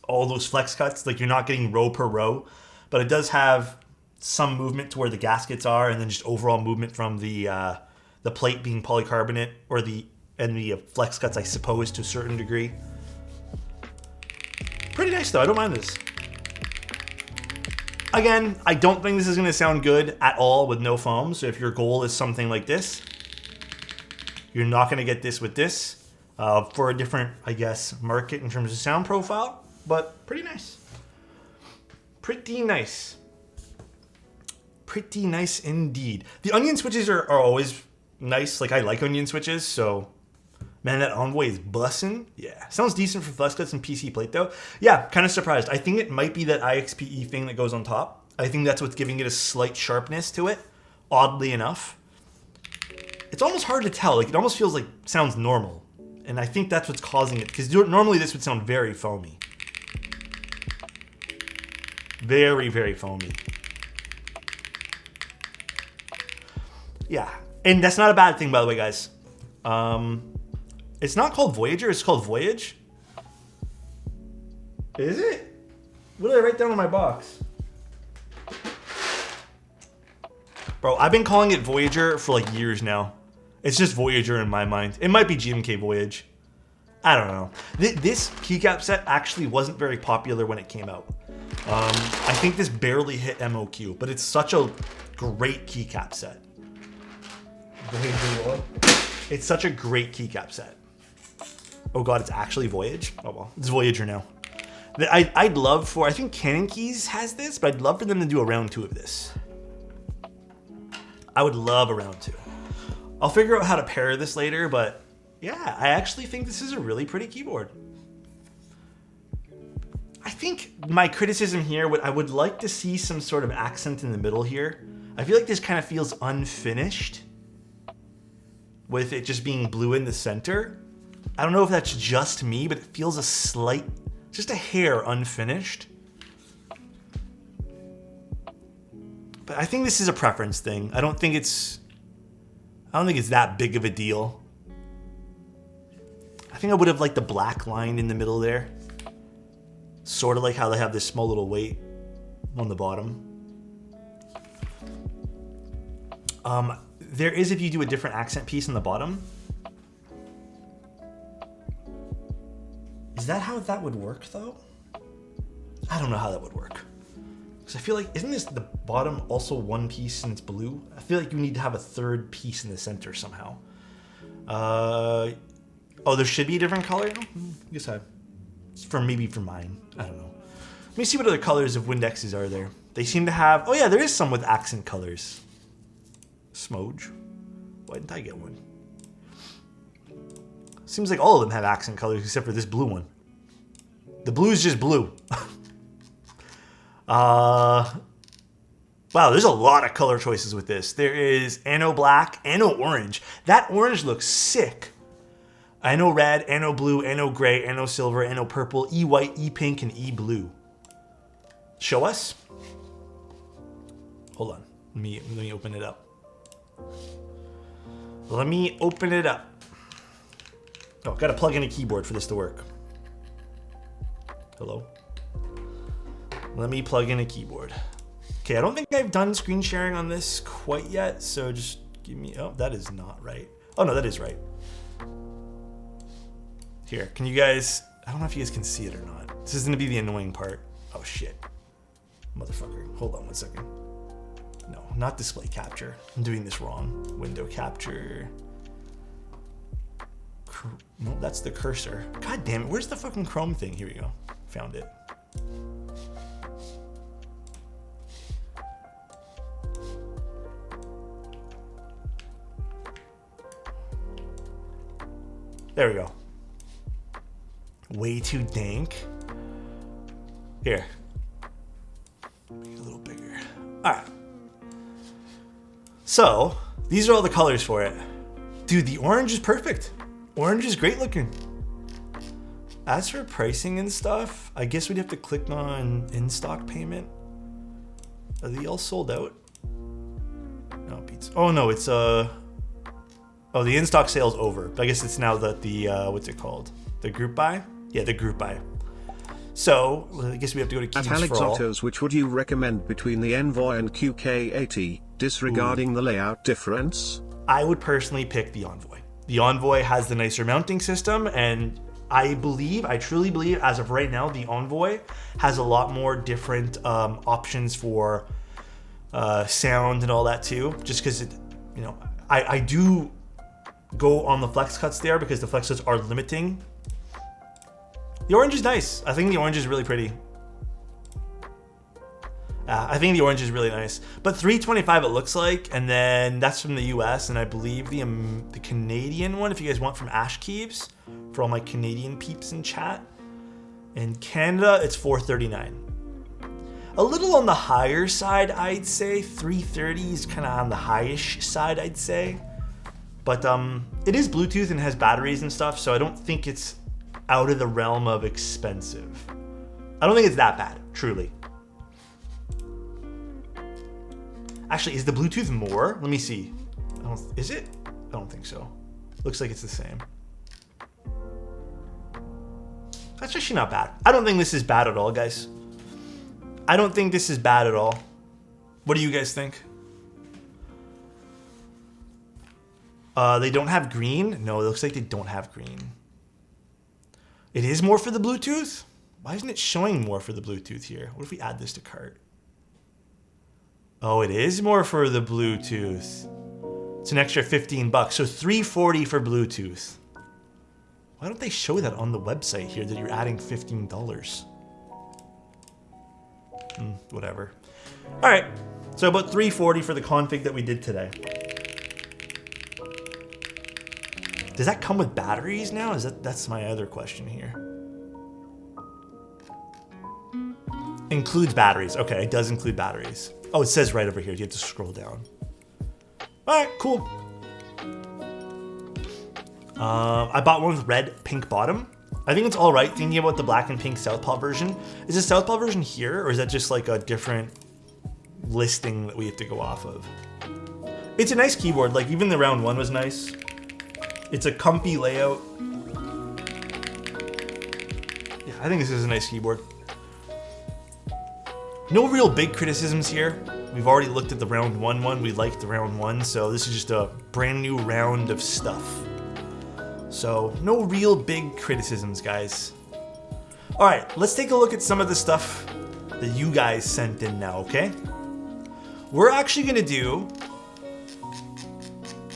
all those flex cuts. Like you're not getting row per row, but it does have some movement to where the gaskets are, and then just overall movement from the plate being polycarbonate and the flex cuts, I suppose, to a certain degree. Pretty nice though. I don't mind this. Again, I don't think this is going to sound good at all with no foam. So if your goal is something like this, you're not going to get this with this for a different, I guess, market in terms of sound profile. But pretty nice. Pretty nice. Pretty nice indeed. The onion switches are always nice. Like I like onion switches, so man, that Envoy is bussin'. Yeah, sounds decent for flex cuts and PC plate though. Yeah, kind of surprised. I think it might be that IXPE thing that goes on top. I think that's what's giving it a slight sharpness to it, oddly enough. It's almost hard to tell. Like it almost feels like sounds normal, and I think that's what's causing it. Because normally this would sound very foamy. Very, very foamy. Yeah, and that's not a bad thing, by the way, guys. It's not called Voyager, it's called Voyage. Is it? What did I write down on my box? Bro, I've been calling it Voyager for like years now. It's just Voyager in my mind. It might be GMK Voyage. I don't know. This keycap set actually wasn't very popular when it came out. I think this barely hit MOQ, but it's such a great keycap set. It's such a great keycap set. Oh god, it's actually Voyage? Oh well, it's Voyager now. I'd love for, I think Canon Keys has this, but I'd love for them to do a round 2 of this. I would love a round 2. I'll figure out how to pair this later, but yeah, I actually think this is a really pretty keyboard. I think my criticism here, I would like to see some sort of accent in the middle here. I feel like this kind of feels unfinished with it just being blue in the center. I don't know if that's just me, but it feels just a hair unfinished. But I think this is a preference thing. I don't think it's that big of a deal. I think I would have liked the black line in the middle there. Sort of like how they have this small little weight on the bottom. There is, if you do a different accent piece on the bottom. Is that how that would work though? I don't know how that would work. Because I feel like, isn't this the bottom also one piece and it's blue? I feel like you need to have a third piece in the center somehow. Oh, there should be a different color? I guess maybe for mine. I don't know. Let me see what other colors of Windexes are there. They seem to have, oh yeah, there is some with accent colors. Smoge. Why didn't I get one? Seems like all of them have accent colors except for this blue one. The blue is just blue. Wow, there's a lot of color choices with this. There is Anno Black, Anno Orange. That orange looks sick. Anno Red, Anno Blue, Anno Gray, Anno Silver, Anno Purple, E White, E Pink, and E Blue. Show us. Hold on. Let me open it up. Let me open it up. Oh, gotta plug in a keyboard for this to work. Hello? Let me plug in a keyboard. Okay, I don't think I've done screen sharing on this quite yet, so just give me, oh, that is not right. Oh no, that is right. Here, can you guys, I don't know if you guys can see it or not. This is gonna be the annoying part. Oh shit. Motherfucker, hold on one second. No, not display capture. I'm doing this wrong. Window capture. No, that's the cursor. God damn it, where's the fucking Chrome thing? Here we go, found it. There we go. Way too dank. Here. Make it a little bigger. All right. So, these are all the colors for it. Dude, the orange is perfect. Orange is great looking. As for pricing and stuff, I guess we'd have to click on in-stock payment. Are they all sold out? No, pizza. Oh no, it's oh, the in-stock sale's over. I guess it's now the what's it called? The group buy? Yeah, the group buy. So, I guess we have to go to Keys At for all. Alexotos, which would you recommend between the Envoy and QK80, disregarding the layout difference? I would personally pick the Envoy. The Envoy has the nicer mounting system, and I truly believe, as of right now, the Envoy has a lot more different options for sound and all that too. Just because I do go on the flex cuts there because the flex cuts are limiting. The orange is nice. I think the orange is really pretty. I think the orange is really nice. But $325 it looks like, and then that's from the US, and I believe the Canadian one, if you guys want, from Ash Keeps, for all my Canadian peeps in chat. In Canada, it's $439. A little on the higher side, I'd say. $330 is kind of on the highish side, I'd say. But it is Bluetooth and has batteries and stuff, so I don't think it's out of the realm of expensive. I don't think it's that bad, truly. Actually, is the Bluetooth more? Let me see. Is it? I don't think so. Looks like it's the same. That's actually not bad. I don't think this is bad at all, guys. I don't think this is bad at all. What do you guys think? They don't have green? No, it looks like they don't have green. It is more for the Bluetooth? Why isn't it showing more for the Bluetooth here? What if we add this to cart? Oh, it is more for the Bluetooth. It's an extra $15. So $340 for Bluetooth. Why don't they show that on the website here that you're adding $15? Whatever. All right. So about $340 for the config that we did today. Does that come with batteries now? That's my other question here. Includes batteries. Okay, it does include batteries. Oh, it says right over here. You have to scroll down. All right, cool. I bought one with red, pink bottom. I think it's all right thinking about the black and pink Southpaw version. Is the Southpaw version here, or is that just like a different listing that we have to go off of? It's a nice keyboard. Like, even the round one was nice. It's a comfy layout. Yeah, I think this is a nice keyboard. No real big criticisms here. We've already looked at the round one. We liked the round one, so this is just a brand new round of stuff. So no real big criticisms, guys. All right, let's take a look at some of the stuff that you guys sent in now, okay? We're actually gonna do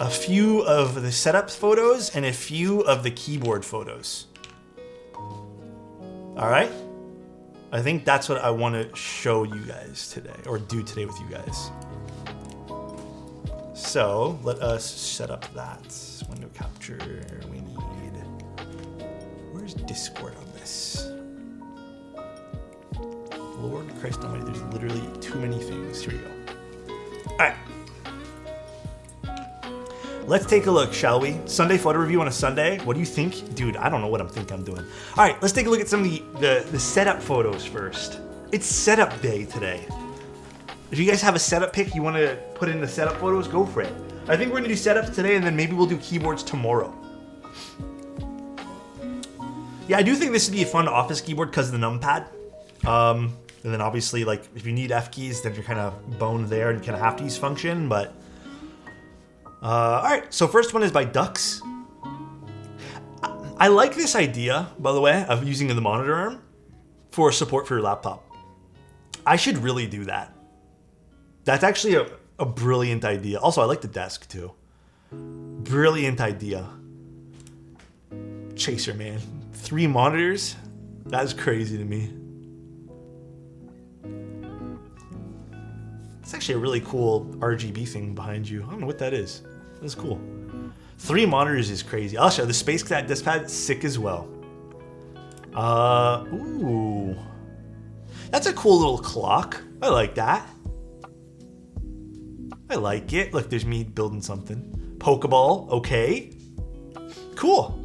a few of the setup photos and a few of the keyboard photos. All right? I think that's what I want to show you guys today, or do today with you guys. So let us set up that window capture. We need, where's Discord on this? Lord Christ Almighty, there's literally too many things. Here we go. All right. Let's take a look, shall we? Sunday photo review on a Sunday. What do you think? Dude, I don't know what I'm thinking I'm doing. All right, let's take a look at some of the setup photos first. It's setup day today. If you guys have a setup pic you want to put in the setup photos, go for it. I think we're going to do setups today, and then maybe we'll do keyboards tomorrow. Yeah, I do think this would be a fun office keyboard because of the numpad. And then obviously, like, if you need F keys, then you're kind of boned there and you kind of have to use function, but... all right, so first one is by Dux. I like this idea, by the way, of using the monitor arm for support for your laptop. I should really do that. That's actually a brilliant idea. Also, I like the desk too. Brilliant idea. Chaser, man. 3 monitors? That's crazy to me. It's actually a really cool RGB thing behind you. I don't know what that is. That's cool. 3 monitors is crazy. I'll show the Space Cadet desk pad, sick as well. Ooh. That's a cool little clock. I like that. I like it. Look, there's me building something. Pokeball, okay. Cool.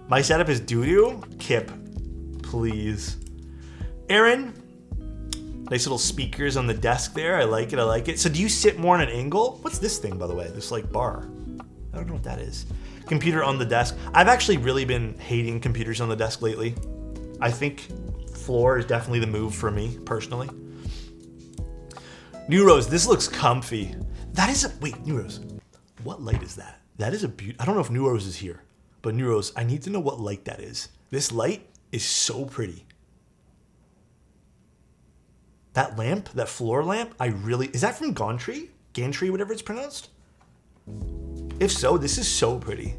My setup is doo-doo. Kip, please. Aaron, nice little speakers on the desk there. I like it, I like it. So do you sit more on an angle? What's this thing, by the way? This like bar. I don't know what that is. Computer on the desk. I've actually really been hating computers on the desk lately. I think floor is definitely the move for me, personally. New Rose, this looks comfy. That is a, wait, New Rose. What light is that? That is a I don't know if New Rose is here, but New Rose, I need to know what light that is. This light is so pretty. That lamp, that floor lamp, is that from Gantry? Gantry, whatever it's pronounced? If so, this is so pretty.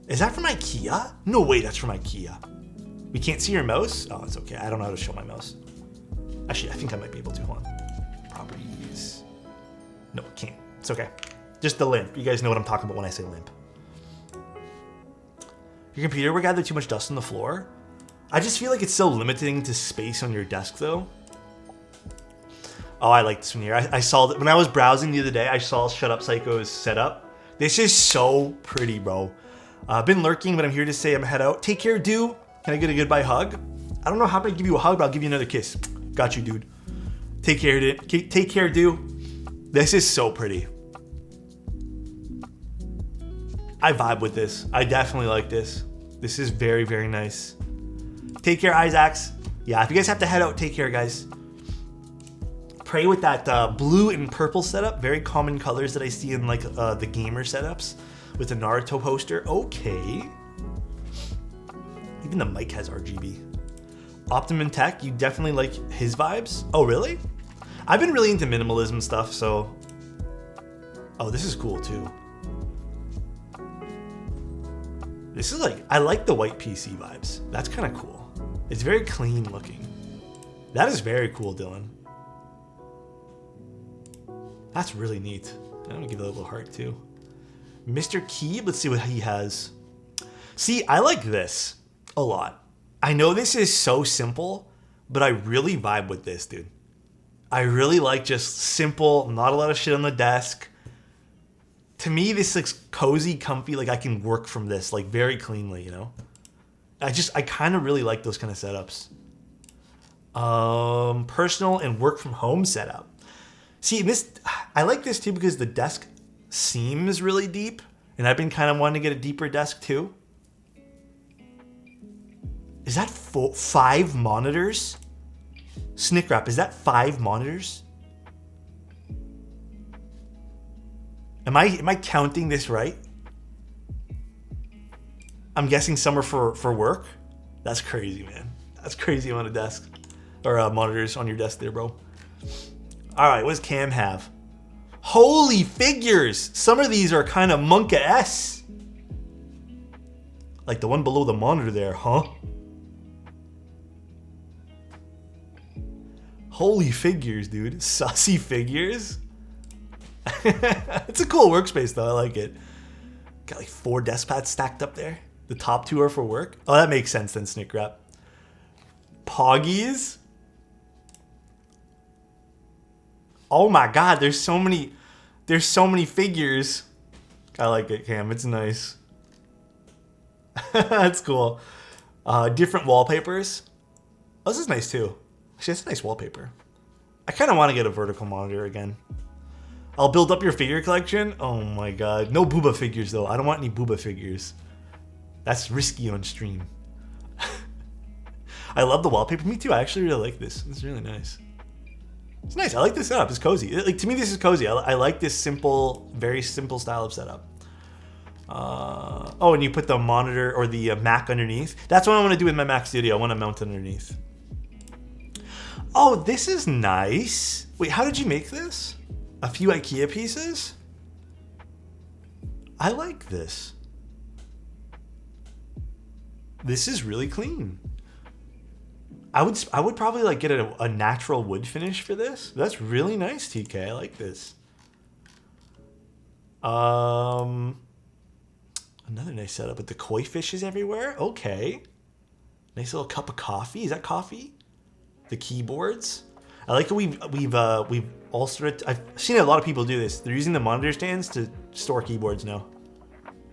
Is that from IKEA? No way, that's from IKEA. We can't see your mouse? Oh, it's okay. I don't know how to show my mouse. Actually, I think I might be able to. Hold on. Properties. No, I can't. It's okay. Just the lamp. You guys know what I'm talking about when I say lamp. Your computer will gather too much dust on the floor. I just feel like it's so limiting to space on your desk, though. Oh, I like this one here. I saw that when I was browsing the other day. I saw Shut Up Psycho's setup. This is so pretty, bro. I've been lurking, but I'm here to say I'm head out. Take care, dude. Can I get a goodbye hug? I don't know how I'm gonna give you a hug, but I'll give you another kiss. Got you, dude. Take care, dude. Take care, dude. This is so pretty. I vibe with this. I definitely like this. This is very, very nice. Take care, Isaacs. Yeah, if you guys have to head out, take care, guys. Pray with that blue and purple setup. Very common colors that I see in like the gamer setups with the Naruto poster. Okay. Even the mic has RGB. Optimum Tech, you definitely like his vibes. Oh, really? I've been really into minimalism stuff, so. Oh, this is cool too. This is like, I like the white PC vibes. That's kind of cool. It's very clean looking. That is very cool, Dylan. That's really neat. I'm gonna give it a little heart too. Mr. Keeb, let's see what he has. See, I like this a lot. I know this is so simple, but I really vibe with this, dude. I really like just simple, not a lot of shit on the desk. To me, this looks cozy, comfy, like I can work from this, like very cleanly, you know? I kind of really like those kind of setups. Personal and work from home setup. See, I like this too because the desk seems really deep, and I've been kind of wanting to get a deeper desk too. Is that 5 monitors? Snick Wrap, is that 5 monitors? Am I counting this right? I'm guessing some are for work. That's crazy, man. That's crazy amount of desks or monitors on your desk there, bro. All right, what does Cam have? Holy figures! Some of these are kind of monka-esque. Like the one below the monitor there, huh? Holy figures, dude. Sussy figures. It's a cool workspace, though. I like it. Got like 4 desk pads stacked up there. The top 2 are for work. Oh, that makes sense then, Snick Wrap. Poggies. Oh my god, there's so many figures. I like it, Cam. It's nice. That's cool. Different wallpapers. Oh, this is nice too. Actually, that's a nice wallpaper. I kind of want to get a vertical monitor again. I'll build up your figure collection. Oh my god. No booba figures though. I don't want any booba figures. That's risky on stream. I love the wallpaper. Me too. I actually really like this. It's really nice. It's nice. I like this setup. It's cozy. Like to me, this is cozy. I like this simple, very simple style of setup. Oh, and you put the monitor or the Mac underneath. That's what I want to do with my Mac Studio. I want to mount it underneath. Oh, this is nice. Wait, how did you make this? A few IKEA pieces? I like this. This is really clean. I would probably like get a natural wood finish for this. That's really nice, TK. I like this. Another nice setup with the koi fishes everywhere. Okay. Nice little cup of coffee. Is that coffee? The keyboards. I like that we've all started. I've seen a lot of people do this. They're using the monitor stands to store keyboards now.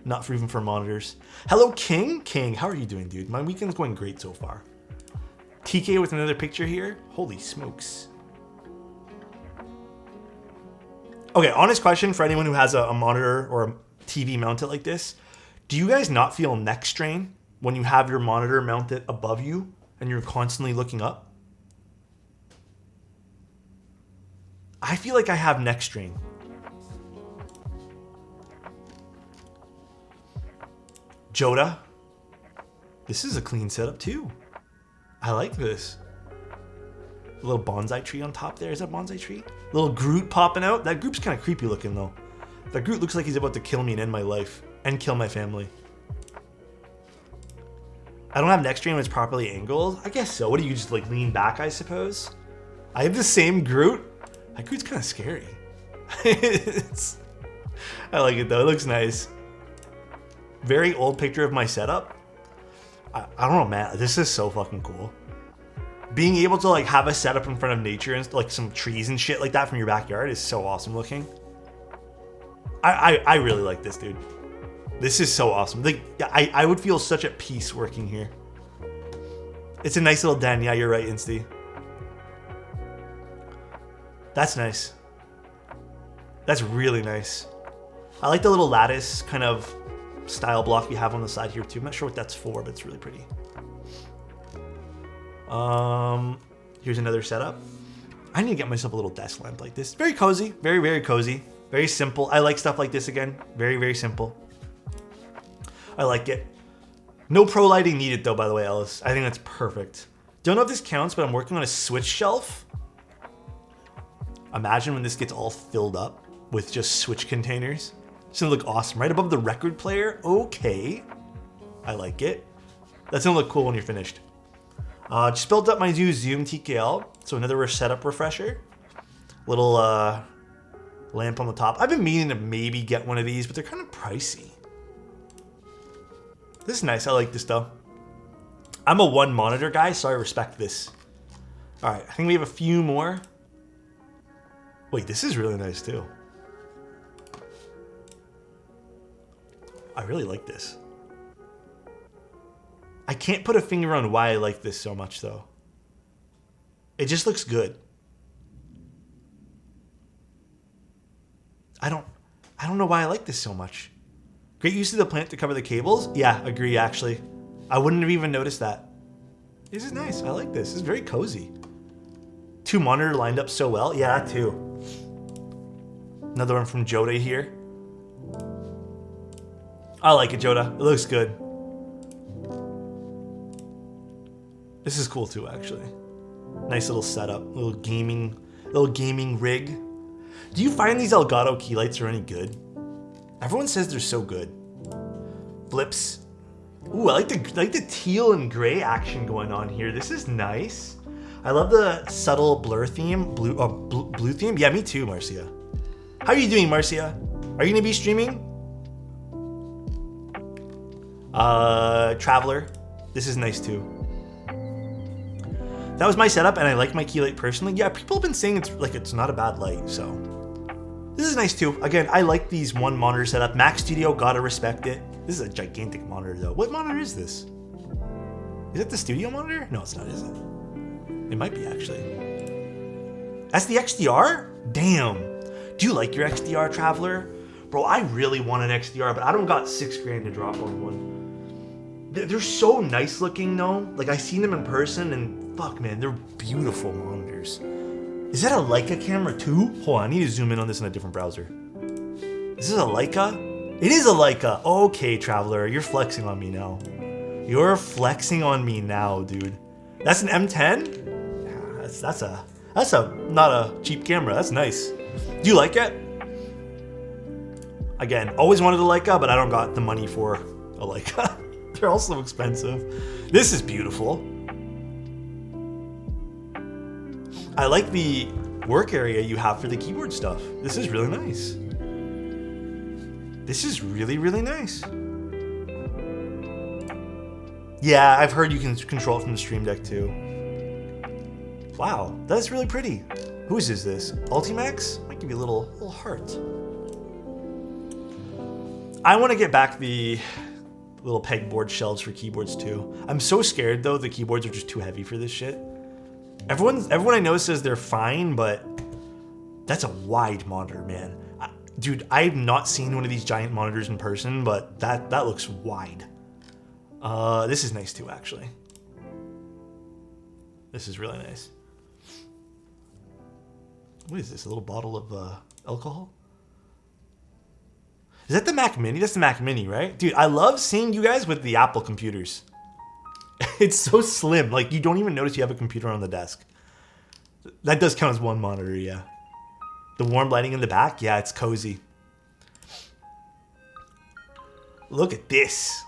Not for even for monitors. Hello, King. King, how are you doing, dude? My weekend's going great so far. TK with another picture here. Holy smokes. Okay, honest question for anyone who has a monitor or a TV mounted like this. Do you guys not feel neck strain when you have your monitor mounted above you and you're constantly looking up? I feel like I have neck strain. Joda. This is a clean setup too. I like this. A little bonsai tree on top there. Is that a bonsai tree? Little Groot popping out. That Groot's kind of creepy looking though. That Groot looks like he's about to kill me and end my life. And kill my family. I don't have neck strain when it's properly angled. I guess so. What do you just like lean back, I suppose? I have the same Groot. That Groot's kind of scary. I like it though. It looks nice. Very old picture of my setup. I don't know, man. This is so fucking cool. Being able to like have a setup in front of nature and like some trees and shit like that from your backyard is so awesome looking. I really like this, dude. This is so awesome. Like I would feel such at peace working here. It's a nice little den. Yeah, you're right, Insty. That's nice. That's really nice. I like the little lattice kind of style block you have on the side here too. I'm not sure what that's for, but it's really pretty. Here's another setup. I need to get myself a little desk lamp like this. Very cozy, very, very cozy. Very simple. I like stuff like this again. Very, very simple. I like it. No pro lighting needed though, by the way, Ellis. I think that's perfect. Don't know if this counts, but I'm working on a switch shelf. Imagine when this gets all filled up with just switch containers. It's gonna look awesome. Right above the record player. Okay. I like it. That's gonna look cool when you're finished. Just built up my new Zoom TKL. So another setup refresher. Little lamp on the top. I've been meaning to maybe get one of these, but they're kind of pricey. This is nice. I like this though. I'm a one monitor guy, so I respect this. All right, I think we have a few more. Wait, this is really nice too. I really like this. I can't put a finger on why I like this so much though. It just looks good. I don't know why I like this so much. Great use of the plant to cover the cables. Yeah, agree actually. I wouldn't have even noticed that. This is nice. I like this. This is very cozy. Two monitor lined up so well. Yeah, that too. Another one from Joda here. I like it, Joda. It looks good. This is cool too, actually. Nice little setup. Little gaming rig. Do you find these Elgato key lights are any good? Everyone says they're so good. Flips. Ooh, I like the teal and gray action going on here. This is nice. I love the subtle blur theme. Blue theme? Yeah, me too, Marcia. How are you doing, Marcia? Are you gonna be streaming? Traveler. This is nice too. That was my setup, and I like my key light personally. Yeah, people have been saying it's not a bad light, so. This is nice too. Again, I like these one monitor setup. Mac Studio, gotta respect it. This is a gigantic monitor though. What monitor is this? Is it the studio monitor? No, it's not, is it? It might be actually. That's the XDR? Damn. Do you like your XDR, Traveler? Bro, I really want an XDR, but I don't got $6,000 to drop on one. They're so nice looking though. Like I seen them in person and fuck man, they're beautiful monitors. Is that a Leica camera too? Hold on, I need to zoom in on this in a different browser. Is this a Leica? It is a Leica. Okay, Traveler, you're flexing on me now. You're flexing on me now, dude. That's an M10? Yeah, that's not a cheap camera. That's nice. Do you like it? Again, always wanted a Leica, but I don't got the money for a Leica. They're also expensive. This is beautiful. I like the work area you have for the keyboard stuff. This is really nice. This is really, really nice. Yeah, I've heard you can control it from the Stream Deck too. Wow, that's really pretty. Whose is this? Ultimax? Might give you a little heart. I want to get back the little pegboard shelves for keyboards too. I'm so scared though, the keyboards are just too heavy for this shit. Everyone I know says they're fine, but that's a wide monitor, man. Dude, I've not seen one of these giant monitors in person, but that looks wide. This is nice too, actually. This is really nice. What is this? A little bottle of alcohol? Is that the Mac Mini? That's the Mac Mini, right? Dude, I love seeing you guys with the Apple computers. It's so slim. Like, you don't even notice you have a computer on the desk. That does count as one monitor, yeah. The warm lighting in the back? Yeah, it's cozy. Look at this.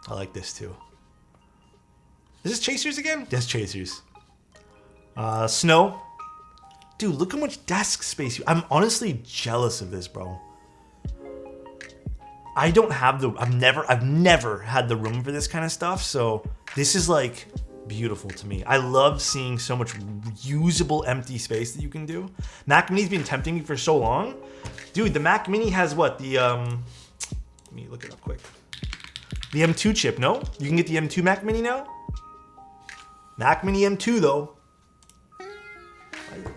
I like this too. Is this Chasers again? Yes, Chasers. Snow. Dude, look how much desk space I'm honestly jealous of this, bro. I don't have I've never had the room for this kind of stuff, so this is like beautiful to me. I love seeing so much usable empty space that you can do. Mac Mini's been tempting me for so long. Dude, the Mac Mini has what? The let me look it up quick. The M2 chip, no? You can get the M2 Mac Mini now? Mac Mini M2 though.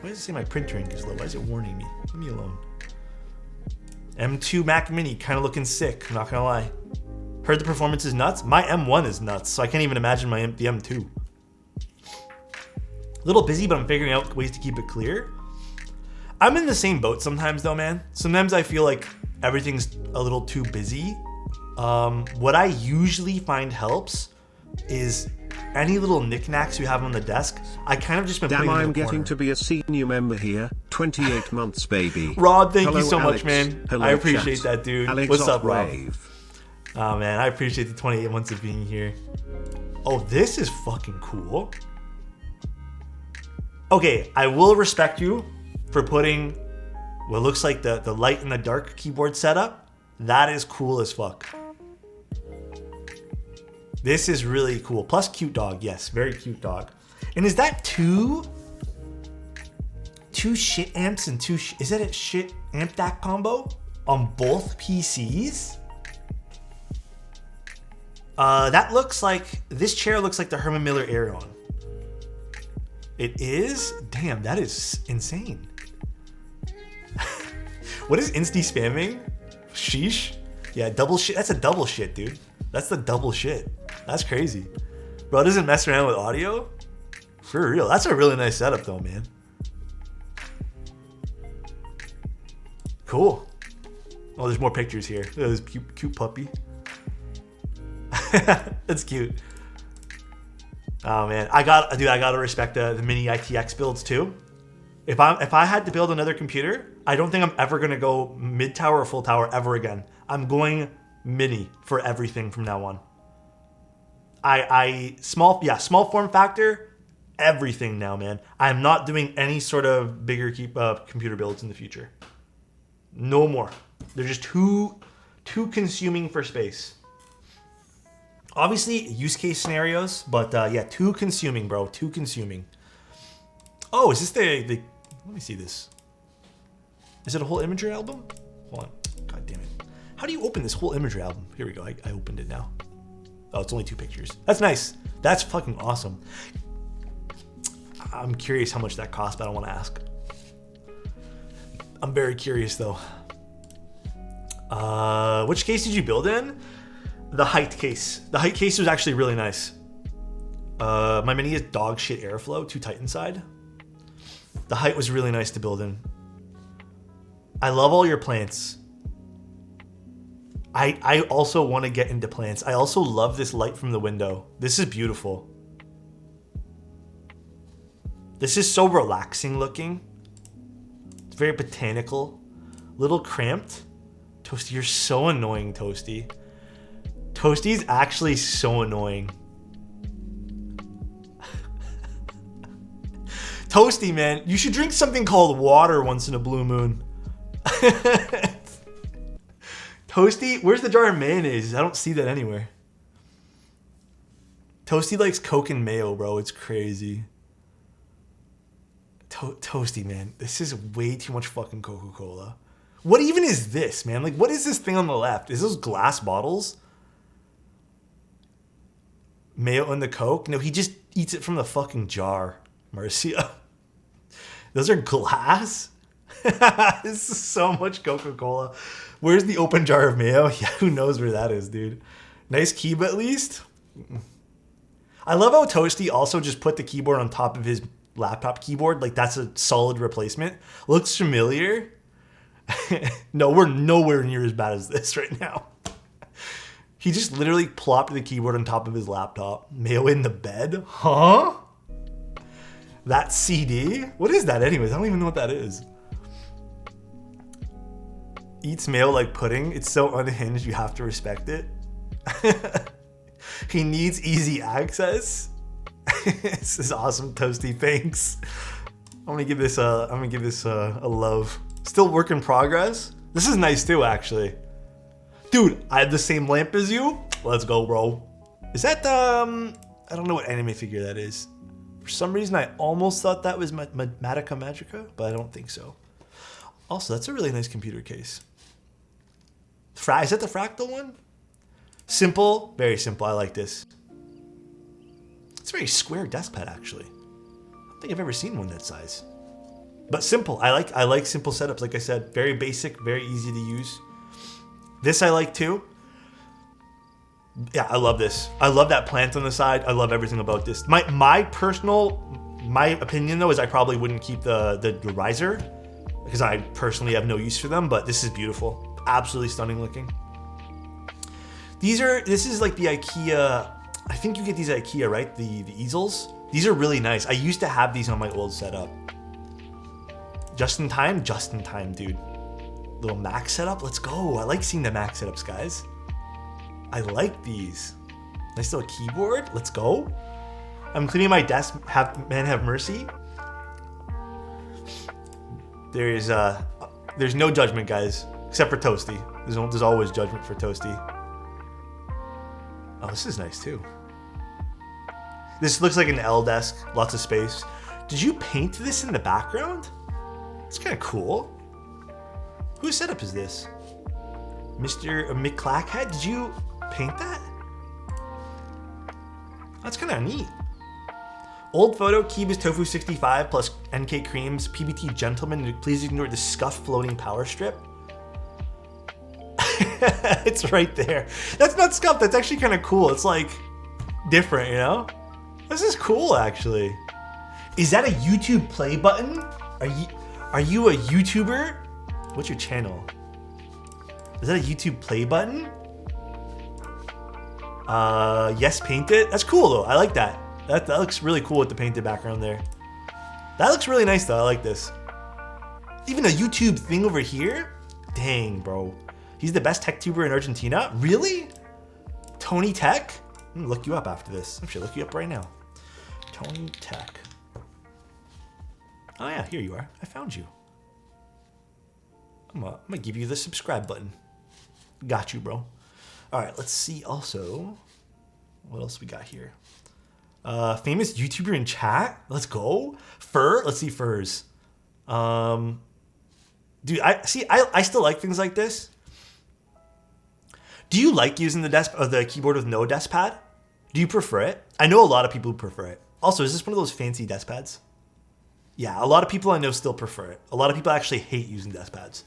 Why does it say my printer ink is low? Why is it warning me? Leave me alone. M2 Mac Mini, kind of looking sick, I'm not gonna lie. Heard the performance is nuts? My M1 is nuts, so I can't even imagine the M2. A little busy, but I'm figuring out ways to keep it clear. I'm in the same boat sometimes though, man. Sometimes I feel like everything's a little too busy. What I usually find helps is any little knickknacks you have on the desk. I kind of just been putting Damn, in the I'm corner. getting to be a senior member here. 28 months, baby. Rod, thank Hello, you so Alex. much, man. Hello, I appreciate chat. that, dude. Alex What's up, Rob? Wave. Oh, man, I appreciate the 28 months of being here. Oh, this is fucking cool. Okay, I will respect you for putting what looks like the light and the dark keyboard setup. That is cool as fuck. This is really cool. Plus cute dog. Yes, very cute dog. And is that two shit amps and is that a shit amp DAC combo on both PCs? That looks like, this chair looks like the Herman Miller Aeron. It is? Damn, that is insane. What is Insta spamming? Sheesh. Yeah, double shit. That's a double shit, dude. That's the double shit. That's crazy. Bro doesn't mess around with audio? For real. That's a really nice setup though, man. Cool. Oh, there's more pictures here. Look at this cute puppy. That's cute. Oh man, I gotta respect the mini ITX builds too. If I had to build another computer, I don't think I'm ever gonna go mid tower or full tower ever again. I'm going mini for everything from now on. Small form factor, everything now, man. I'm not doing any sort of bigger computer builds in the future. No more. They're just too consuming for space. Obviously, use case scenarios, but yeah, too consuming, bro. Too consuming. Oh, is this the? Let me see this. Is it a whole imagery album? Hold on. God damn it. How do you open this whole imagery album? Here we go. I opened it now. Oh, it's only 2 pictures. That's nice. That's fucking awesome. I'm curious how much that cost, but I don't want to ask. I'm very curious though. Which case did you build in? The height case. The height case was actually really nice. My mini is dog shit airflow, too tight inside. The height was really nice to build in. I love all your plants. I also want to get into plants. I also love this light from the window. This is beautiful. This is so relaxing looking. It's very botanical. Little cramped. Toasty, you're so annoying, Toasty. Toasty's actually so annoying. Toasty, man, you should drink something called water once in a blue moon. Toasty, where's the jar of mayonnaise? I don't see that anywhere. Toasty likes Coke and mayo, bro. It's crazy. Toasty, man. This is way too much fucking Coca-Cola. What even is this, man? Like, what is this thing on the left? Is those glass bottles? Mayo and the Coke? No, he just eats it from the fucking jar, Marcia. Those are glass? This is so much Coca-Cola. Where's the open jar of mayo? Yeah, who knows where that is, dude. Nice keyboard at least. I love how Toasty also just put the keyboard on top of his laptop keyboard. Like, that's a solid replacement. Looks familiar. No, we're nowhere near as bad as this right now. He just literally plopped the keyboard on top of his laptop. Mayo in the bed? Huh? That CD? What is that anyways? I don't even know what that is. Eats mayo like pudding. It's so unhinged, you have to respect it. He needs easy access. This is awesome, Toasty. Thanks. I'm gonna give this a love. Still work in progress. This is nice too, actually. Dude, I have the same lamp as you. Let's go, bro. Is that I don't know what anime figure that is. For some reason, I almost thought that was Madoka Magica, but I don't think so. Also, that's a really nice computer case. Is that the fractal one? Simple, very simple. I like this. It's a very square desk pad, actually. I don't think I've ever seen one that size. But simple. I like simple setups. Like I said, very basic, very easy to use. This I like too. Yeah, I love this. I love that plant on the side. I love everything about this. My opinion though is I probably wouldn't keep the riser because I personally have no use for them. But this is beautiful. Absolutely stunning looking. This is like the IKEA. I think you get these at IKEA, right? The easels. These are really nice. I used to have these on my old setup. Just in time, dude. Little Mac setup. Let's go. I like seeing the Mac setups, guys. I like these. Nice little keyboard. Let's go. I'm cleaning my desk. Man, have mercy. There's no judgment, guys, except for Toasty. There's always judgment for Toasty. Oh, this is nice too. This looks like an L desk. Lots of space. Did you paint this in the background? It's kind of cool. Whose setup is this? Mr. McClackhead, did you paint that? That's kind of neat. Old photo, Keeb is tofu 65 plus NK creams, PBT gentleman, please ignore the scuff floating power strip. It's right there. That's not scuff, that's actually kind of cool. It's like different, you know? This is cool, actually. Is that a YouTube play button? Are you a YouTuber? What's your channel? Is that a YouTube play button? Yes, paint it. That's cool though. I like that. That looks really cool with the painted background there. That looks really nice though. I like this. Even a YouTube thing over here? Dang, bro. He's the best tech tuber in Argentina? Really? Tony Tech? I'm gonna look you up after this. I'm gonna look you up right now. Tony Tech. Oh yeah, here you are. I found you. I'm gonna give you the subscribe button. Got you, bro. All right, let's see also. What else we got here? Famous YouTuber in chat. Let's go. Fur. Let's see furs. Dude, I still like things like this. Do you like using the keyboard with no desk pad? Do you prefer it? I know a lot of people who prefer it. Also, is this one of those fancy desk pads? Yeah, a lot of people I know still prefer it. A lot of people actually hate using desk pads.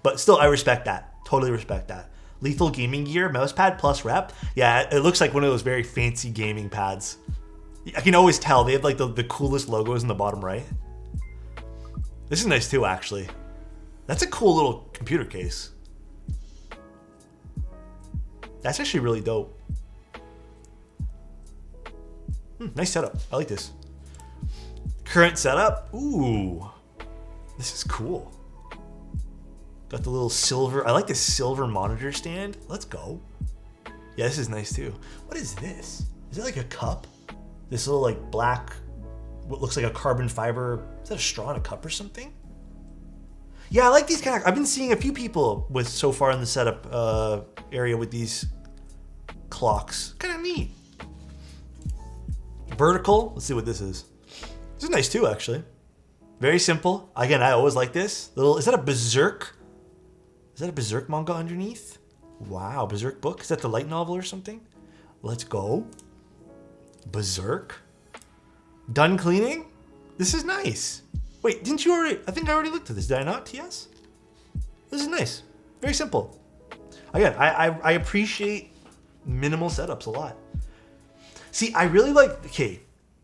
But still, I respect that. Totally respect that. Lethal Gaming Gear, mouse pad plus rep. Yeah, it looks like one of those very fancy gaming pads. I can always tell. They have like the coolest logos in the bottom right. This is nice too, actually. That's a cool little computer case. That's actually really dope. Nice setup. I like this. Current setup. Ooh. This is cool. Got the little silver. I like this silver monitor stand. Let's go. Yeah, this is nice too. What is this? Is it like a cup? This little like black, what looks like a carbon fiber. Is that a straw in a cup or something? Yeah, I like these kind of. I've been seeing a few people with so far in the setup area with these clocks. Kind of neat. Vertical. Let's see what this is. This is nice too, actually. Very simple. Again, I always like this. Little. Is that a Berserk? Is that a Berserk manga underneath? Wow, Berserk book. Is that the light novel or something? Let's go. Berserk. Done cleaning? This is nice. Wait, didn't you already? I think I already looked at this. Did I not, TS? This is nice. Very simple. Again, I appreciate minimal setups a lot. See, I really like, okay,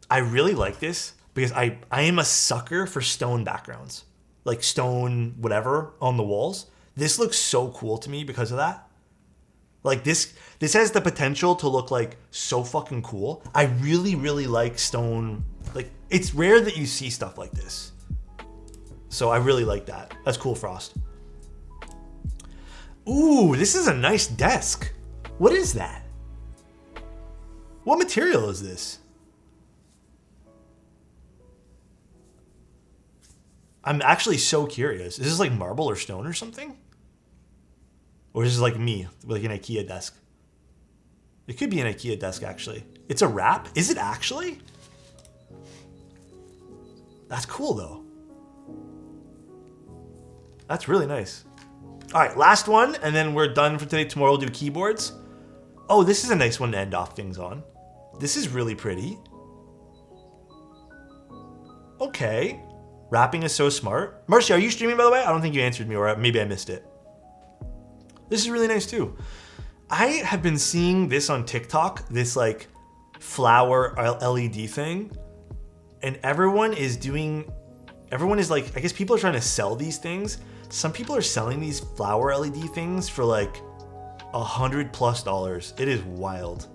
I really like this because I am a sucker for stone backgrounds. Like stone whatever on the walls. This looks so cool to me because of that. Like this has the potential to look like so fucking cool. I really, really like stone. Like it's rare that you see stuff like this. So I really like that. That's cool, Frost. Ooh, this is a nice desk. What is that? What material is this? I'm actually so curious. Is this like marble or stone or something? Or is this like me, like an IKEA desk? It could be an IKEA desk, actually. It's a wrap? Is it actually? That's cool, though. That's really nice. All right, last one, and then we're done for today. Tomorrow we'll do keyboards. Oh, this is a nice one to end off things on. This is really pretty. Okay. Wrapping is so smart. Marcy, are you streaming, by the way? I don't think you answered me, or maybe I missed it. This is really nice too. I have been seeing this on TikTok, this like flower LED thing, and everyone is like, I guess people are trying to sell these things. Some people are selling these flower LED things for like $100+. It is wild.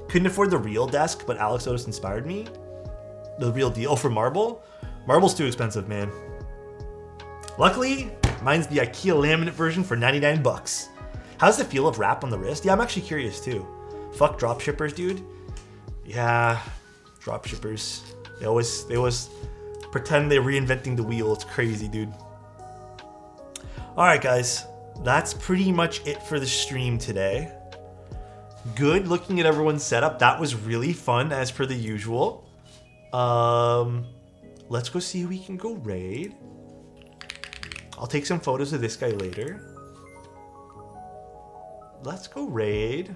Couldn't afford the real desk, but Alexotos inspired me. The real deal. Oh, for marble? Marble's too expensive, man. Luckily, mine's the IKEA laminate version for 99 bucks. How's the feel of wrap on the wrist? Yeah, I'm actually curious too. Fuck drop shippers, dude. Yeah, drop shippers. They always pretend they're reinventing the wheel. It's crazy, dude. All right, guys. That's pretty much it for the stream today. Good looking at everyone's setup. That was really fun as per the usual. Let's go see who we can go raid. I'll take some photos of this guy later. Let's go raid.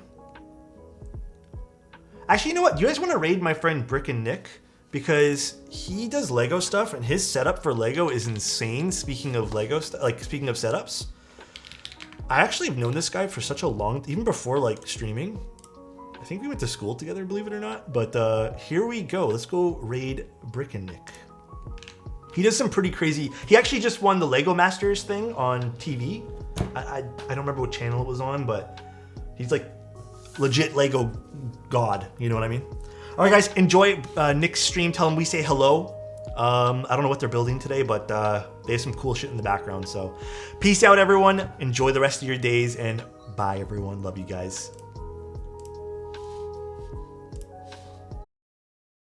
Actually, you know what? You guys want to raid my friend Brick and Nick? Because he does Lego stuff and his setup for Lego is insane. Speaking of Lego stuff, like speaking of setups. I actually have known this guy for such a long, even before like streaming. I think we went to school together, believe it or not. But here we go. Let's go raid Brick and Nick. He does some pretty crazy. He actually just won the Lego Masters thing on TV. I don't remember what channel it was on, but he's like legit Lego god. You know what I mean? All right, guys, enjoy Nick's stream. Tell him we say hello. I don't know what they're building today, but they have some cool shit in the background. So peace out, everyone. Enjoy the rest of your days, and bye, everyone. Love you guys.